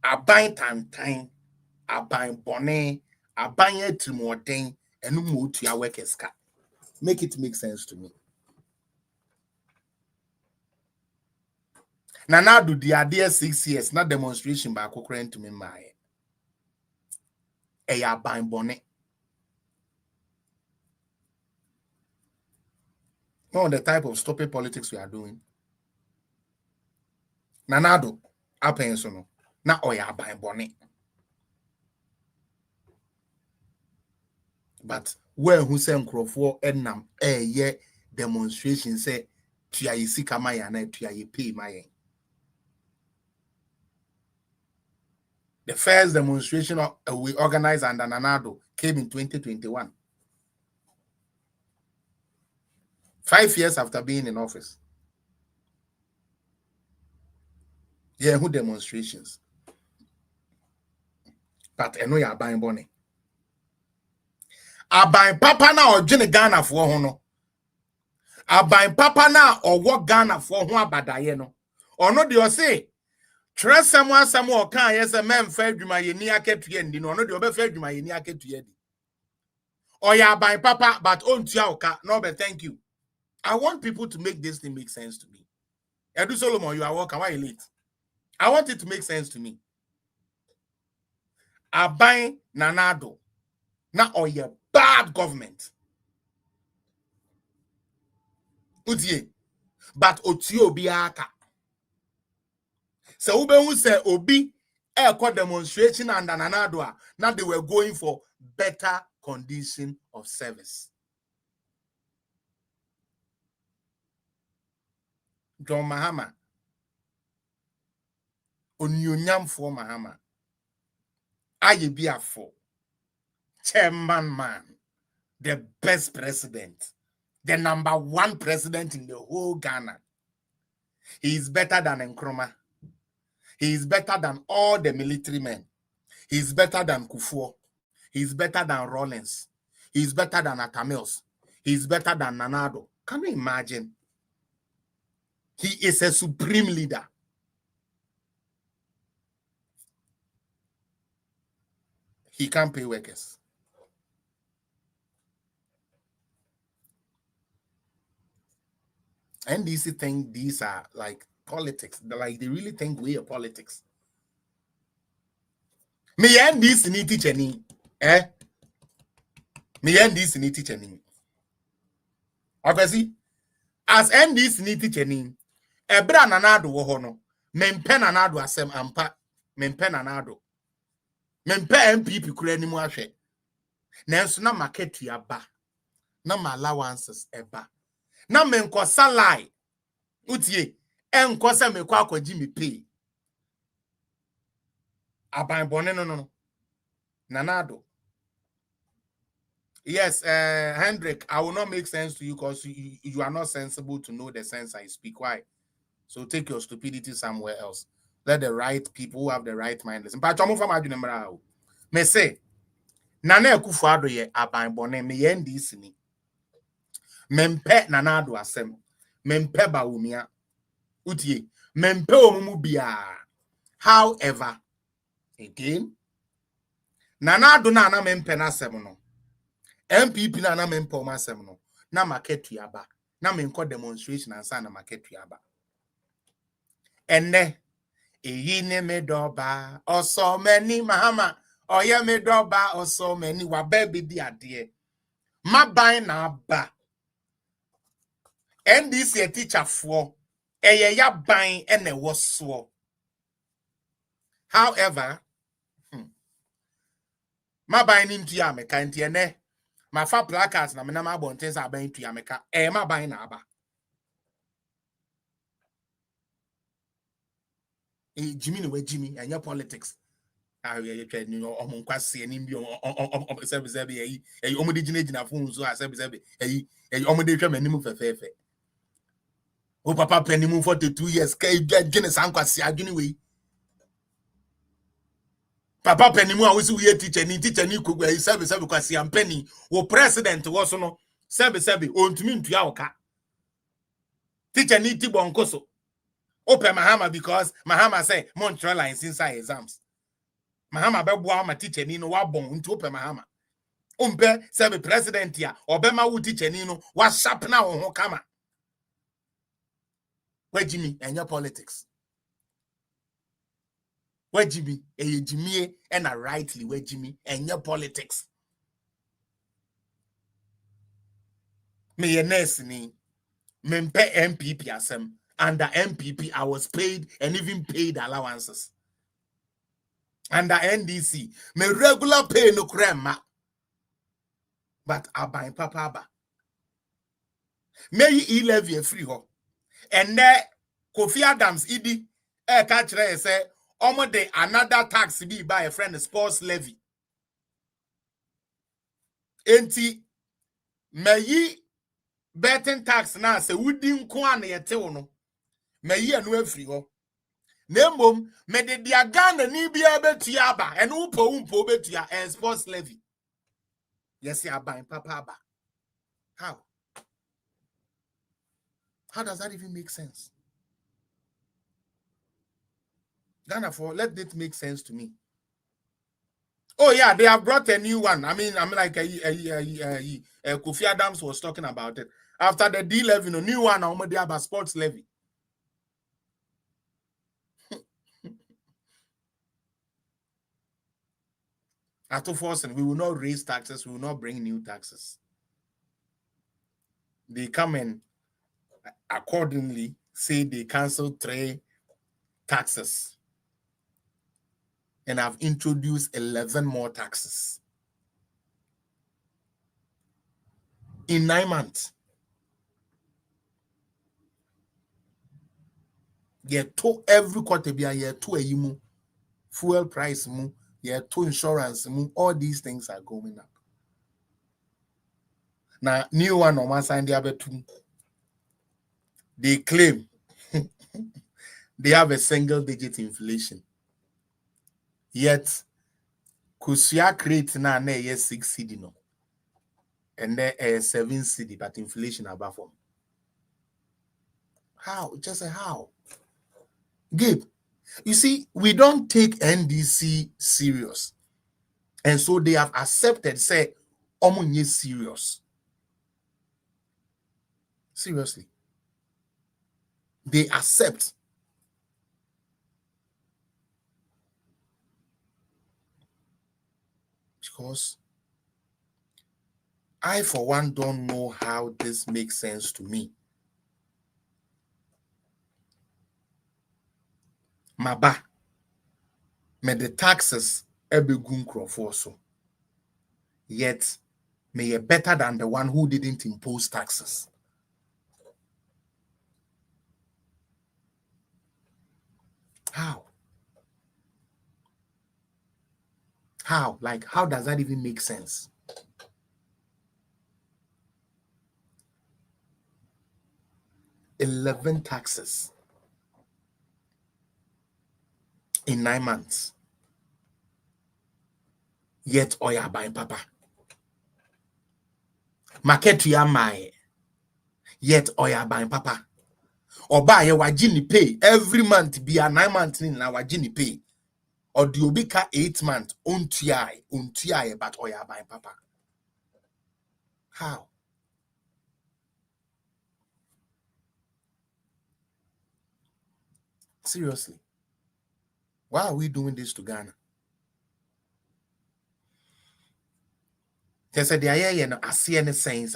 I buy time, I buy bonnet, I buy it to more thing and no more to your workers cap. Make it make sense to me. Now do the idea 6 years, not demonstration by Cochrane to me my a buying bonnet. No, the type of stupid politics we are doing. Nanado, apensono, na oya buying bonnet. But where who say Crawford enam ye demonstration say tia isi kama ya na tia ye pay my. The first demonstration we organized under Nanado came in 2021. 5 years after being in office. Yeah, who demonstrations? But I know you're buying bonnet. I buy papa na or Jenny Ghana for hono. I buy papa na or what Ghana for who abadayeno. Or no, do you say? Trust someone can yes a man fed you my near kept to end. No, the other fed you my near kept to end. Or ya buy papa, but on Tiaoka, no, but thank you. I want people to make this thing make sense to me. Edu Solomon, you are welcome. Why late? I want it to make sense to me. I buy Nanado. Now, or your bad government. Udie. But Otio Biaka. So Ube who say Obi aircraft demonstration and Nanado. Now they were going for better condition of service. John Mahama. Onyonyam for Mahama. Aye be a for. Chairman man. The best president. The #1 president in the whole Ghana. He is better than Nkrumah. He is better than all the military men. He is better than Kufuor. He is better than Rollins. He is better than Atamils. He is better than Nanado. Can you imagine? He is a supreme leader. He can't pay workers. NDC think these are like politics. Like they really think we are politics. Me NDC ni teacher ni, Me NDC ni teacher ni. Obviously, as NDC ni teacher ni ebra nanado wo ho no mempe nanado asem ampa mempe nanado mempe MPP kura ni mu ahwe nanso na market aba na my allowances eba na menko salary utie enko se mekọ akwaji me pay aban bone no nanado. Yes, Hendrik, I will not make sense to you because you are not sensible to know the sense I speak. Why? So take your stupidity somewhere else. Let the right people who have the right mind listen. But I'm from Adunamra. Me say, Nana Kufuado ye aban bone me yendi sini. Mempe nanado asem. Mempe Bawumia. Utie. Mempe omumu biya. However, again, nanado na mempe na asem no. MPP na mempo masem no na market yaba na menko demonstration ansa na market yaba enne eyi ne medoba oso mani mahama oye medoba oso mani wa baby di ade maban na ba NDC teacher fo eye ya ban ene woso. However, maban ni ntua meka nti ene ma fa placards na menam abonten sa ban tua meka ma ban na aba Jimmy no Jimmy anya politics ye twa ni omonkwase ni bi sebe yi omode gina fun so sebe yi omode twa manim fefefe o papa penimu 42 years kai gene sankwase adwene we papa penimu a wosi we teacher ni kogwa yi sebe kwase ampani wo president wo so no sebe ontumi ntua oka teacher ni ti bonkoso open Mahama because Mahama say Montreal lines inside exams. Mahama beboa ma teacher ni no wabon nti open Mahama. Umpe sebe president ya obema wu teacher ni no wa sharp na wo ho kama. Wajimi enya politics. Wajimi ejimie and rightly wajimi enya politics. Me ye nurse ni mempe MPP asem. Under MPP, I was paid and even paid allowances. Under NDC, my regular pay no crema. But I buy papa ba. May you levy a free ho. And there, Kofi Adams, idi, catch say, omo de another tax be by a friend sports levy. Enti, may ye betting tax na se wouldn't kwan yet no. Me ye no afri ho nembom me de dia Ghana ni bia betua aba ene umpo betua and sports levy yes ya ban papa aba. How does that even make sense? Ghana for let it make sense to me. Oh yeah, they have brought a new one. I mean like Kofi Adams was talking about it after the D levy, no new one already about sports levy. After forcing, we will not raise taxes, we will not bring new taxes. They come and accordingly say they cancel 3 taxes and have introduced 11 more taxes in 9 months. Yeah, to every quarter be a year to a yimu, fuel price mu, yeah, to insurance mu, all these things are going up. Now, new one on one side, the other two, they claim they have a single-digit inflation. Yet, Kusia create now a 6 cedi no, and then a 7 cedi, but inflation above them. How? Just say how? Gabe, you see, we don't take NDC serious, and so they have accepted. Say, omunye serious. Seriously, they accept. Because I, for one, don't know how this makes sense to me. Maba. Me the taxes ebegun crofo so. Yet may ye better than the one who didn't impose taxes. How? How? Like, how does that even make sense? $11 taxes in 9 months. Yet oya buying papa. Market to your my. Yet oya buying papa. Or buy a wajini pay every month be a 9 months in a wajini pay. Or do you be 8 months unti but oya buying papa. How? Seriously. Why are we doing this to Ghana? They said, I see any sense.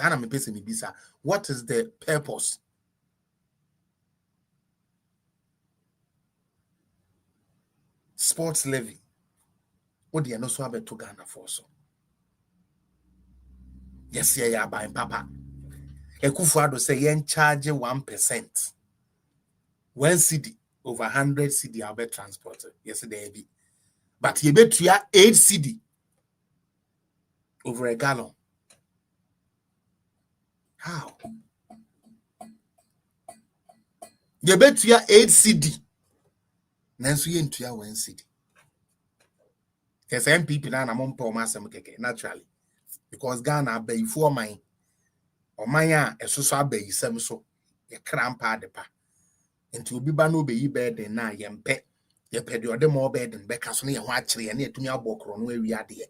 What is the purpose? Sports levy. What do you know so about to Ghana for so? Yes, yeah, buying papa. Ekufuado say yen charge 1%. 1 cedi over 100 cedi I'll be transported. Yes, there be. But you bet you 8 cedi over a gallon. How? You bet you 8 cedi. Nansu you into 1 cedi. Yes, MPP now I'm on keke naturally. Because Ghana be for mine. Or mine a so be sem so. Ye crampa de pa. Into obi ba no be yi bed na yempe. Ye pedi ode more bed and beka so na ye ho akire ne etumi abokro no awi ade.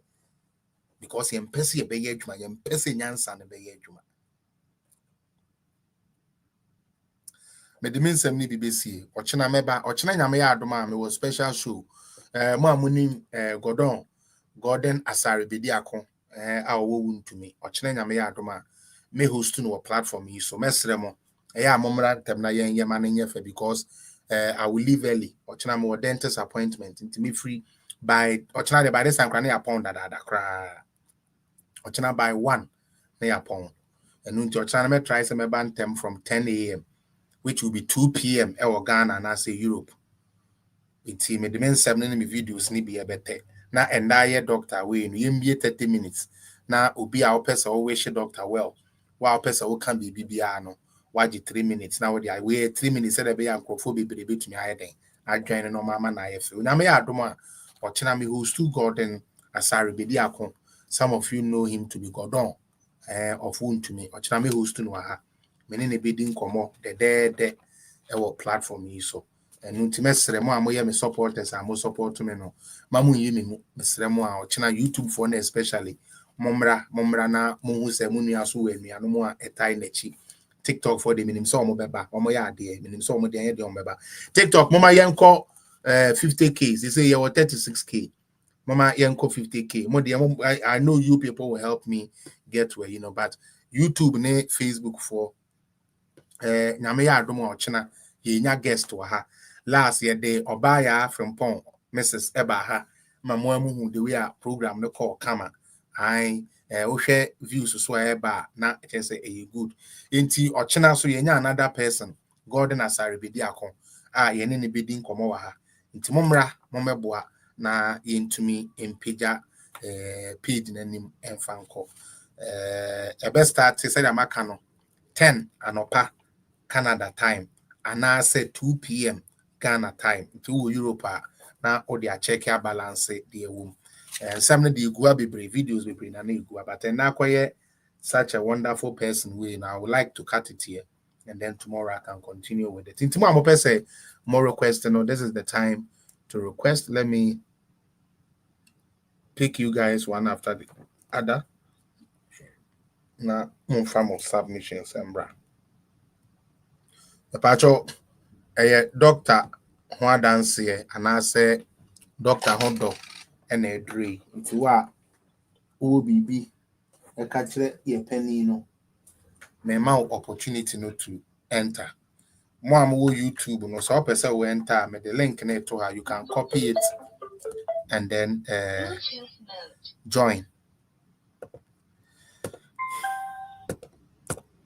Because yempe se ye be ye adwuma, yempe se nyansa ne be ye adwuma. Me de mensem ni BBC ochena meba ochena nyame ya adoma me was special show mo amuni Gordon Asare bedi akon a wo wuntumi ochena nyame ya adoma me host no platform yi so mesre mo ya amomra tem na yen yema na nyefa because I will leave early ochena me dentist appointment into me free by ochena de by this time na upon da kra ochena by 1 na upon enu nti ochena me try se me ban tem from 10 a.m. which will be 2 p.m. Ewa Ghana and I say Europe. It's me demand 7 videos ni be a better. Na and I doctor we in 30 minutes. Na ubi our person always doctor well. While person who can be BBR 3 minutes. Now I wait 3 minutes said be uncrophobia be to me hiding. I join no mama na if na me adoma or china me who's too Gordon Asari Bediakon. Some of you know him to be Gordon of wound to me or china me who's to know her. Many bidding come the our platform yi so and ultimate mo amoye me supporters am support me no mamu yi me mesremo a ochina YouTube for na especially momra na mo hu se mu nua so wanu mo a etai na chi TikTok for the minim so mo beba mo ya ade minim so mo de de mo beba TikTok mama yenko 50k they say you 36k mama yenko 50k mo de I know you people will help me get where but YouTube ne Facebook for nyame ya adom ochena ye nya guest wa ha last year day obaya from pon Mrs. Eba ha mamwa mu the way a program no call kama ai ohwe views so eba na it say e good enti ochena so ye nya another person Gordon Asare bedi akon ye ne bedi nkomo wa ha enti momra momeboa na ye ntumi empeja page nanim emfanko ebe start say da maka no 10 anopa Canada time and I said 2 p.m. Ghana time to Europe now or their check your balance the womb and some of the Gua be videos we bring and but now quite such a wonderful person way now I would like to cut it here and then tomorrow I can continue with it. In tomorrow I'm say more requests this is the time to request. Let me pick you guys one after the other. Now from submissions and bra. The pacho doctor ho dance and I say doctor hondo and a dre if you are OBB a catcher ye penny no may mount opportunity not to enter Mom will YouTube no so person will enter me the link in it to her. You can copy it and then join.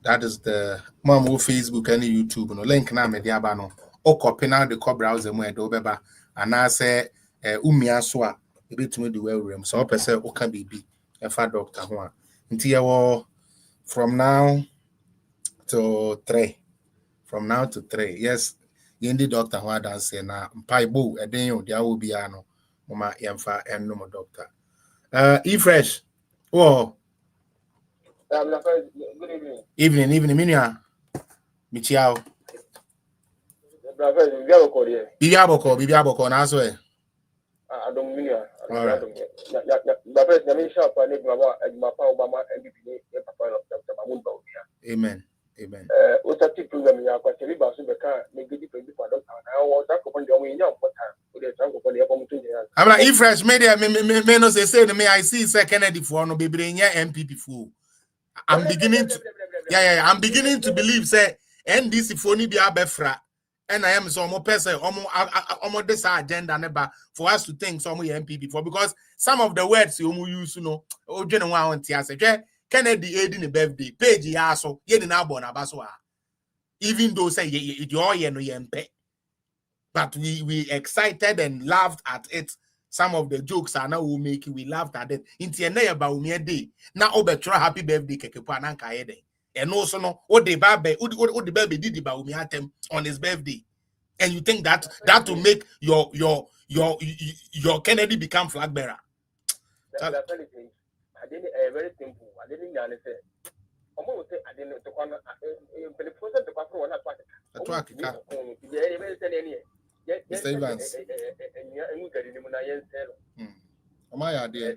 That is the mom will Facebook and YouTube no link na me dia ba no. O copy now the co browser mo e do beba and I say umia so a e betumi the well room so person o can be e fa doctor ho a. Nti ye wo from now to 3. From now to 3. Yes, yendi doctor ho dan say na mpai bo eden yo dia wo bia no mama yemfa enno mo doctor. E-fresh. Oh. Good evening. Evening, Minia. Michiao. Bibiaboko, na so eh. I don't mean All right. Amen. Amen. I'm like E-fresh media me no say to me I see say Kennedy for no be bring MPP fool. I'm beginning to I'm beginning to believe say NDC for ni be abefra and I am so more person almost this agenda never for us to think some MPP for because some of the words you use know ojene wa on tia say Kennedy aiding the birthday page ya so ye ni na born abaso even though say you no yempe but we excited and laughed at it. Some of the jokes are now we make we laughed at it. Inti ene ya Bawumia day. Na obetra happy birthday kekepo ananka yede. And also no o the baby did the Bawumia tem on his birthday. And you think that will make your Kennedy become flag bearer. I didn't very simple. I didn't say. Almost I didn't to corner the process to pass one Mr. Evans. My idea.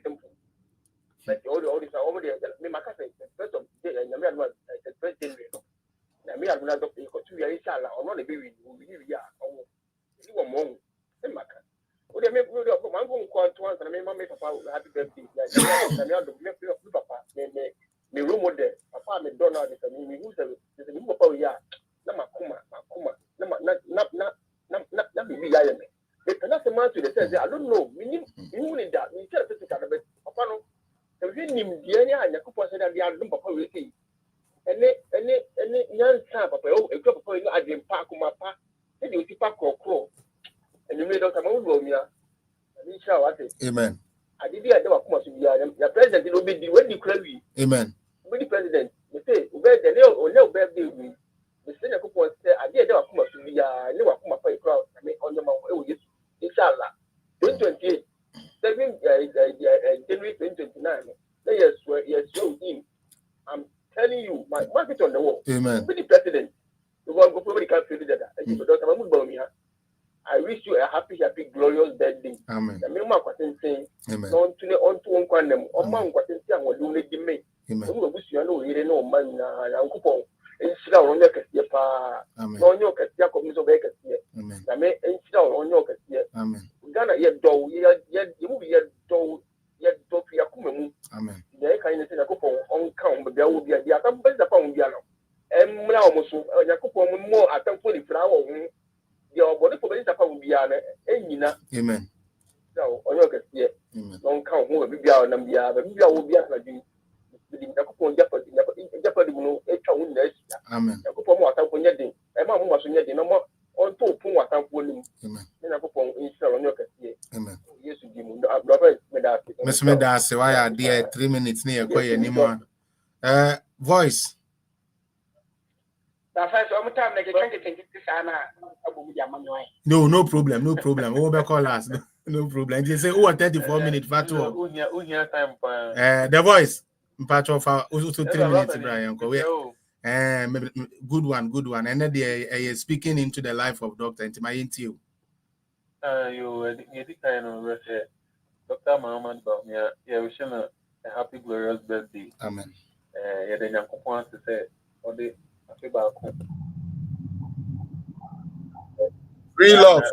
But all this over there, my cousin, first of the president. Me, I'm not 2 years, or not a baby, we are among them. Would they make good of one call once and make a happy birthday? Papa, me room with the papa, me don't know this. I mean, who's a new papa? Yeah, Namakuma, not be I am. If that's a man to the says, I don't know. We need that. We tell the papa. No, the winning the area and the couple said that they are doing papa will see. And any young son, papa, a couple of I didn't park on my pa, and you see park or crow. And you made out a Bawumia. Amen. I did the president will be the way you clearly. Amen. With the president, you say, where the no birthday. The senior couple said, I did never come to be never come for a crowd. I mean, on the mouth, inshallah. 2028, January 2029. Yes, show him. I'm telling you, my market on the wall. Amen. With the president, you want to go for the country that. I wish you a happy, glorious birthday. Amen. The minimum question saying, Amen. on to one quantum, or man, what is young, what do they make? Amen. Who wish you know, you know, man, and coupon. Instead of on your cassia, no, your cassia comes of a cassia. Amen. I may instead on your cassia. Amen. Ghana yet do, yet you yet do Yakumu. Amen. The kind of coupon on count, but there will be a diacombus upon Diano. And now, Yakupon more at 20 flower. Your body for the will be an Amen. So, on your cassia, don't count who will be our number, but we will be a Jeopardy, a town nurse. Amen. What I'm going to do, and Mamma was in no more on 2 points. What I'm going to Amen. then I go on your cassia. Amen. Yes, you give Miss Medas, why are there 3 minutes near Koya anymore? Voice. No problem. Who will call us? No problem. They say, 34 minutes. The voice. Patro for 3 minutes, Brian. Good one. And then they speaking into the life of Dr. into my interview. You kind of Dr. Muhammad Bawumia, yeah, wish him a happy, glorious birthday. Amen. Yeah, then you want to say, or the happy back home. Free love.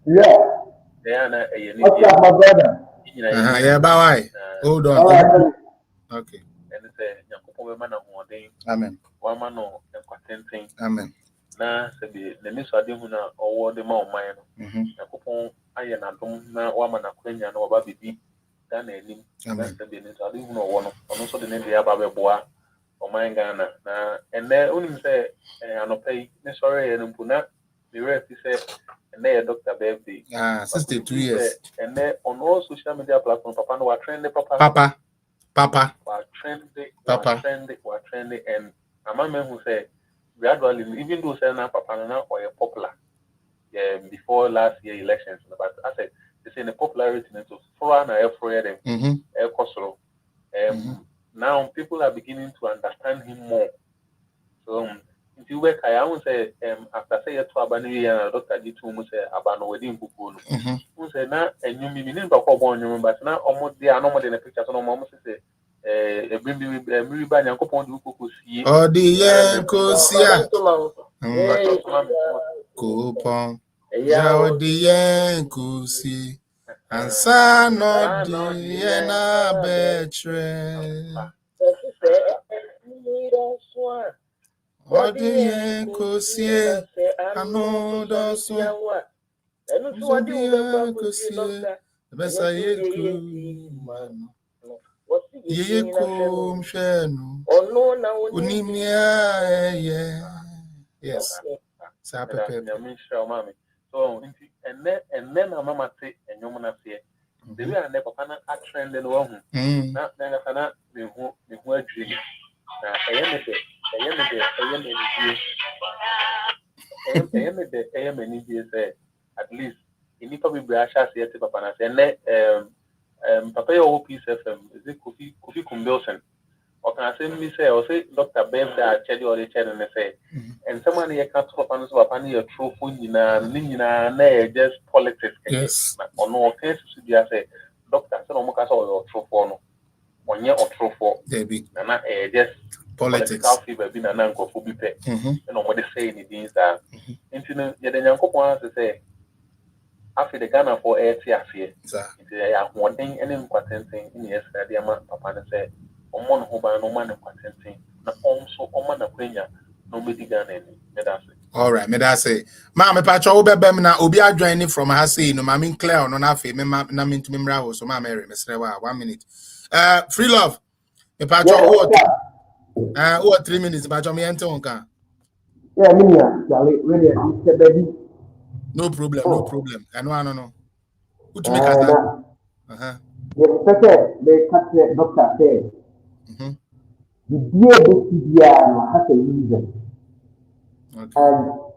Yeah. What's up, my brother? Yeah, bye. Hold on. Okay. And say, Yakupo, man, of one day. Amen. One man, no, and Amen. na sebe ne niso ade hu na owo de ma oman no yakopon aye na dom na wa ma na kwanya na oba bibi Ghana enim na sebe ne so ade hu na owo no ono so de ne dia ba beboa oman Ghana na ene unim se anopai ne sore ye no na the rest say ene Dr. Birthday 62 years ene on all social media platforms papa no wa trend papa wa trend and amama who say gradually, even though say na papa na or popular before last year elections, but I said they say the popularity to foreign and them now people are beginning to understand him more. So if you work, I won't say after say to Abani and Dr. Gitu say Abano wedding Bukuno. Who say now and you mean to call on you, but now almost they are no more than a picture, so no more say a bring by Uncle Pondu see. Oh, the Kosia. Coupon. Yao the Kosi. And son of the Ena Betre. What the Kosia. I know those one. And so the Kosia. The best I Ye kom shenu unimia yes sa pepe so and then mama say and you wanna say the way I never can a trend in one na na me hu adwiri na ayemeni say at least ini pa be asha say papa na say papa your peace FM is it Kofi Kumbilson or can I say me say or say Dr. Bev that check or the check and say and someone here can't stop and so upon your true phone na just politics yes or no case to be say doctor so no mukasa or true phone on your true phone Debbie na just politics fever be na nko fo bi pe and no dey say anything that into ye the nyankopon say after the Ghana for air here, they are one thing and important in yesterday. Papa said, "Omon who by no man important na also Oman of Kenya, nobody Ghana." All right, me that say, Mamma Pacha Obebem na Obi joining from Hasi, no Mammy Claire, no Nafi, Namin to Mimra, so my Mary, Miss Rewa, 1 minute. Free love, me Pacha, what 3 minutes, Pacha me and Tonka. Yeah, really, baby. No problem. I know. Who to make that? The doctor said, the beer has a reason. And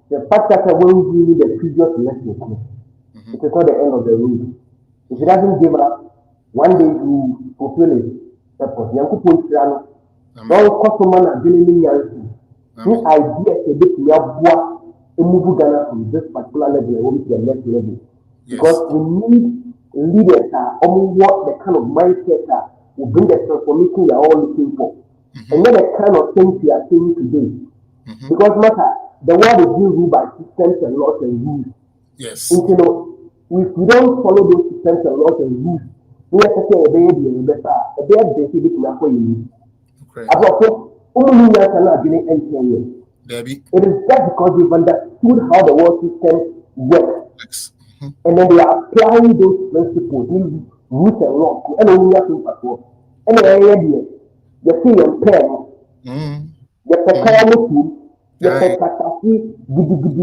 the fact that when we need the previous lesson, it is not the end of the road. If it doesn't give up, one day you fulfill it. Purpose. Don't customer and dealing in the idea is a bit move Ghana from this particular level to the next level. Because we need leaders what the kind of mindset will bring the transformation we are all looking for. And not the kind of things we are seeing today. Because the world is being ruled by systems and laws and rules. Yes. And, if we don't follow those systems and laws and rules, we have to say a baby and better. A baby is it is just because they've understood how the world system works. And then they are applying those principles, these rules and laws, and only have to perform. And the idea, you see your pen, the Pekano, the Pekataki,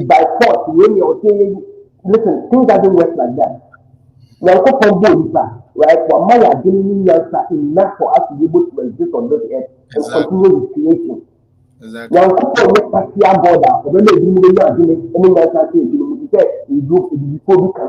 by force, when you're saying, listen, things doesn't work like that. Now, right? For my identity, enough for us to be able to exist on this earth and continue with creation. Exactly. Now, people make border. When they do the argument, any man can say, you say, you do before we can.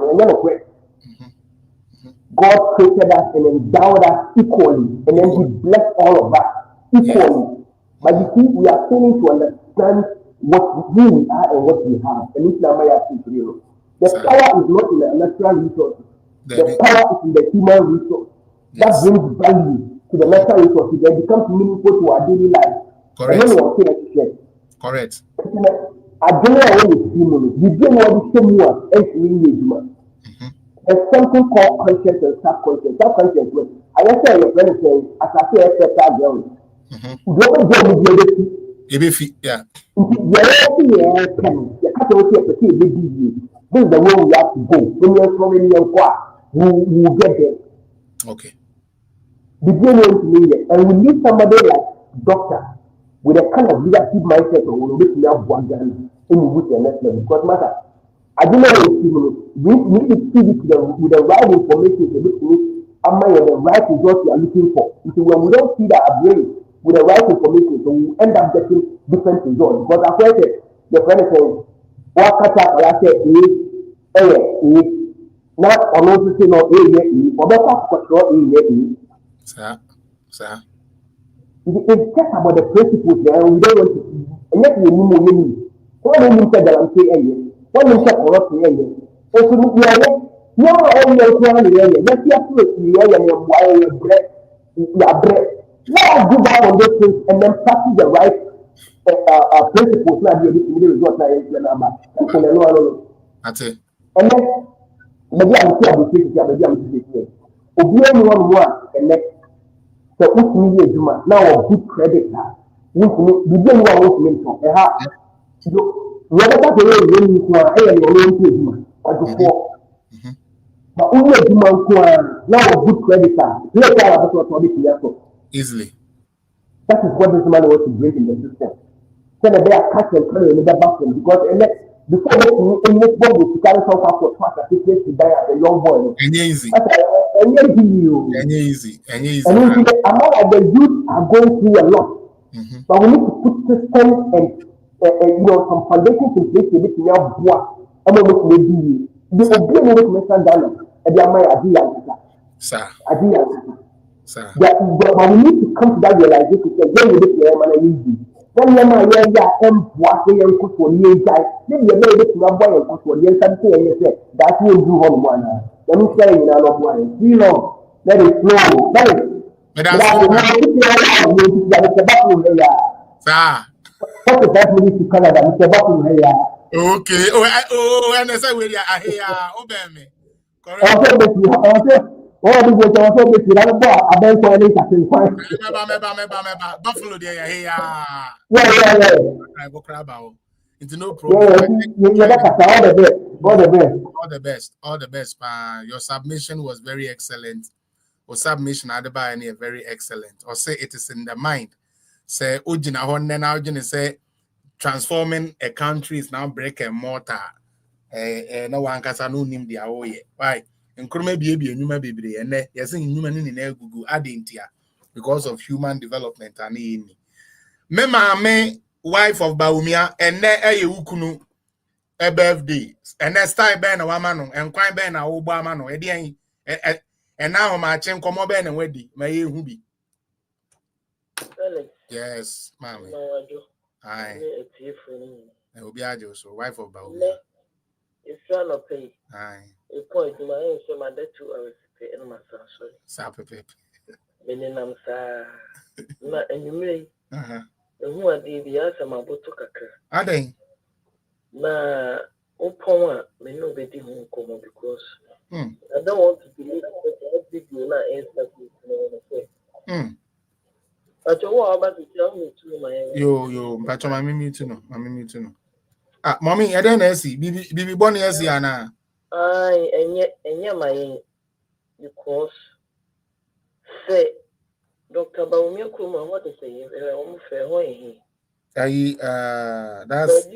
God created us and endowed us equally, and then He blessed all of us equally. But you see, we are failing to understand who we are and what we have. And this is my opinion. The power is not in the natural resources. The power is in the human resource. That brings value to the natural resources. It becomes meaningful to our daily life. Correct. And then Correct. I don't know what you see. You don't know the same one as we there's something called conscious and subconscious. I just say your friend saying, as I say, girl. You don't go with the Yeah. This is the way we have to go. When you're coming in your car, we will get there. Okay. And we need somebody like doctor with a kind of leadership mindset or will make me up one in with the next level. Because matter, I don't know we need to see it with the right information to make the right results you are looking for. So when we don't see that brain with the right information, so we end up getting different results. Because as I said, the friend says, what catch up, I said, not on also say no, or better, Sir. It's just about the principles there, and we don't want to. And yet, we need what do you say that I'm saying? What do you say for us? Also, we are no only one area. Let's see if we are your bread, your bread. Let us do that on those things and then practice the right principles. Not the result. That's it. And then, maybe I'm saying, anyone more and next. So which media Juma now a big credit now. Which we don't want to mention. You never got away when you are a loan to Juma or before. But only a Juma now a good credit now. Let's have a sort of Easily. That is what this man wants to bring in the system. So that they are catching and carrying the bathroom because before they make bomb to carry some for twice as it to die as a young boy. Easy. Easy. And among the youth are going through a lot. But we need to put systems and some foundations in place to make it now boa. I'm going to make it. The obedience will make sense down. And they are my idea. Sir. But we need to come to that realization that when we make the man easy. When you are what they are put for new guys, then you are able to have boy and put for the something and you say that will do one. Let me say, you know, one. You know, let it flow. Let it. What is that mean to Canada? Mr. Baku here. Okay. Oh, and I say we are here. Obey Buffalo there here. I go crab out. It's no problem. All the best. Your submission was very excellent. Or submission Adeba and very excellent. Or say it is in the mind. Say Ujina Honne now say transforming a country is now brick and mortar. No one can say no name the awoye. Why? And Kurme baby and human baby and yes in human in Gugu adintia because of human development and in me wife of Bawumia and ne ukunu a birthday and next time ben a woman and quite ben a Obama and now my chen come ben and weddy may who be. Yes, mammy. Aye. I will be so wife of Bawumia. If you are not paid, aye. A point in my own, so my debt 2 hours pay and my son. Sorry. Sape. Meaning I'm not and you may. And who are the answer my botoka? Are they? Na upon may no be who come because I don't want to believe that big you not answer. But you are about to tell me to my yo, but my mimi to know. Ah, mommy, I don't see. Bibi Bonnie, yes, Yana. Aye, and yet my because say Dr. Bawumia Kuma, what is saying? Almost fair way. That's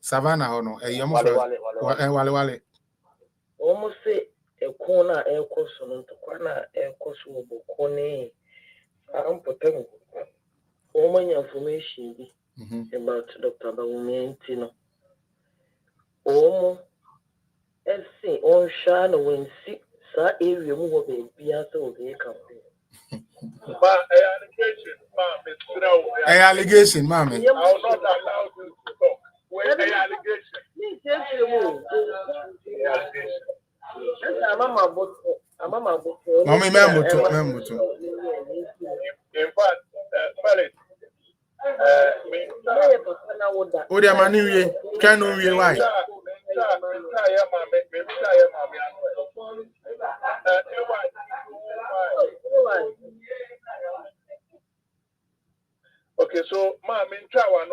Savannah or no? Wale. Almost say a corner air course on the corner air course will be corny. I'm protecting all my information about Dr. Bawumia and Tino. Almost as say on shine when see sa area move be as old they come. Allegation, ma'am. I will not allow you to talk. When allegation. Mommy, member. In fact, Felix. Oh, they are my new year. Can no year why? Okay, Okay, so ma'am, in Chawan,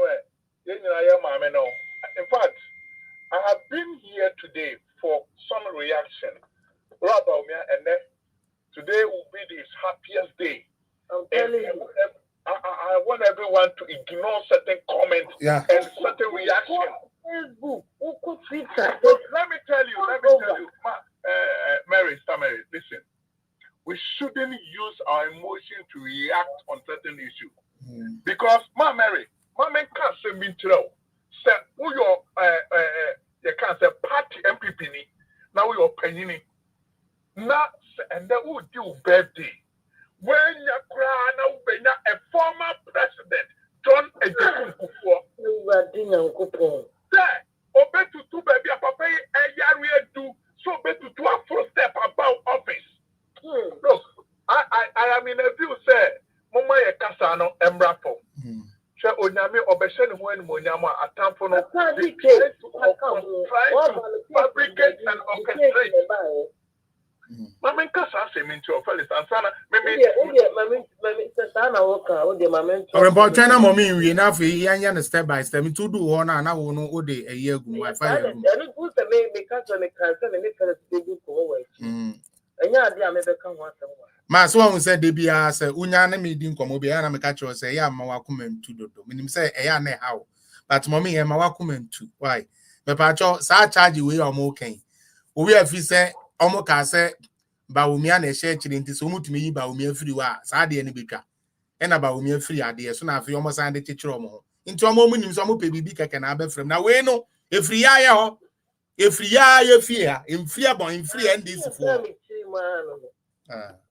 in fact, I have been here today for some reaction. Bawumia, and then today will be the happiest day. I'm telling you. I want everyone to ignore certain comments and certain reaction. Facebook, Twitter. Let me tell you, Mary, listen. We shouldn't use our emotion to react on certain issues. Because, Mary, Mary can't say me to know. Say, who you can't say party MPP, now you're penny. Now, and then who do birthday. When you cry now, when a former president, John Ejekufo, you are doing a coupon. There, obey to two baby, a papa, a yard do, so bet to do a first step about office. Look, I am in a view, say, Mama Casano, Embrapo. Say, Onyame, Obeshen, when Monyama, a tampono, fabricate and orchestrate. Mama Casa, say, Minto, Felix, and Sana, About China, mommy, we enough, young step by step to do one and I will know all day a year ago. I find it. Mas one said, Debia said, Unyana meeting come over and I'm a catcher say, yeah, Mawakumen to do. Meaning say, Ayane how. But mommy and Mawakumen too. Why? The patcho, sa charge you are more cane. We have said, Omoka said, Bawumia and a share chilling to so much me, Bawumia free wa, Sadi and Bika. And about Bawumia free idea, soon after you almost signed the teacher. Into a moment, in some baby Bika can have from now. We know if free eye, if free eye, fear, in fear, but in free and this for.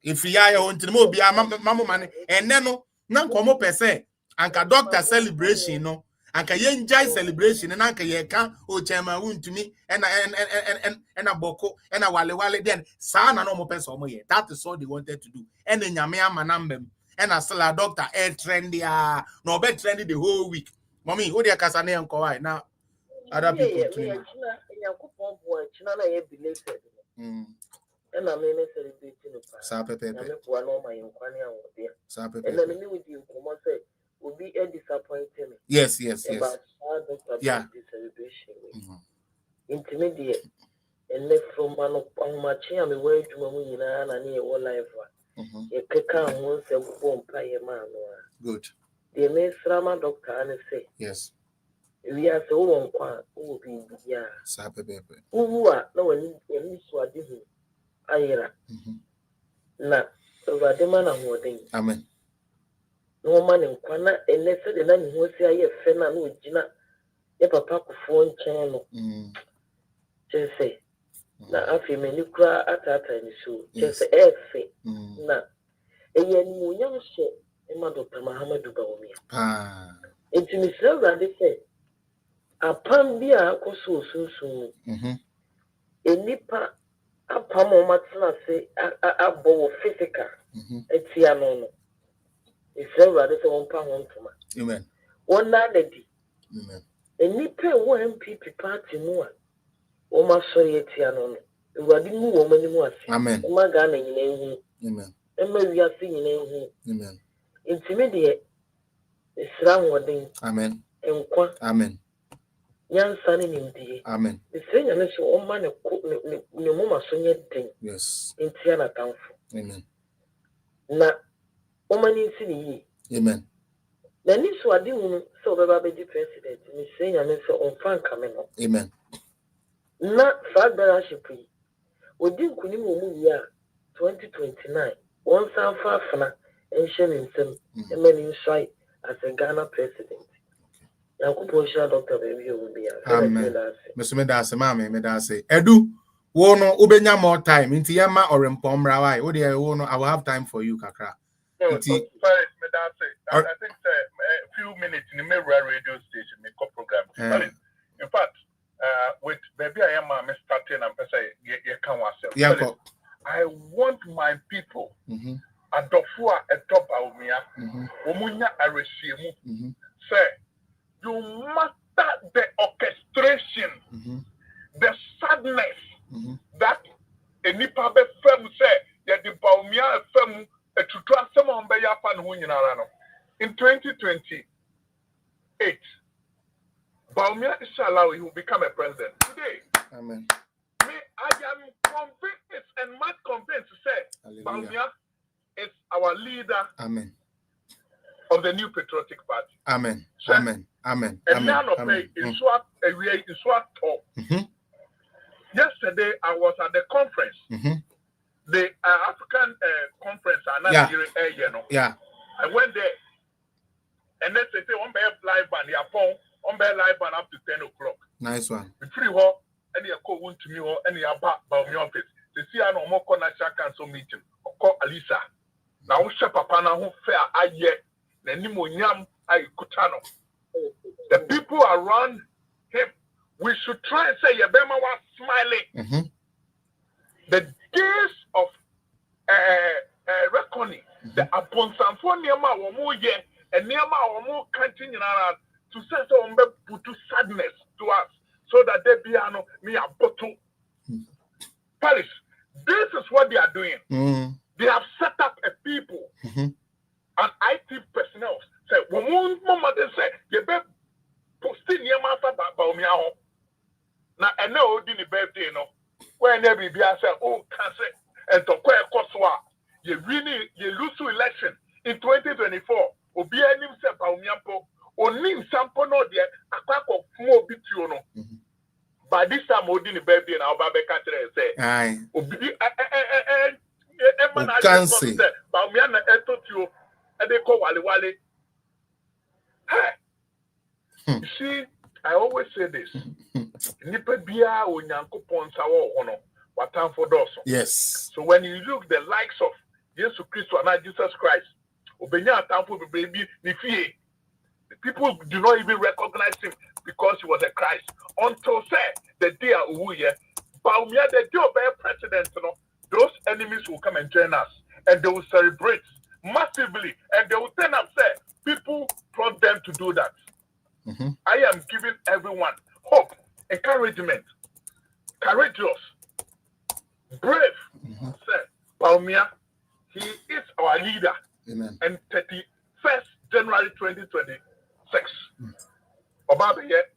If we are on to the mobile, mamma man, and no come up per se, and a doctor celebration, no, and a young giant celebration, and Uncle Yeka, oh, chairman, wound to me, and a boko, and a wale, then, son, and no more person. That is all they wanted to do. And then Yamia Manambem, and I still a doctor, air trendy, no bed trendy the whole week. Mommy, who dear Cassane and Kawai now? Other people. And I mean, celebrating will be a disappointment. Yes. Yeah. Intermediate. And left from man of my chair, I'm away to my and I need all life. A pecan wants a bomb play a man. Good. The next Rama doctor and say, yes. We are so long, who will be, yeah. Who are no one in this one. Ayera. Na Vademana Holding. Amen. No man in Kwana, and let's say the name who say a fena no Gina, a papa phone channel. Just say, na afi menikra atata ni so. Just say, efe. Na, a yen young shit, a man Dr. Muhammad Bawumia. It's Mr. Randy said, a pambia koso soon. A nipa. Apamo matna say abo physical etia no e say rather say one pound one toma amen one na dedi amen eni pe wo MPP party no a o ma so etia no e wadi mu wo mani mu ase amen e ma ga na nyina ehu amen e ma wi ase nyina ehu amen intimi de isra hodin amen enkwa amen Yansani nimdie. Amen. The thing is, oh man, no mama sonye thing. Yes. In Tiana Town. Amen. Na, woman in city. Amen. The news were doing so the baby president. Me saying, I mean, so on fan coming up. Amen. Na, father, I should be. We didn't couldn't year 2029. Once I'm far from and sharing some, a man inside as a Ghana president. Dr. Baby will be amen. Mr. Medase, Mammy, Medase. Edu, wono, ubenya more time. Inti yama or empomra, why? What do you want? I will have time for you, Kakra. No, sorry, Medase. I think a few minutes in the radio station, make a program. In fact, with Baby, I am starting and say, you can myself. Yeah, I want my people, Adofua, a top Bawumia, Womunya, a regime, say, you master the orchestration, the sadness that a Nipa firm say, the Bawumia firm to trust someone by Yapan Hunyanarano. In 2020, 8, Bawumia inshallah he will become a president. Today, Amen. Me, I am convinced and must convinced to say Bawumia is our leader. Amen. Of the new patriotic party. Amen. So, Amen. Amen. And none of Amen. it is what talk. Yesterday I was at the conference. The African conference. Yeah. I went there, and then they say on live band, on live band up to 10 o'clock. Nice one. The free hall, and you call one to me or any about my office. They see I no more national council meeting. Call Alisa. Now papa na who fair aye. The people around him, we should try and say Yabema was smiling. The days of reckoning, the upon some for Niama or more yet, and Niama or more continuing to send some to sadness to us, so that they be me a bottle. Paris, this is what they are doing. They have set up a people. And IT personnel say, "One moment they say you be posting your master Bawumia home." Now, I know the birthday, no. When every be say, "Oh, cancer," and to quite coswa, you really you lose to election in 2024. Obi any say Bawumia po, only sample no there. A pack of more bit you know. By this time, Odin the birthday now, Baba Katre say, "Aye." Obi Cancer. Bawumia na eto you. And they call Wale. Hey. You see, I always say this. Nipa bia onyankopon sawo hono watan for doso. Yes. So when you look the likes of Jesus Christ and Jesus Christ, obenya atamfo baby ni fie. The people do not even recognize him because he was a Christ. Until say the day Bawumia the day of president, those enemies will come and join us and they will celebrate massively, and they will turn up say people prompt them to do that. I am giving everyone hope, encouragement, courageous, brave. Say Bawumia, he is our leader. Amen. And 31st January 2026, Obama here,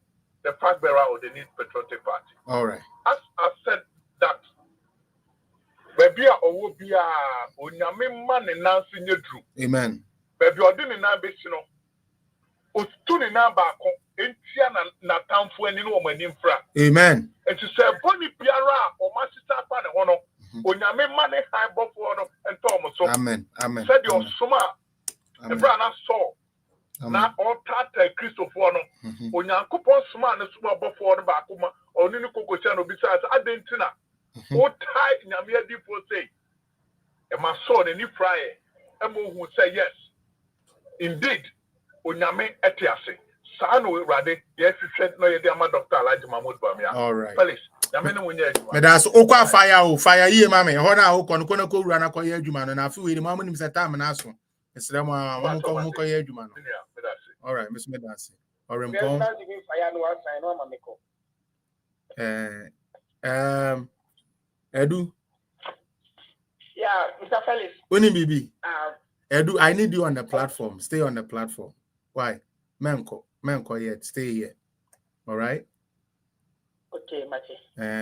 the flag bearer of the new patriotic party. All right. As I said that. Baby, or be a onyame man and Nancy Nedru. Amen. Baby, or didn't know Bishino. O tuni number Entiana Natan for any woman in front. Amen. And to say, Bonnie Piara or Master Pan Hono, onyame man high buffer and Thomas. Amen. Amen. Said your summer, the brother saw. Now, all Tata Christopher, Onyankopon Sman, the super buffer Bakuma, or Nico Channel besides Adentina. What type Namia Deep will say, and my son, and you fry, and who say yes. Indeed, Unyame Etiasi, Sanu Rade, yes, you said no, you're my doctor, like Mahmoud Bawumia. All right. Police, Yameno Winya. But that's Okwa fire ye, mammy. Hold on, Kono run a coyer Juman, and I feel the moment is a time and ask one. It's the one Juman. All right, Miss Medasi. Or Edu. Yeah, Mr. Felix. Uni Bibi. Edu, I need you on the platform. Stay on the platform. Why? Menko yet. Stay here. All right? Okay, Machi.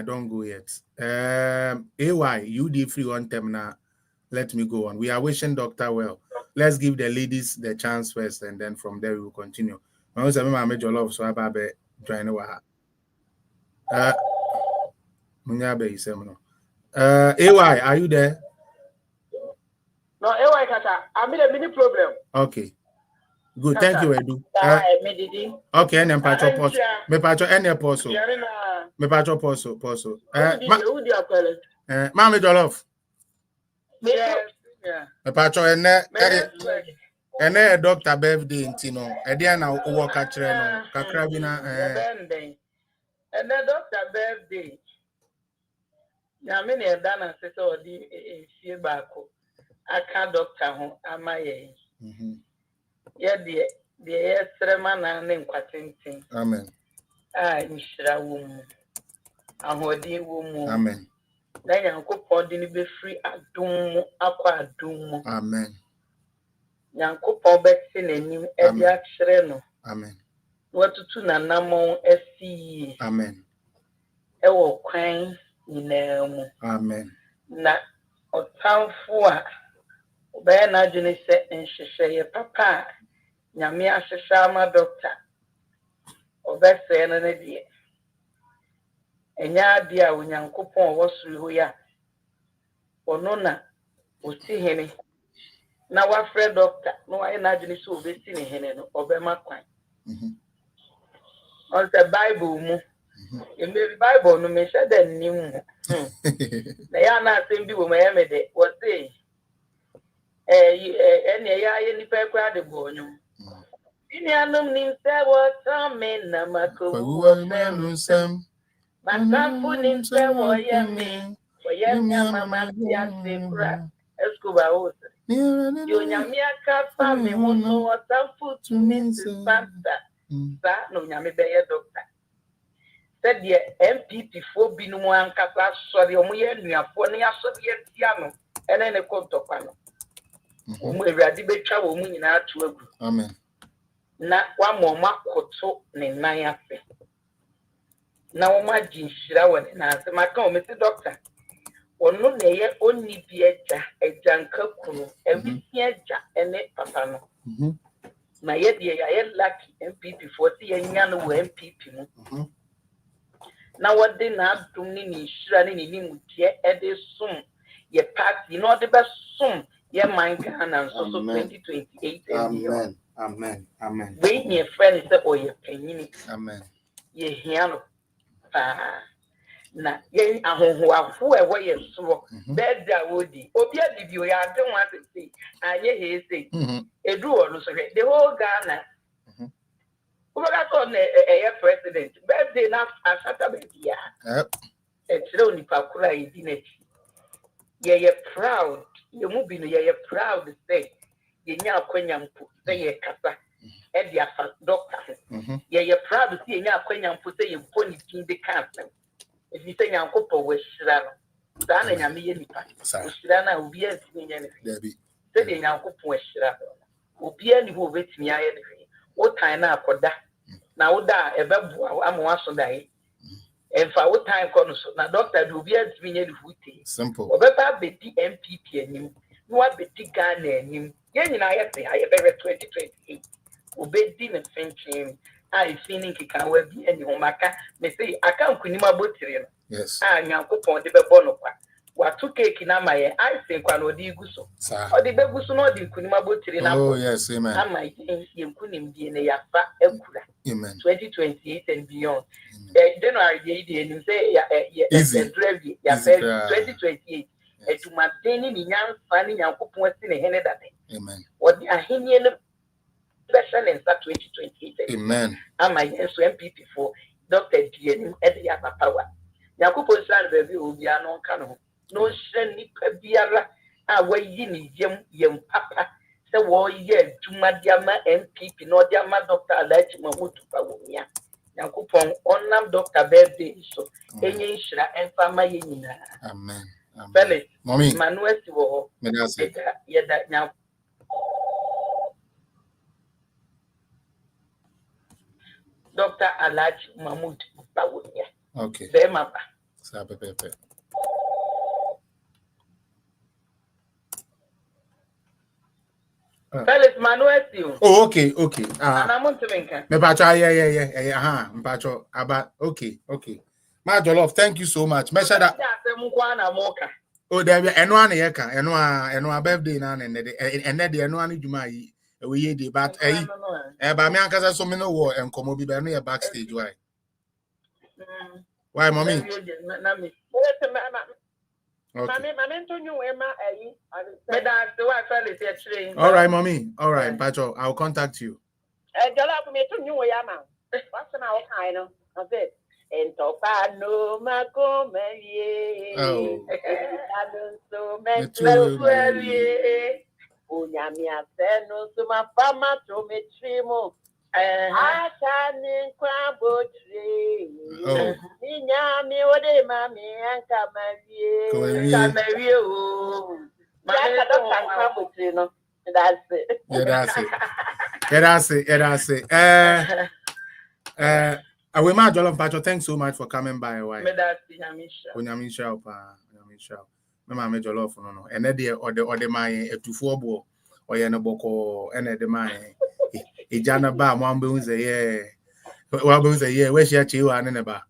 Don't go yet. AY, you did free on them now. Let me go on. We are wishing Doctor well. Let's give the ladies the chance first, and then from there we will continue. I was a major love, so I'm join AY, are you there? No, AY Kata, I'm in a mini problem. Okay. Good, thank you, Edu. Okay, and then Patro Poso. Me Patro and your Poso. Me Patro Poso. Mammy Jollof. Yeah. Me Patro and then Dr. Birthday in Tino. Ediana work at Treno, Kakrabina. And then Dr. Birthday. Now, many have done a sister or the Shibako. I can't doctor home. Am I? Yeah, the Sreman and Quatinting. Amen. I Mishra woman. I'm holding woman. Amen. Then Uncle Podin be free at Doom, Aqua Doom. Amen. Yanko Pobet in a new Edia Shreno. Amen. watutu na namo esi. Amen. Ewo kwan nyinaa Amen. Na otamfo a obey na adwene se nhyehyɛ papa nyame ahyehyɛ ama doctor obɛsɛ no ne die enya ade a onyankopɔn wɔ soro hɔ ya ono na osi hene na wafrɛ doctor no ayɛ na adwene so obesi ne hene no obɛma kwan on the Bible mu the Bible no me hyɛ da nim na ya na asɛm bi wɔ ma yɛ me de wɔ se ɛne ya yɛ nipa kura de bɔ ɔnwom Inianum nimse watame na makuwa Menusem. Masafu nimse wayame. Wayame mama ya sekura. Eskuba ose. Yonyamia kapa me wono watafu tumisi panta. Sa no nyame beye doctor. Said ye MPP fo binu ankasa sori omu ye nuafo ne asori etia no. Ene ne kontokwa no. Omu ewrade betwa wo mu nyina atu agu. Amen. Na wa moma koto ne nan afe na wo ma jinhira wo ne nan se maka o mesi doctor onu na ye onni bi eja nka kunu ebisi eja ene papa no na ye de ye lucky MPP 40 ye nya no wo MPP no na wode na adum ni nhira ni ni mutie ede sum ye party no de be sum ye man Ghana so 2028 Amen. Amen. Amen. Wait, your friend is the oil penny. Amen. Ye hear na ye who away so bed that would be. Obia did you don't want to see. And ye say, a drew on the whole Ghana. Who got on a president? Birthday enough as Saturday. It's only Pakura in it. Ye proud. You're moving, ye proud to say. Ye nya kwanyampu say ye kasa e dia fa doctor ye proud to see nya kwanyampu say ye boni tin de cancer if you say nyankopɔ we hira no da na nyame ye nipa hira na obi antimi nya ne fi say de nyankopɔ we hira obi ani ho obetimi aye ne fi wo tan na akoda na wo da e bebu amawa so dai emfa wo tan kɔ no so na doctor do obi antimi nya ne fi simple obeba bedi MPP anim no abedi Ghana anim yen na ye say aye be 2028 obedi ne fenchim I feeling kika we bi ani ho maka me say aka nkunima botire no yes nyankopon de bebo no kwa watu cake na maye I say kwa no di guso o de beguso no de nkunima botire na oh yes amen ama ye nkunim die ne yafa akura amen 2028 and beyond January the enim say ya drevi ya 2028 etuma deni ni nyanfa ni nyankopon asi ne hene dade amen what the ahenie no special in 2028 amen ama yes MPP for Dr. Dienim ede ya power nyankopon san baby obi ano nka no no hye nipa biara a wayi ni yem papa se wo ye adwuma dia ma MPP no dia ma Dr. Alachi Mahmudu Bawumia nyankopon onam Dr. birthday so enye nhira emfa ma ye nyina amen Felix mommy Manuel wo ye da nya Dr. Alachi Mahmudu Bawumia okay be mapa sa pepe Felix Manuel oh okay ana montemenka me pacho yeah mpacho aba okay my jollof thank you so much measure that oh there eno an ye ka eno birthday na na de eno an djuma yi we ye dey but ba me ankasa so me no wo enkomo bi ba no ye backstage why mommy okay. All right mommy all right pacho I'll contact you Entopano macomelie so Unyamia seno suma fama to me trimo Ashani kwabo tree Ninyami ode mami anka marie o Mami don't kwabo tree no that's it that's it Awema Jollof Pacho, thanks so much for coming by. Why? Onyamisha. Mama me jollof no. And then the my etufuo bo or ye no boko and the my ejana ba mo ambe unze ye. Wa be unze ye we share chiwa ne ba.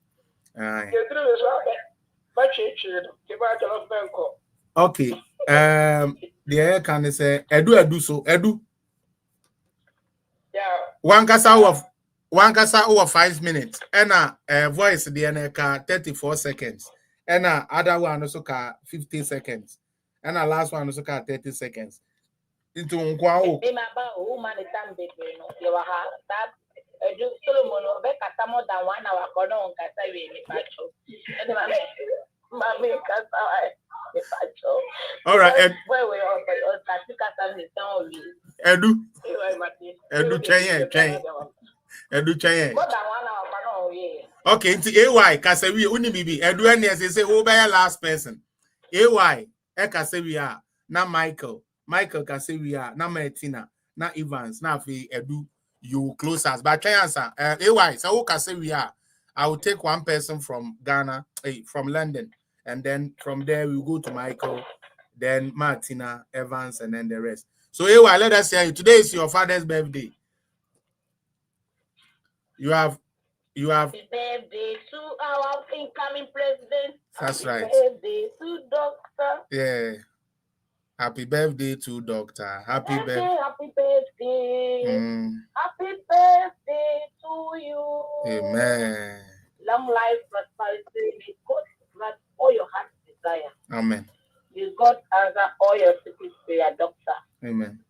Okay. The air can say edu so edu. Yeah. One kasa over 5 minutes. And voice the NK 34 seconds. And other one also ka 15 seconds. And last one also ka 30 seconds. Into Nkwao. More than 1 hour. All right. Edu Chayen. Okay, into AY Kasewi Unibibi. Edu and say who by last person. AY Ekasewia. Na Michael Kasewia. Na Martina. Na Evans. Na Fi Edu. You close us. But try answer. AY. So who Kasewia? I will take one person from Ghana, from London, and then from there we go to Michael, then Martina, Evans, and then the rest. So AY, let us hear you. Today is your father's birthday. You have Happy birthday to our incoming president. That's Happy right. Birthday to Doctor. Yeah. Happy birthday to Doctor. Happy birthday. Happy birthday. Happy birthday to you. Amen. Long life, prosperity, may God grant all your heart's desire. Amen. May God answer all your secret prayer, Doctor. Amen.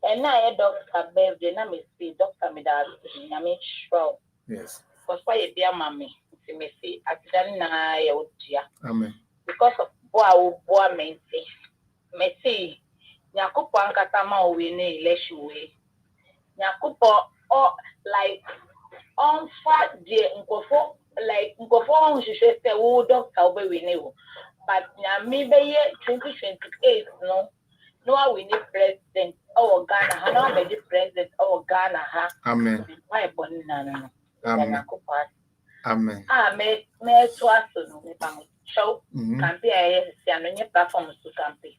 And now, Doctor birthday, now me see Doctor me that I mean sure. Yes. Because why you dear mommy? Me see accident na ya utia. Amen. Because of boa me see. Nyakupo ankatama uwene ileshuwe. Nyakupo like on fat de nkofo like nkofo nhwehwe se wo doctor obewene wo. But nyame beye 2028 no I we need president our Ghana ha no be the president our Ghana ha. Amen. Why born no. Amen. Amen. Me to aso no me pam show campaign aye si anonye platform to campaign.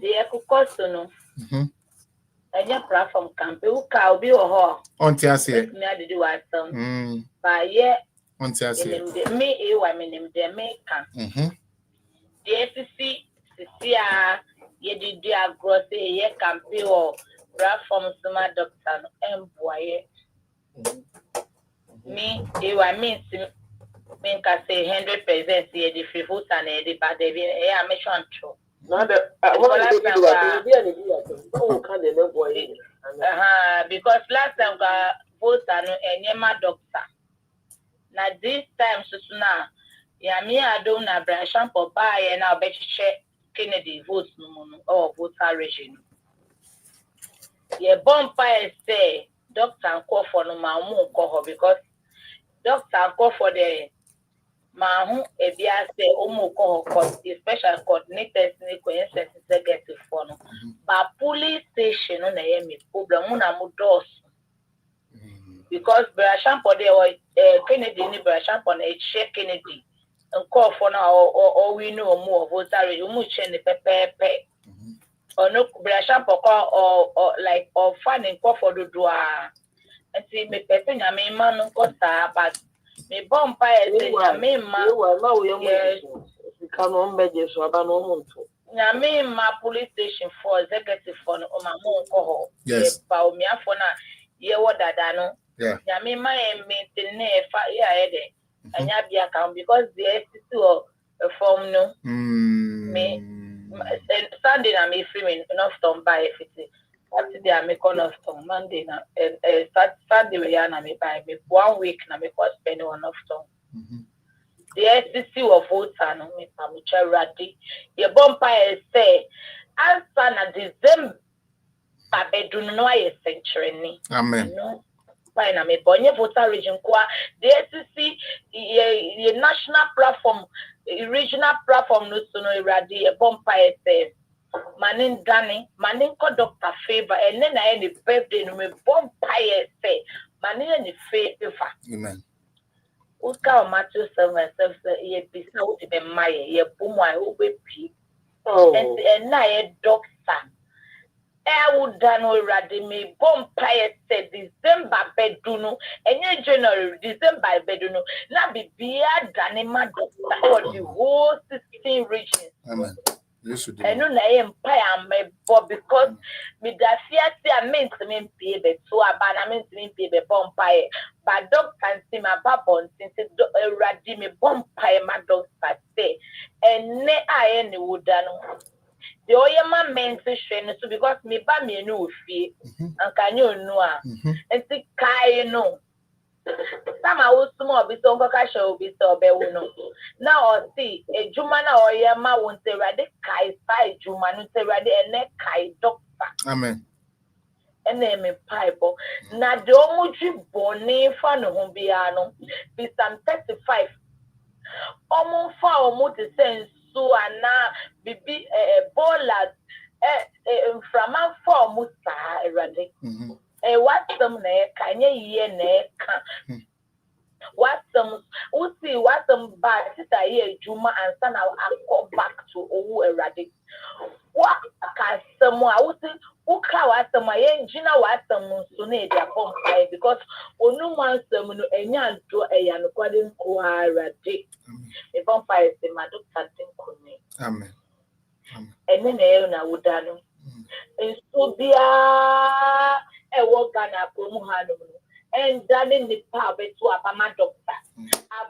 The ekokoso no. Any platform campaign who can be or on Tiasia. Me I do what but yeah on Tiasia. Me name the American. The FCC ye did their gross ye campaign or platform suma doctor and boy. Me can say 100% ye the free food and the bad they am sure true. Because last time vote and Enyema doctor. Now this time so now me I don't na branch for buy and I'll bet check Kennedy votes or voter regime. Ye bonfire say doctor and call for no mamu call because doctor call for the Mahu Ebia say Omo special coordinators in the executive for no. But police station on the problem doors. Because Brasham for the Kennedy ni Brasham for the check Kennedy and call for now or we know more voter you much in the pepe or no Brasham for call or like or finding call for the door and see me pepe I mean man but me bonfire say me ma police station for executive for no ma mo ko yes Bawumia for na ye wada no yeah me ma maintain na fa ya ede anya bia kan because the SCC or form no me Sunday na me free me enough to buy everything. Saturday I make enough to Monday na Sunday we na me buy me 1 week na me cost spend enough to the SCC of voter no me pamucha ready ye bonfire say answer na December bedun no aye century ni amen no why na me bonye voter region kwa the SCC ye national platform regional platform no so no ready ye bonfire say manin Danny manin ko doctor favor and then I any birthday no me bonfire say Mania ni faith fa. Amen. Uka Matthew 7:7 ye bisa wo de be maye ye bomu ai wo be pi. And na ye doctor. Would done already me bompire said December beduno, and January, December beduno, not be beer than a or the whole 16 regions. Amen. Yes, you do. And no empire may bob because with the fear I meant to mean baby, so I meant to mean baby bompire, but dog can see my babon since it already me bompire my dog say, and ne I any would done. The Oyama mention so because me ba me no fie and can you know and see kai no some are small be so ka show be so be no now or see a juma na Oyama won't say rade kai sai juma no say rade and kai doctor. Amen. And then me pipe na de omudri boni fa no ho bia no be some 35 omo fa omo te sense so ana bibi bolas from a form erade what some na kanye ye na ka what some usi what some bad sister ye juma and son I back to owu erade what ka some usi uka what some ye njina what some so na dia pompai because onu man some no enya nto eya no kwade nko erade e pompai se madokta tinkuni. Amen. And then I would done. And so be a work on a promuhano and done in the pub to a my doctor. A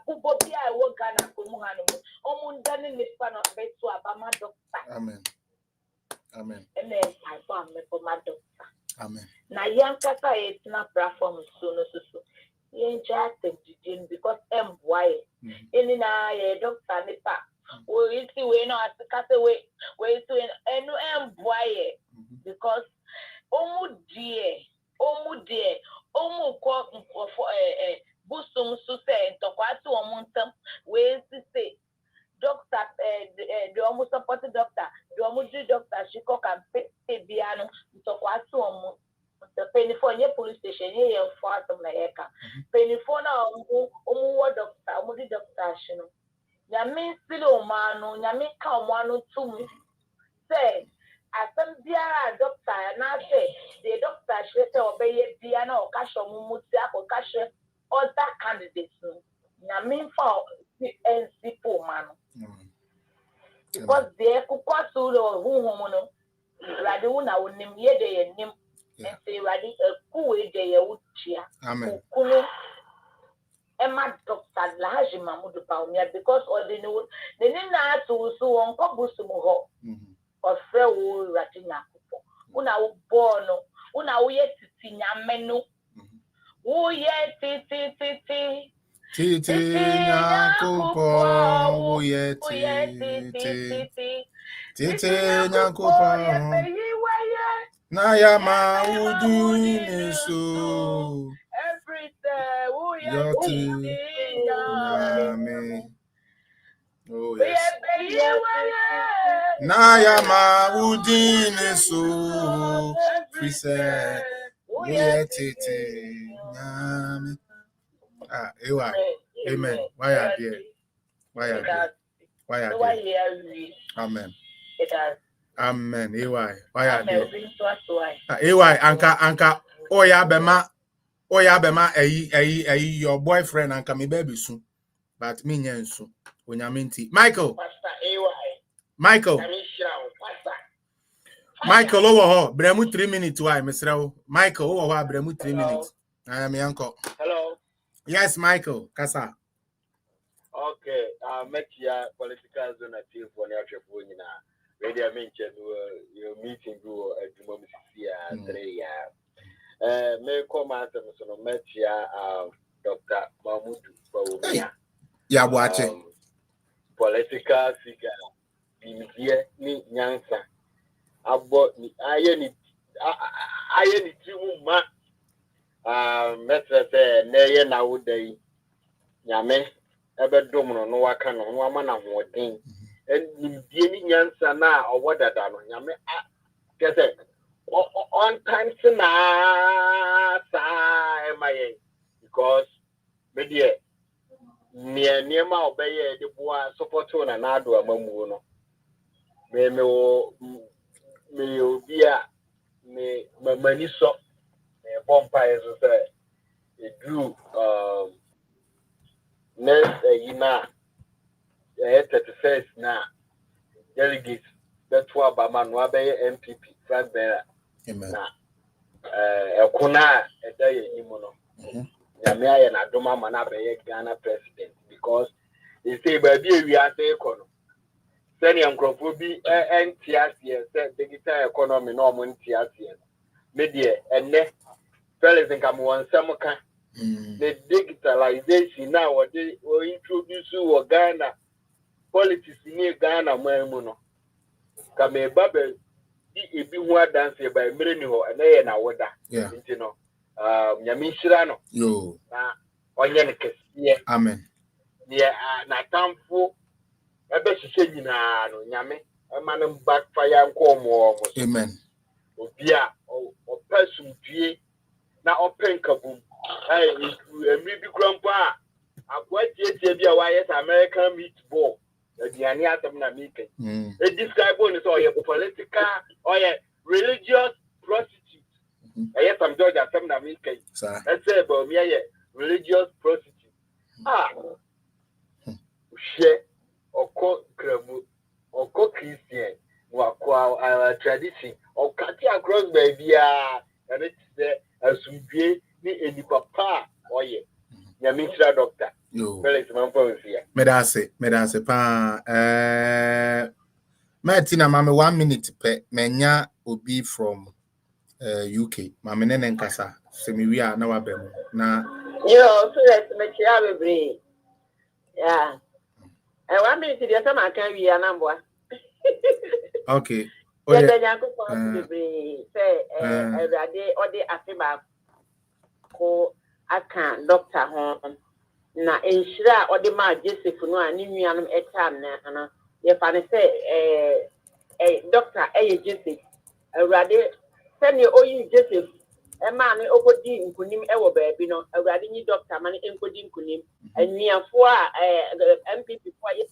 bubo be a work on a promuhano, almost done in the span of bed to a my doctor. Amen. Amen. And then I found me for my doctor. Amen. Now, young Kaka is not platform soon as so. You just because I'm white. In a doctor, nipa. We see we know as the cat away, we to and boy because omu dear, omu call for a bosom so say to quite to a month, we say doctor, the almost supported doctor, the almost doctor, she cock and pay piano to quite to a month. The penny for your police station here far from the eka. Penny for now, omu doctor, omu doctor, you know. Nyame silo manu nyame ka omanu tum say asem biara doctor na say the doctor say obeye bia na okasho mumuti akokashe other candidates nyame fa NC manu because they kukwasu lo huhu no rade una wonim ye de yenim and say rade kuwe de ye wutia amen kunu Emma Doctor Laji Mamudu Bawumia because or the new the nina to so on Kobusumo or Frewo Ratina Una Bono, Una Yet Tina Menu, Woo yet Titi Nyankopon, yet Titi Nyankopon, Nayama Udu Nisu. Yoti Nyame. Oh yes. Nayama Udine so Frise Yeti Nyame. Ewa. Amen. Why are there? Why are there? Why are there? Amen. Amen. Ewa. Why are there? Ewa anka oya bema your boyfriend and come baby soon. But me nyensu. Onyaminti. Michael. Michael, over Bremu 3 minutes. Why, Mr. Michael, over Bremu 3 minutes. I am your uncle. Hello. Yes, Michael. Kasa. Okay. Met your political zone at you for your trip. Radio mentioned your meeting go at the moment here 3 years. May come out and met your Dr. Mahmoud Bawumia. Yeah, watching. Political figure. Bimidie ni nyansa abo ni ayeni timu ma metrese na ye na wodai nyame ebedom no waka no ama na hoden enimdie ni nyansa na owodada no nyame kese on time na sa emaye media near ma obey the boy support on an ado amamu no me be me mani so vampires say it grew next yina 31st na delegates that were Bama no MPP flag bearer na ekuna edaye yimuno nyame aye na doma mana be Ghana president because they say baby we are say ekono send nkrofo bi NTS say digital economy no mo NTS media enne fellas nka mo nsem ka the digitalization now what they introduce to Ghana politics in Ghana mu no kame babel ebi hu adanse ba emere ho na na woda nti no nyame hira no yo na onye ne kesiye amen ye na tamfo ebe hihye nyina no nyame ema ne backfire nkomo amen obi a opasum due na openkabum emi bi krampo a akwa tietie bi a wayes American meatball aduane atam na mike describe on so your political or religious prostitute some George atam na mike let's say Bawumia religious prostitute share oko kramu oko Christian our tradition or kati across baby and it's the asumdue ni enipapa oye nyamitra doctor Felix Mamponsia medase pa Martina mame 1 minute pe menya obi from UK mame nene nkasa semi wi a na wabem na yo so let me share be yeah 1 minute dey sama kan wi anambwa okay oye yeah be say everyday odi afeba ko aka doctor ho na enhira odi ma Joseph no ani nuanom etam na ana ye fa ne say doctor Joseph everyday send oyi Joseph ma ne okodi nkunim ewo baabi no everyday ni doctor ma ne enkodi nkunim anuafo a MPP fo ye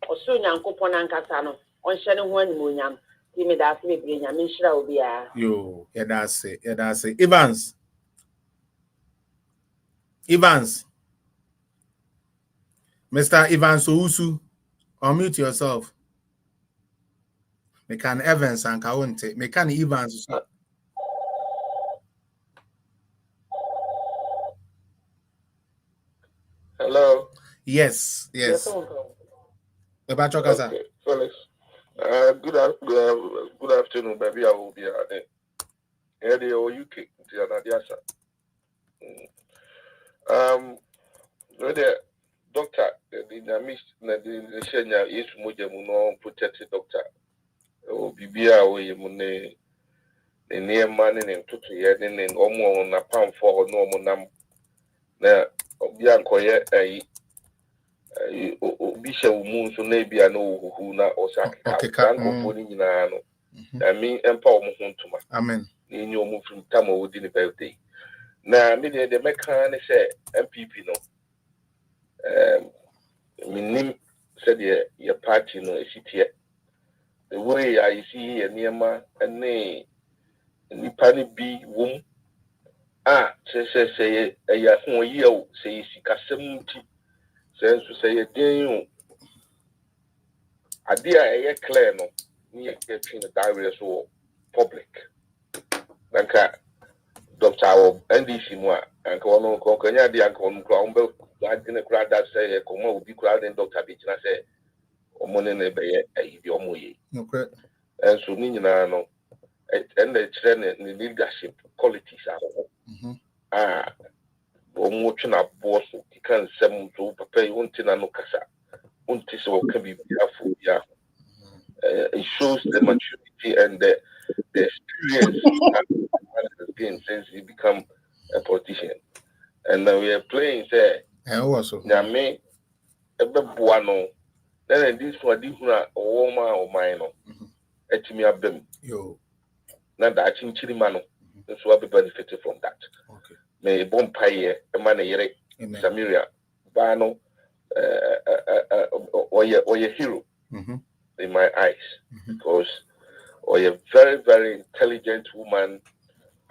oso nyankopon ankasa no onhye ne ho animonyam ti me da se bebre nyame nhira obi a yo yedase Evans Mr. Evans Ousu unmute yourself. Me can Evans and Kaunte. Me can Evans. Hello. Yes. Okay, Felix. Good afternoon, baby. I will be there. Here they are UK. The doctor, the Shenya is Mujamuno protected doctor. Oh, Bibia, we mune the near man and took to head in Omo on a pound for normal num. Now, Biancoye, Bishop Moon, so maybe I know who now or Saka, putting in ano. I mean, empower Muhuntuma. Amen. In your move from Tamo within the birthday. Now, maybe the mechanic say MPP no. Minim said your party no is the way I see a near and nay, Nipani be womb. Say a year, say, Casamuti, says to say a day. A dear a clear no, near getting a diary or public. Nanka, Doctor NDC Moa, and Kono Kokanya, the Uncle Cromwell, I didn't crowd that say a Como would be crowded, Dr. Bichna say, or Monene Bay, a Yomoye. Okay. And so, Nino, and the trend in leadership qualities are watching our boss, you can't send to pay until no casa, until so can be careful. Yeah, it shows the maturity and the experience has gained since he become a politician. And now we are playing, say, Yame, Buano, then this one, this one, or minor, Etimia Bem. Yo. Not that Chinchimano. so will be benefited from that. Okay. May Bompire, a man a Samaria, Bano, or your hero in my eyes, because or a very, very intelligent woman,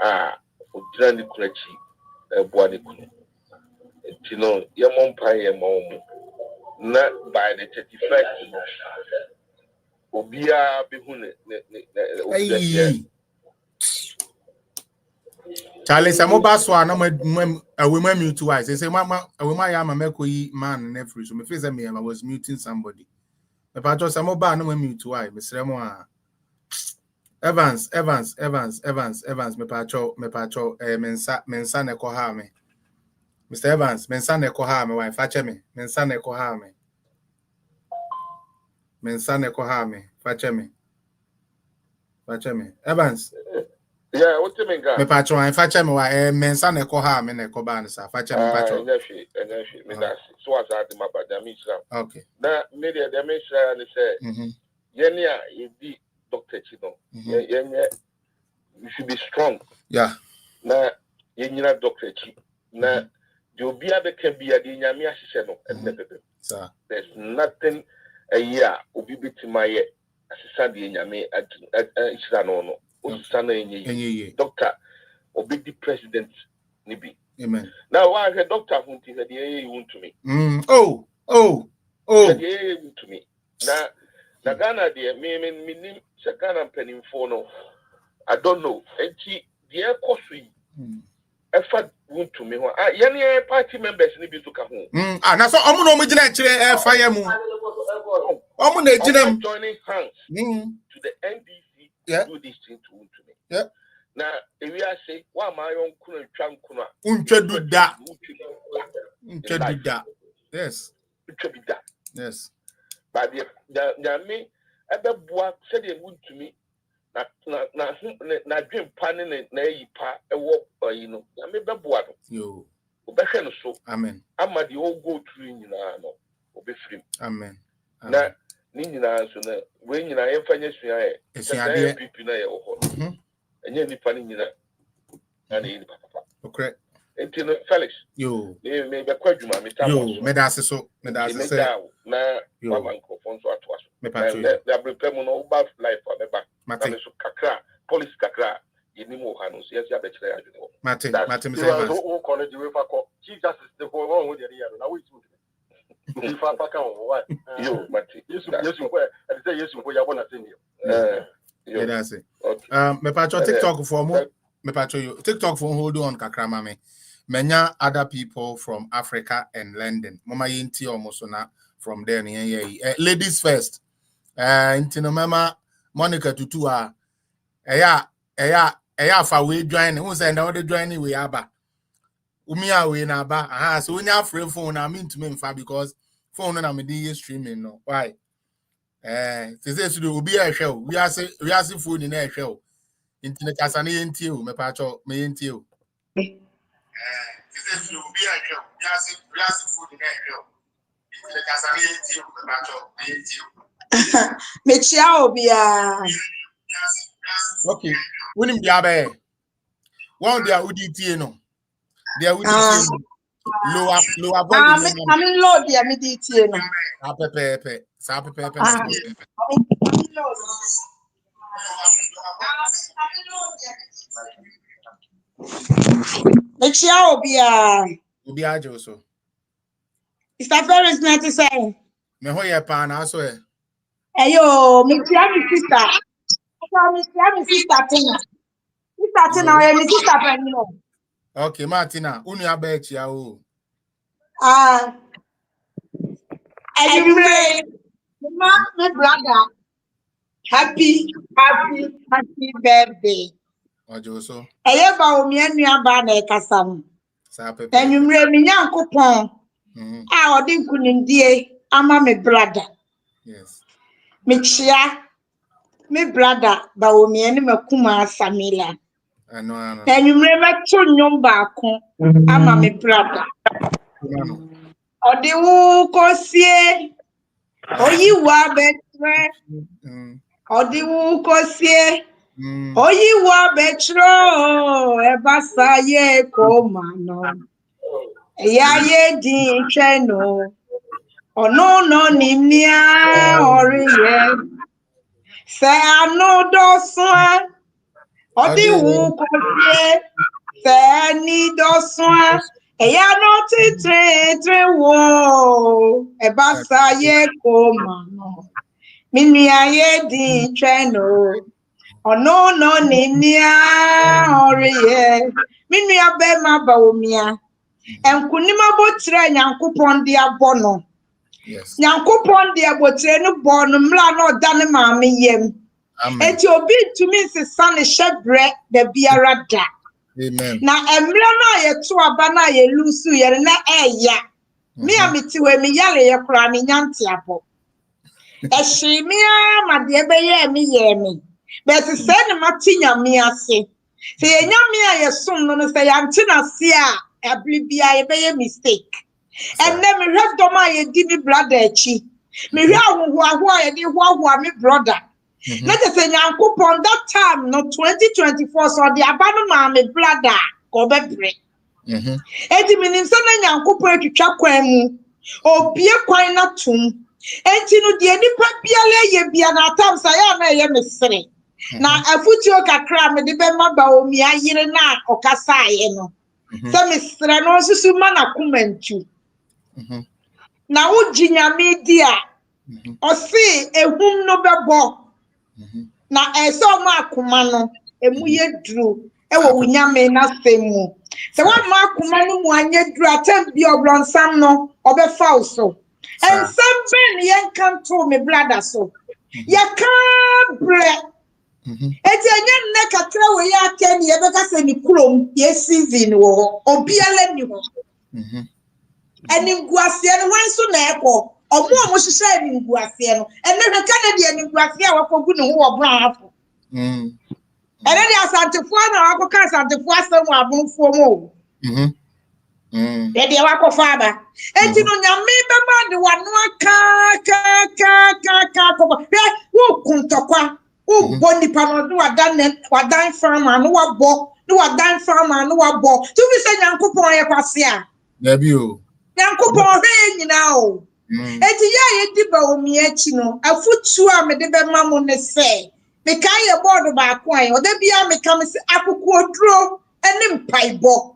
Udrani Kurechi, Boadi Kunu. You know, your Mompire, mom, not by the 31st. Obia Bihune, Charlie, some of us are no a woman mute twice. They say, Mama, a woman, I am a Mekoi man, nephew. So, my face me, I was muting somebody. The patron, some of no mute twice, Miss Remo. Evans, me patro, mensa ne kohame. Mr. Evans, mensa ne kohame, why fetch me, mensa ne kohame. Mensa ne kohame, fetch me. Evans. Yeah, what do you mean, guy? Me patro, I fetch me, why mensa ne kohame, ne koban, sir. Fetch me, patro. Me that's so as I had my bad, okay. Now, media, the minister, and say, Yenya, you be Dr. Chino. Yenya, you should be strong. Yeah. Now, Yenya, Dr. Chi. Now, you'll be able to be a Dinyamia Shiseno, and sir. There's nothing a year, Ubi Bitimaya, as a Sunday Yame at Isanono, Usana, Doctor, Obi the President, Nibi. Amen. Now, why the doctor who said the AA wound to me? Oh. Said the AA wound to me. Now, Ghana, dear, me, Sakana penning for no. I don't know. And she, dear Coffee, effort wound to me. Any party members need to come home. And that's all I'm going to fire moon. I'm going to joining hands to the NDC to do this thing to me. Yeah. Now, if we are saying, why my own Kuna, do that. Yes. Yes. But the me, ever boy said they would to me. Na dream panning na yipa e work you know. I me be boy. Yo. Obehwe no so. Amen. Ama the all go through nyina no. Obefrim. Amen. Na ni nyina so na we nyina yemfanya sua e. Esuade pipi na ye ho. Enye nipa ni nyina. Na ni papa. Okay. Entino Felix. Yo. Me be kwadwuma me tam. Yo, me da so. Na mama microphone so atwa so. Me patro. Na prepare mo no ba life for me ba. Mate so kakra, police kakra. Yeni mo ha no so yes ya be kire adwene ho. Mate me say Evans. Who college we fa ko. Chief Justice the for one wo dey here na we too. If I pack on what? Yo, Mate. Yes, ko. I say yes ko ya bona senior. Yeah, that's it. Okay. Me patro TikTok for mo. Me patro you. TikTok for hold on kakra mame. Many other people from Africa and London. Mama yinti almost na from there. Ladies first. Intino mama Monica Tutu eya fa we join. Who say na we join we aba. Umia we na ba. So when you free phone na mean to me fa because phone na me dey streaming no. Why? Say to do obi a hwe. We are phone in a hwe. Intino kasa na yinti o me pa cho me yinti o. Okay. Winning the abe. One dia uditi no. Dia uditi lower volume. I'm in low dia mediti no. Sa pepe. Mechia Obia Joso. Is that very nice to say? Me ho ye pa na so e. Ayo, mechia mi sister. Mechia mi sister Tina. Sister Tina o mi sister Penino. Okay, Martina, unu aba echia o. Anyway, my brother. Happy birthday. Ojoso. Eye Bawumia nuaba na ekasam. Sa pepe. Enwumre mi Nyankopon. Odi nkunindie ama me brother. Yes. Me chia me brother Bawumia ni makuma Samila. Ano. Enwumre meto nnwom baako ama me brother. Odi wu kosie. Oyi wa betre. Odi wu kosie. Oyiwa betro ebasa ye komano. Ya ye di cheno. Ono no nimnia oriye. Se ano doswa. Odi wu kosie. Se ni doswa. Eya no titre wo. Ebasa ye komano. Minia ye di cheno. Ono no nimia oriye. Minia be ma Bawumia. Enkunima botre nyankopon de abono. Yes. Nyankopon de abotre no bono mla no dane maame yem. Amen. Enti obi tumi nsesa ne hyebre da biara da. Amen. Na emre no ye to aba na ye lusu ye na eya. Me amiti we me yale ye kura me nyante abo. Ehyi me ama de ebeye me ye me. But say ne mati nyame ase. Say ye nyame a ye som no say yante na se a abli bia ye beye mistake. And then me rest do ma ye di me brother echi. Me hwe awo a ye di ho me brother. Let us say nyankopon that time no 2024 so the abano ma me brother go bebre. Enti minim se na nyankopon atwitwa kwan mu. Obie kwan na tum. Enti no de nipa biale ye bia na atam sa ya na ye mesere. Na afutio kakra me de be ma Bawumia yire na okasa ye no. Se mesere no susu ma na kumantu. Na uji nyame dia. Osi ehum no bebo. Na eso ma akuma no emu ye duru ewo wunyame na semu. Se wa ma akuma no mu anye duru atem bi obronsam no obefa so. Ensem ben yen kan to me brother so. Ya kan bre. Eti enye nne kakra we ya ken ye beka se ni krom ye season wo obiale ni ho. Eni nguase no wanso na ekọ omo omo hihye eni nguase no ene hwe Canada eni nguase a wakogu ne ho wo bra afọ. Ene dia asantefo na wakoka asantefo asem abonfo mo. Ede wakofa aba. Enti no nyame beba de wano ka ko. Wo kuntokwa. Wo boni pa no wadan farmer no wabo. No wadan farmer no wabo. Tu bi se nyankopon ye kwase a. Dabi o. Nyankopon hwe nyina o. Eti ya ye di Bawumia chi no afutu a me de be ma mo ne se me kan ye board ba ko an o de bia me kam se akoko oduro ene mpaibo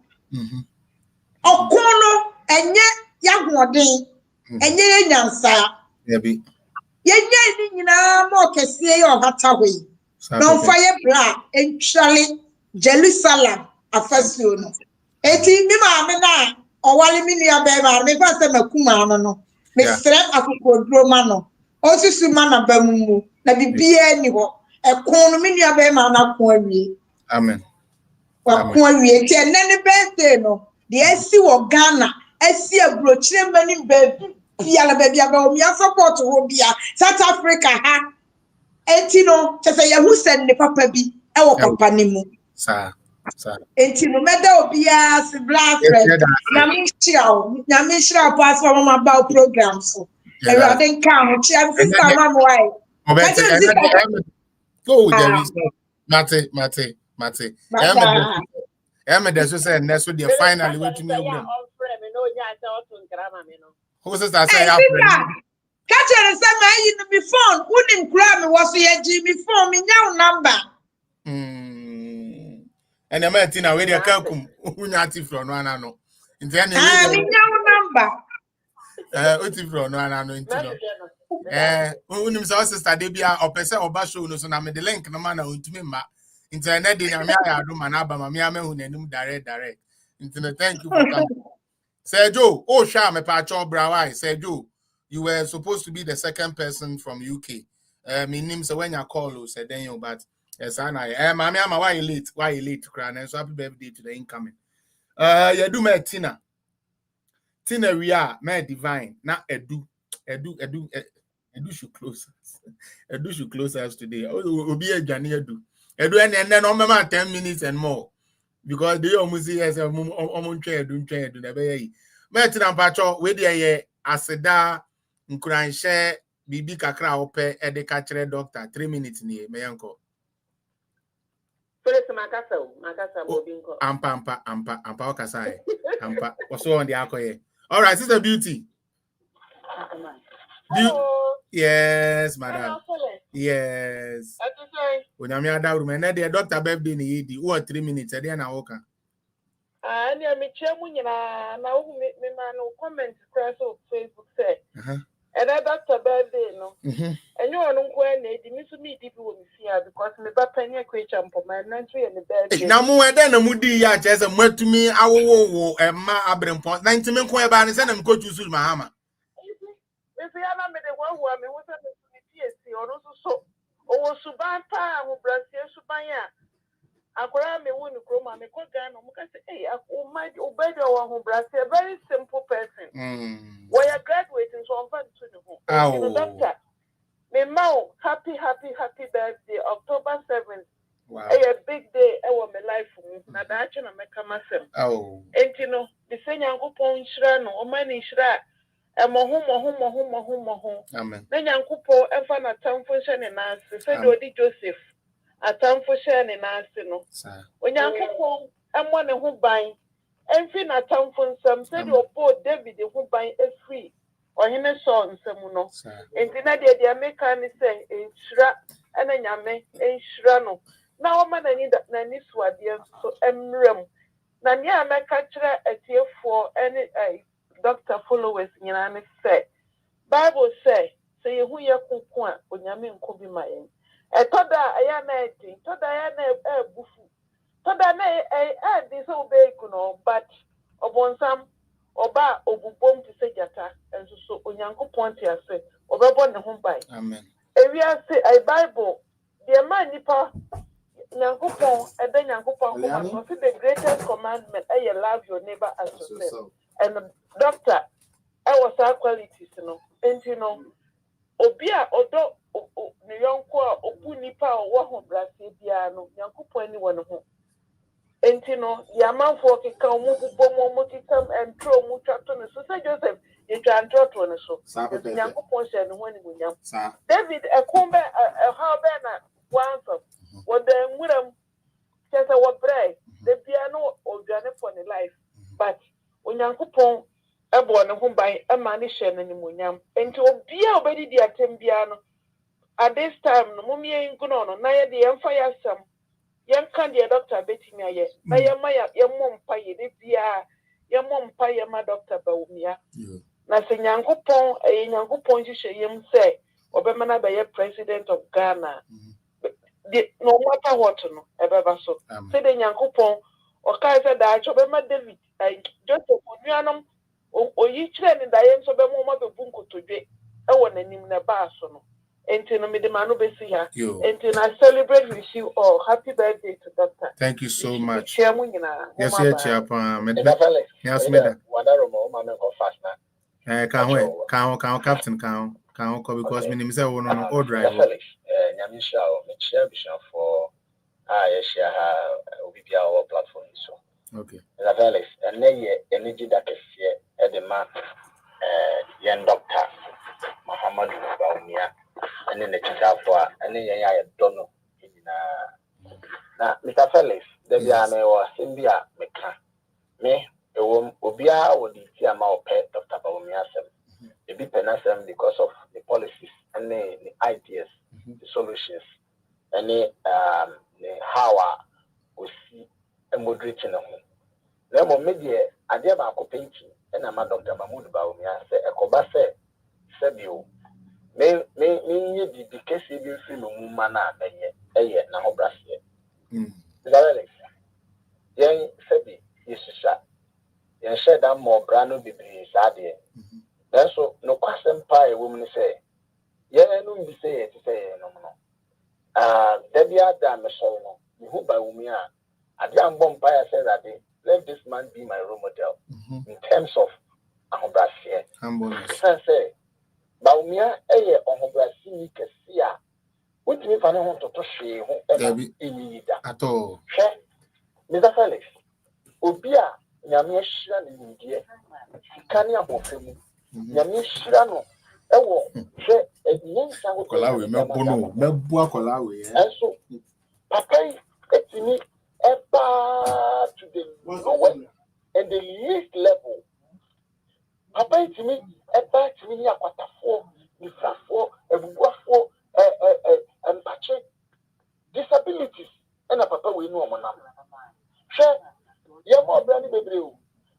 okono enye yahoden enye nyansa Dabi ye nye ni nyina ma okese ye ohata hwe no fa ye bra entwale Jerusalem afasuo no eti mi ma me na owale mi nua be ba me fa se makuma no me sere akoko duro ma no osusu ma na bamumu na bibia ni ho ekon no me nua be ma na ko awie amen wa ko awie ti enene birthday no de esi wo Ghana esi abrochire mani baby bia la baby Bawumia support ho bia South Africa ha enti no che se yahu sen ne papa bi e wo papa ni mu sa enti no meda obia se black friend nyame shira pass for mama ba program so everyone nka ho chia sister mama why go there is mate em dey so say next so dey finally wait me ogbom who says I say ya catch her say my you me phone unim kura me was ye gi me phone me nya number and the man tina we dey kakum unya ati from no ana no nti na me nya number oti from no ana no nti no unim so sister dey bia opese oba show no so na me the link no man na untumi ma internet dey na me ayado man aba ma me amahu nanum direct nti no thank you for coming Sergio sha me pa cho brawai Sergio you were supposed to be the second person from UK me nim so when you call said then you but yes I mama ama why you late cry and so happy birthday to the incoming you do me Tina we are me divine na edu should close us today obi adwane edu and then on 10 minutes and more because they almost see as a edu na be yi me Tina mpacho we dey aseda nkuranshe bibi kakra ope edeka kire doctor 3 minutes ni me yanko Ampa Okasai. Ampa. What's on the alcohol? All right, Sister Beauty. Yes, madam. Yes. When I'm here, the doctor baby need what 3 minutes a day and I walk. And I'm a chairman, now me man comment crash on Facebook say. And I doctor birthday no. And you are no going to miss me people will see because me bapping a creature for my entry and the birthday. Now more than a moody ya just a word to me, I will ma abram point 90 men quite by and send them go to Sulmahama. If you are made the one who I mean was a PSC or also so. Oh, Suban Pa who Brazil Subaya. Akora me won Chroma, me call Ghana, say, hey, I might obey the one who Brazil, a very simple person. We are graduating, so I'm going to the doctor. Me mau, happy birthday, October 7th. Wow. A big day, I want my life for me. Now that's when I make a massive. Oh. And you know, the same young couple shrano, or many shra. Amen. Then young couple and find a town function in us. Said Odi Joseph. A town function in us, no. When young couple and one who buy, and fin a town for some said your poor David who buy a free. Or him a son, Samuno. And Tinadia, the American is saying, a shra and a yame, a shrano. Now, man, I need that Nanny Swadian, so emrem. Nanya, my catcher at here for any doctor followers in an say. Bible say who ya kukwa, when yamin could be my end. I thought that I am a thought I am a buffo. Thought I disobey, but upon some. Oba obubom to say jata and so onyanko point ya say obebo ne ho bai amen ewia say I bible the man nipa nyankopon e da nyankopon ko so the greatest commandment I love your neighbor as yourself and doctor I was our qualities no enti no obi a odo ne yonko a obu nipa o wo ho brase bia no nyankopon ni wo ne ho. Entino, the amount for Kika, Mububomotikam, and Tro Mutraton, so say Joseph, you can draw to so. Yanko Ponce and when we have David, a combe, a harbor, once of what then with them just our bread, the piano or Janet for the life. But when Yanko Pon, a born home by a manishan and Munyam, and to be already the Atembiano. At this time, Mummy ain't gone on, Naya the Empire some. Young candy doctor betting me, I am my young pie, your mom pie, my doctor Bawumia. Nothing young coupon, a young coupon, you say, Obama by a president of Ghana. No matter what, no, ever so. Say the young coupon, or Kaiser Dutch, Obama David, I just a Punianum, or each train in the ends of a moment of Bunko today. I want a name in a basso. Until I celebrate with you all. Happy birthday to Doctor. Thank you so much. Yes, yes, Captain because my name is no driver. Okay. And energy that is here at the mark, young doctor Muhammad Bawumia. And then the Chitafua, and then I don't know. Now, Mr. Felix, the Biane or Cynthia Meka, me, a woman, Obia would be amount pet Dr. Bawumia, the big penasem because of the policies and the ideas, the solutions, and the how we see a moderation of him. Then, media, I dare my painting, and I'm a Dr. Mahmoud Bawumia, say, a cobase, Sebio. Me the case you feel no mana na ho brase. Alex. Yen sabi yesusha. Yen share that more brano bibiri sade. Then so no kwasem pa e woman say. Yen no bi say no. Debi ada me so no. Me hu Bawumia. Ade ambom pa ya say that let this man be my role model in terms of ahobrase. Say Bawumia on Brasi Cassia. What me fan on to share at all. Mr. Felix, Obia, Yamishan in India, Kanya Hofemu, Yamishano, a young Colawi, Melbono, Melboa Colawi, and so Papa, it's me 80s and a papa we know man. Share your more brandy baby.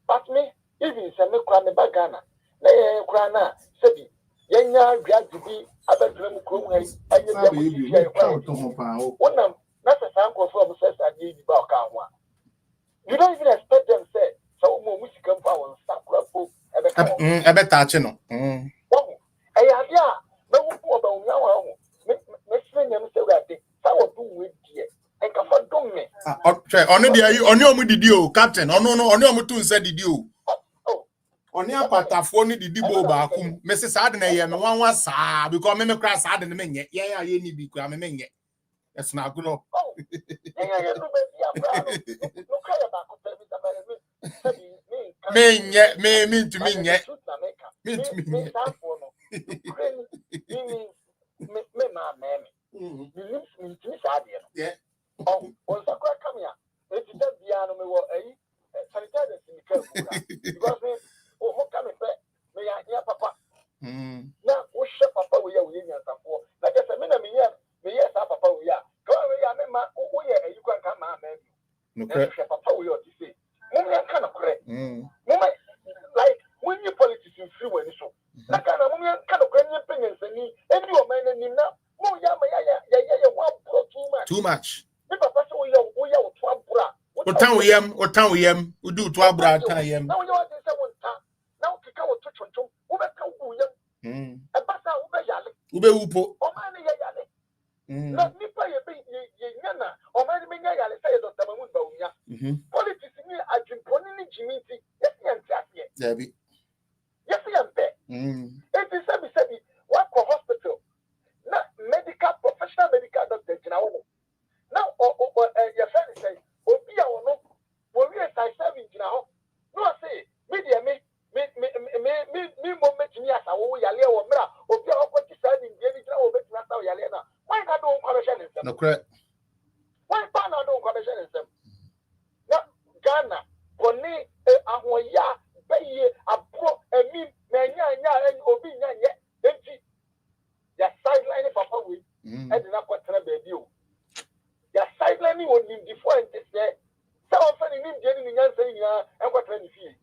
But me, even some crane bagana. Nay, crana, Sebi. Yenya, grad to be about them come and you one of that's a sample from says I need about one. You don't even expect them say so more music come from Sakura. I bet touch no. I have ya. No more about now. Miss William said that I will do with dear. I can find me. Only the only did you, Captain. Oh no, only two said did you. Only a part of one did you go back. Mrs. Adney and one was because me crass had in the minute. Yeah, you need to be cramming minute. That's not good. Me to me yet. Me to me. Yeah. On Sakura come here. It's just the animal or a sanitizers in the camp. Because oh, come and may I hear papa. Now, what ship papa we are within your support? Like I said, me yes, papa we are. Go away, I mean, you can come, man. No, papa we ought to say. Mummy, I kind of correct. Like when you politicians free when you show. Like I know, I kind of correct your opinions and you are man and now. Too much. What time we am? We do 12 bra time. Now you want to say one time. Now to go to Chonchon. Who make a woo? A bassa ube upo. O man yale. Not me pay a yana. O man me yale say Dr. Mahmoud Bawumia. Politics in here, I drink one in Jimmy. Yes, yes, Debbie. Yes, I am there. It is said, what for hospital? Not medical, professional medical doctor. Now, your friend says, Obia or no, we are serving now. No, I say, media me moment in Yasa, or Yale or Mera, or Obia or what is serving, or better Yalena. Why not don't commission them? No correct. Why not don't commission them? Now, Ghana, Bonnie, Ahoya, Baye, a pro, and me, Mania, and Obinia, yet, empty. Your sideline, Papa, we, and not what baby. Your sidelining would be different. So often in Indian in saying, and what 20 feet.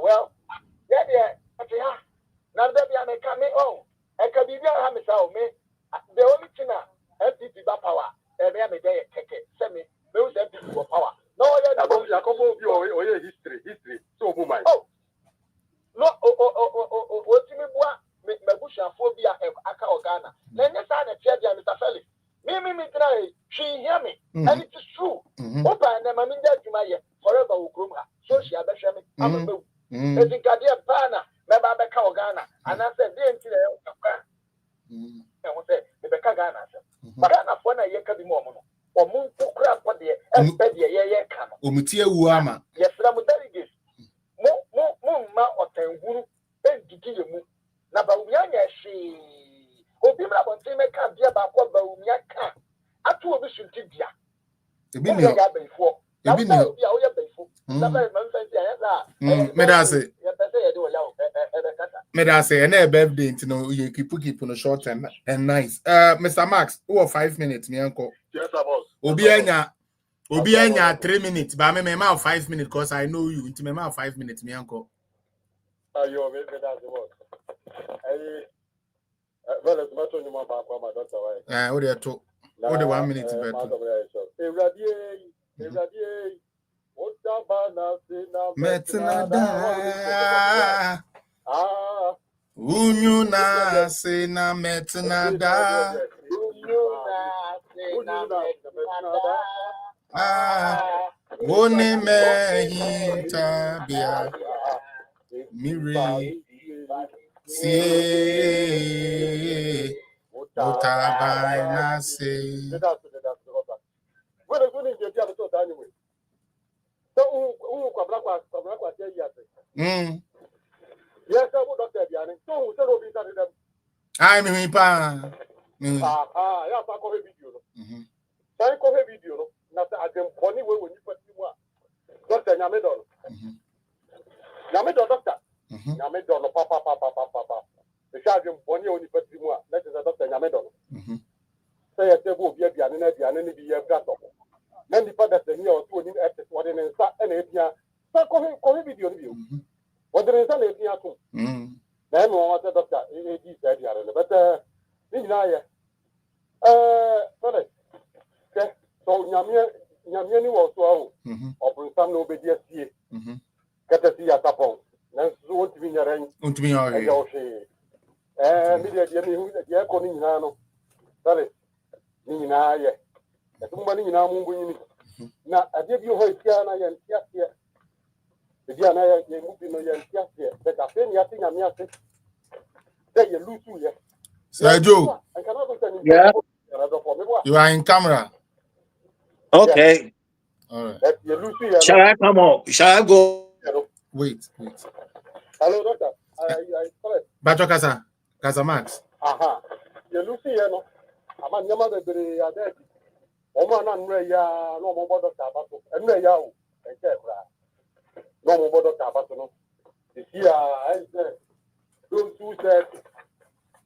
Well, yeah, now that we are coming home. And can be there, Hamisa, me. The only thing MPP power, and they are a day ticket. Send me those MPP power. No, you're history. So, woman. Oh, no, what you mean, Mabusha phobia of Aka Ghana. Then you sign a chair, Mr. Felix. Me, she hear me, and it is true. Opa and I'm in that to my forever will groom her. So she had me. I'm a move. As in Gadia Bana, Mabaka Ghana, and I said, then to the I will say, the Beka Ghana. But Ghana for a year can be more or moon to crap what the yeah, Umutia Uama. Yes, I'm a delegate. Moon, or Tanguru, and to give you. Nabawumia, she. Obima want to make a dear about what Bawumia can. I told you should give ya. The Binney before. The Binney, Medase, and a birthday to know you keep on a short and nice. Mr. Max, 5 minutes, me uncle. Yes, boss. Obianya 3 minutes, but I may 5 minutes because I know you into my 5 minutes, me uncle. You that's the word. Well, it's much on your mouth, my daughter. What are you? What the 1 minute better? Metinada. Unyuna sena metinada. One mehinta bia. Miri. See, Otabaina say. When a good is your job anyway. So, who yes, I would not tell you. So, them. I'm in pa. Yeah, I go video. I go video. Not at them funny way when you put you up. Doctor Yamedon. Yamedon, doctor. Yamedon, papa. The sergeant funny only put you up. That is a doctor Yamedon. Say a table, be a any be a gat up. Then the father said, "You are doing it what in a API. So, call video review. What there is an API too. Then, what the doctor, he said, but, sorry. So, Yamini was so, or some obedience here. Get a see at upon. Then, so to be a ring. Media, the according Nano. Sorry. Nina, yeah. Somebody in our movie. Now, I give you her piano and here. The Diana, you move in your here. But I think I am here. Then you lose you. Sergio. I cannot go Yeah. You are in camera. Okay. All right. You lose you. Shall I come up? Shall I go? Wait. Hello, doctor. I Bacho Casa Max. Aha. You lose you. I'm a Yamada Bere. Oman and Raya, no more doctor. And Raya. No more doctor. This year, I said, those who said,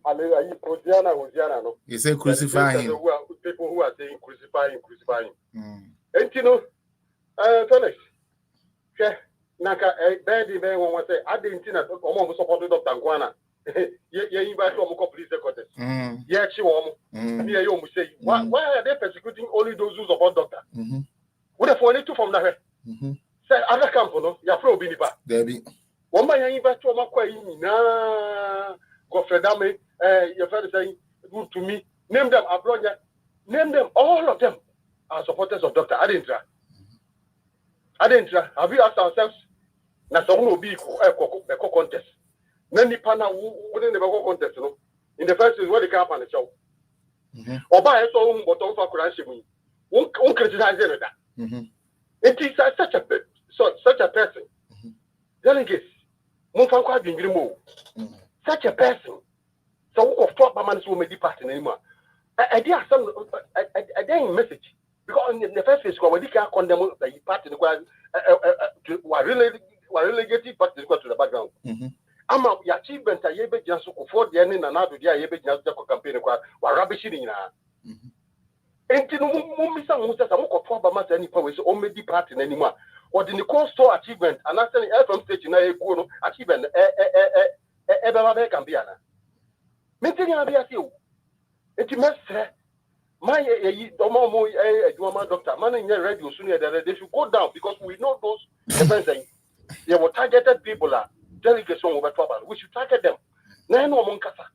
Hosiana, no. You say crucify him. People who are saying crucify him. And you know, Felix, Naka, Betty, they want to say, I didn't see that almost supported Dr. Guana. Yeah, invite to a police headquarters. Yeah, she won't. Here you say, why are they persecuting only those who support Doctor? What if only two from that? Say, other camp, no, you're probably back. Debbie. One man, you invite to a Maquay, Godfrey Dame, your father saying, good to me. Name them, Abronia. Name them, all of them are supporters of Doctor. I didn't try. Have you asked ourselves? Now, someone will be a contest. Many panel wouldn't never go contest, no. In the first is where the car on the show. Or by a song, but on for crashing. Won't criticize that. It is such a person. Delegates, Monfanqua being removed. Such a person. So, of 4 months will make the party anymore. I did some a message. Because in the first phase, we can't condemn the party were relegated party to the background. I'm a achievement. I have just for the end and another year. I have just the campaign. We're rubbishing in and to some who says I'm not for my any power, so only the party anymore. Or the cost to achievement, and I say from stage in a achievement, ever can be. Maintaining a BSU. It must say, my doctor, man in your radio sooner that they should go down because we know those defense. They were targeted people are delegates over trouble. We should target them. No Moncasa.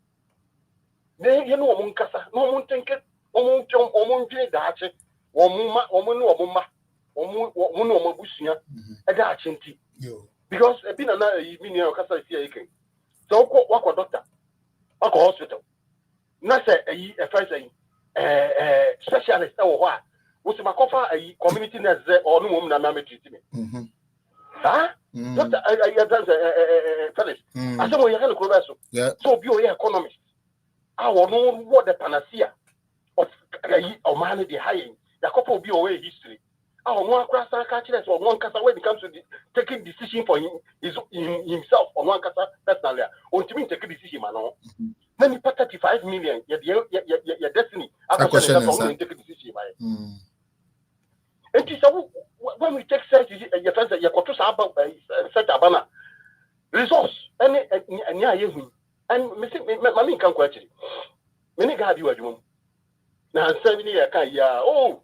You know Moncasa. No one think it. Omon Dachi. Omuma. Omubusia. A Dachinti. Because a been another evening of Casa here. So, what a doctor. A hospital. Not a first specialist or what? Was my cover a community nurse or no woman and I'm treating me. Huh? Doctor, Felix. I said, well, you're going to go so be your economist. I will know what the panacea of humanity high. The couple will be away history. I will know across our catches or one cassa when it comes to taking decision for himself or one cassa personally. Or to me, take a decision, man. Then you put 35 million, your destiny. I question take a decision. And so when we take search, your friends, your quarters about such a banner resource, and Mammy can question. Many guard you at home. Now, 7 years, oh,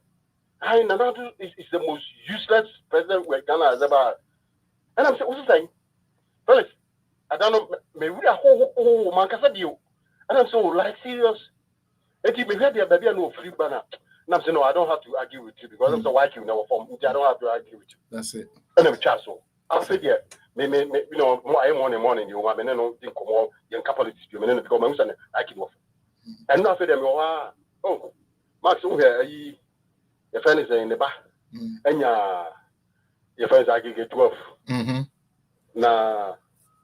I know is the most useless president where Ghana has ever. And I'm saying, what's saying? Felix, I don't know, maybe a whole man you. And I'm so like serious. And if you had the baby, I know free banner. And I'm saying, no, I don't have to argue with you because I'm so white you never form. I don't have to argue with you. That's it. And I'm so I'll say, yeah, maybe, you know, morning, you want me to think more young couple of you, and because my son, I keep off. And now for them, oh, Max, your friend is in the back, and your friends are getting 12. Now,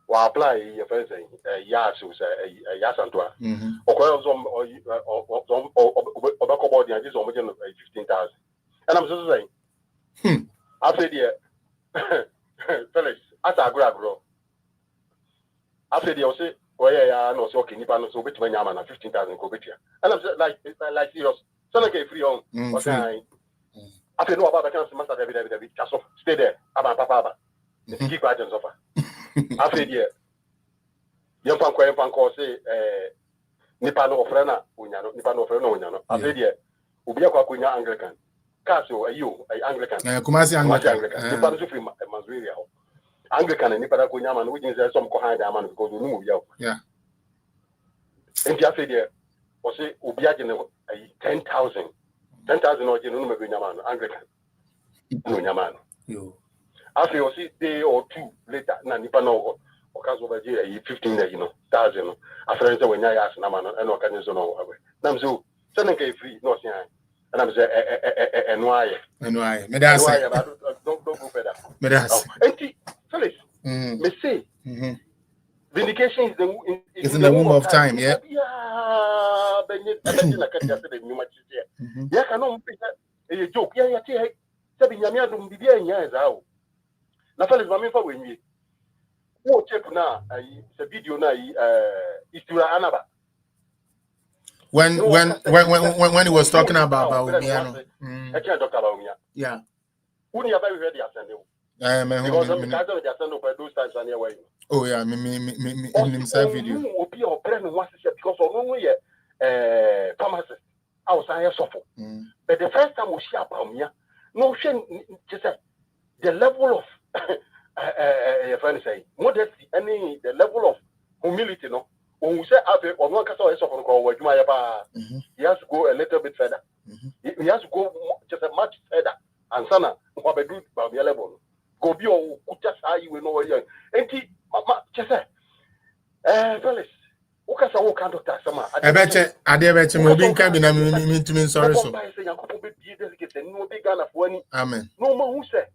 while apply your friends a yas a yas and toa. Or body and this is 15,000. And I'm just saying, after the Felix, as I grow, after the say, well, yeah, no, so can you so bit when you're 15,000 Kobitia. And I'm like serious. So like free on. Okay. After no about the master David, just stay there. About papa. Keep quiet and suffer. After the young fan say nipa no ofrena unyano nipa no ofrena unyano. After the ubia kwa kunya Anglican. Casio ayo Anglican. Kumasi Anglican. Nipa no free Mazweria. Anglican and nipa kunya man which is some behind the man because we move you. Yeah. And after the was it ubia 10,000 or no man Anglican. No yaman. After you see day or two later, Nipa no or cause over here 15,000. After when I asked Naman and no can know away. Namzu, sending free, no sign. And I'm saying, and why? Don't go further. Empty, Phyllis, may say, vindication is in the womb of time, yeah. Yeah, a joke, yeah, Sabi nyamia dum bibia nya ezao. Na Felix mami fa wenye. Wo check na the video na istura anaba. When he was talking about Bawumia. I can't talk about Bawumia. Yeah. Uni aba we ready asende. Because I'm kind of just send for those times and way. Oh yeah, me himself video. Obi o brand one because ono ye pharmacist. I was here suffer. But the first time we see Bawumia no, just the level of modesty, the level of humility, no. When we say after or one case of he has to go a little bit further. He has to go just a much further. And sana, what we do about the level. Go be or just how you know where you're. And just Felix. I bet you, I bet you, moving cabin. I mean, sorry. Amen. No more who said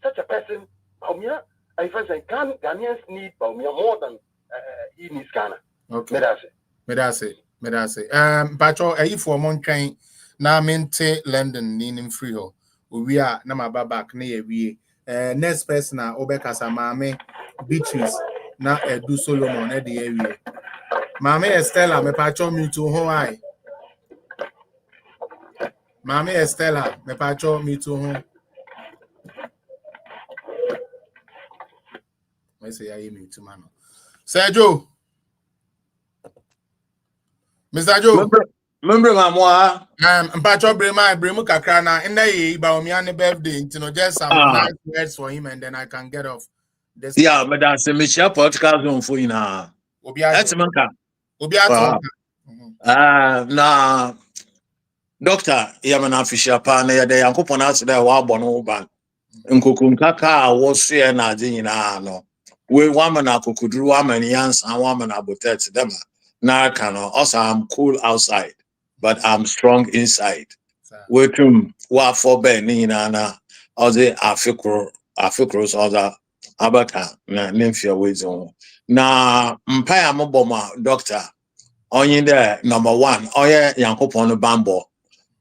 such a person, Bawumia, I find Ghanaians need Bawumia more than he needs Ghana. Okay. Medase. Pacho, if for one train, now mente London, needing free ho. We are Nama back near we. Next person, Obekasa Mame, Beatrice, now do Solomon at the area. Mame Estella, me pacho me to home. Mame Estella, me pacho me to home. I say I me to man. Sergio. Mr. Joe. Remember Mamoa? Pacho Bremu Kakrana, and they Bawumia birthday, just some nice words for him, and then I can get off. Yeah, but that's a Michelle podcast on for you now. That's Manka. Na doctor yamana official pa na yede yankopon ase da wa bɔ no ba nkokunkaka a wo so ye na ade nyina no we wama na kokuduru wama ni yansa wama na botet dem na aka no also I'm cool outside but I'm strong inside we tum wa for be ni nyina na ode afikro so da abaka na nemfia wezo na mpaya moboma doctor onye there number 1 oye yankopon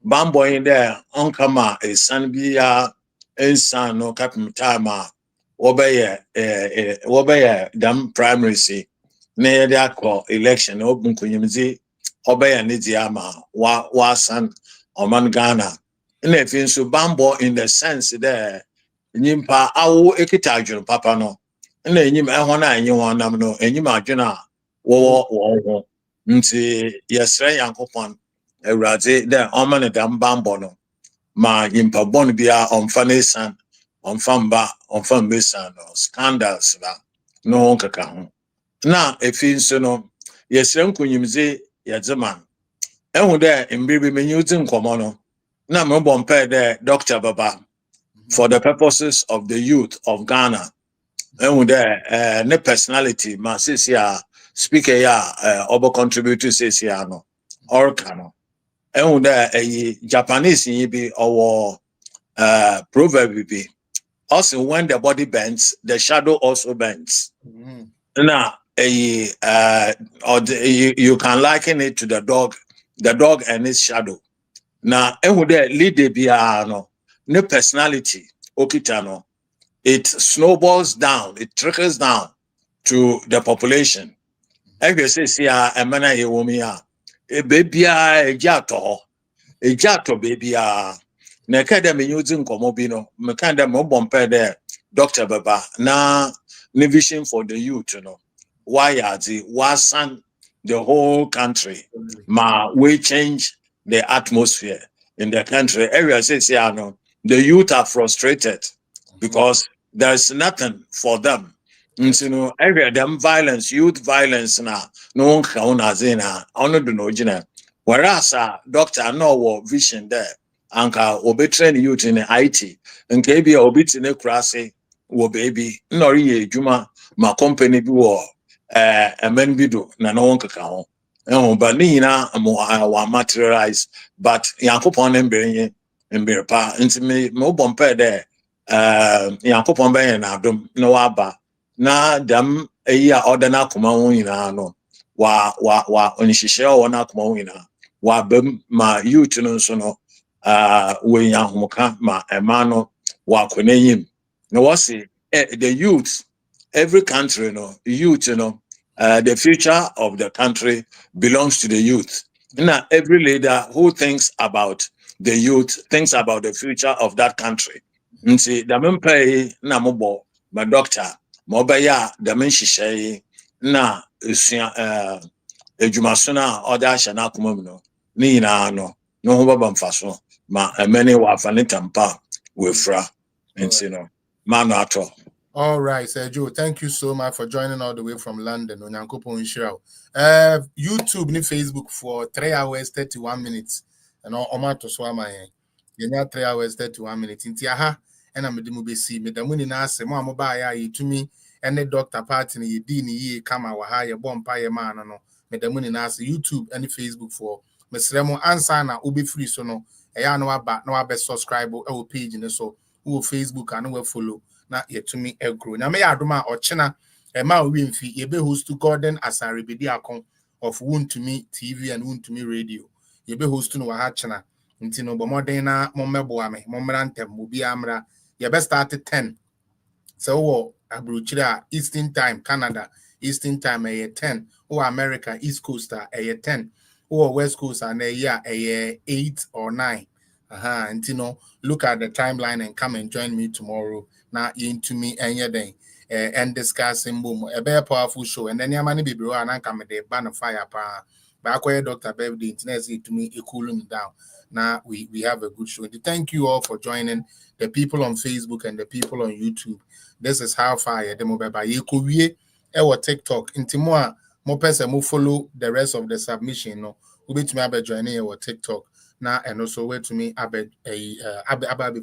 bambo in there onkama esan bia ensan no kapim time wobeye dam primary si na ye dey call election obun kunyimzi obeye ne diama wa san oman Ghana na efin so bambo in the sense there nyimpa awo ekita adwun papa no na enyim ehon na enyi won nam no enyim adwun a wo nti yesre yankopon ewrade there omane dam bambo no ma nyimpa bon bia omfanesan omfamba omfambesan no scandals ba no kaka ho na efin so no yesre nkunyimze yedzeman ehu there mbirbi menyuti nkomo no na mbombo mpe there Dr. Baba for the purposes of the youth of Ghana. And there, ne personality, ma sisia speaker ya obo contribute to sisia no or kano. And there a Japanese yibi or proverb be. Also, when the body bends, the shadow also bends. Now, you can liken it to the dog and its shadow. Now, and there lead the biano. No personality, okitano, it snowballs down, it trickles down to the population. If you say, a mana yewomia, a baby a jato, a jato baby na academy using komobino mekanda mo bompe there Dr. Baba na vision for the youth, why yazi wasan the whole country we change the atmosphere in the country. Area says the youth are frustrated because there's nothing for them. Area them violence, youth violence na no one kauna zina ono do no jina. Whereas doctor no vision there. Anka obi train youth in IT. Nke bi obi tine krase wo baby nori ye juma ma company bi wo emen bi do na no one kaka ho. But ni na wa materialize but yankopon embere embere pa nti me bompe there yankopon ben na adom na waba na dam eyi a order na akoma ho nyina no wa onihihye o na akoma ho nyina wa bam ma youth no so no we yanhoka ma emano wa koneyim no what say the youth every country youth the future of the country belongs to the youth. Now every leader who thinks about the youth thinks about the future of that country. Nti da mempai na mobo ma doctor mo ba ya da menhihye na esua edwumaso na oda hye na akoma mu no ni nyina no ho baba mfaso ma emene wa afane tampa we fra nti no ma no ato. All right, Sergio, thank you so much for joining all the way from London. YouTube ni Facebook for 3 hours 31 minutes. And Omato Swama, 3 hours 31 minutes. Inti aha, and I'm the Mubisi, Medamuni Nase, Mamma Baya, to me, and the doctor party, ye dini ye kama wahaya, bompire man, no, Medamuni Nase, YouTube and Facebook for Miss Remo Ansana, Ubi free so no, no about no best subscribe or page in so who Facebook and no follow. Na yetumi egro na me adoma ochena ma wimfi ye be host to Gordon Asaribedi akon of Wontumi TV and Wontumi Radio ye be host no ha chena nti no bomoden na mommeboa me mommra ntem obi amra ye be start 10 so wo abrochira Eastern Time Canada Eastern Time 10 o America East Coast 10 o West Coast na 8 or 9 nti no look at the timeline and come and join me tomorrow. Now into me and discussing boom a very powerful show and then yamani be bro and come the ban fire pa back where Dr. Bev the internet to me a cooling down. Now we have a good show. Thank you all for joining, the people on Facebook and the people on YouTube. This is how fire demo by Yekuye or TikTok into more person who follow the rest of the submission no will be to me about joining our TikTok. Now and also where to me abe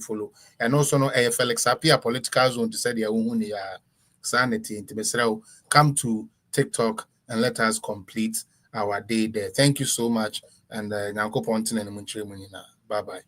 follow and also no Felix Apia political zone to say their own sanity into come to TikTok and let us complete our day there. Thank you so much and now go on to bye bye.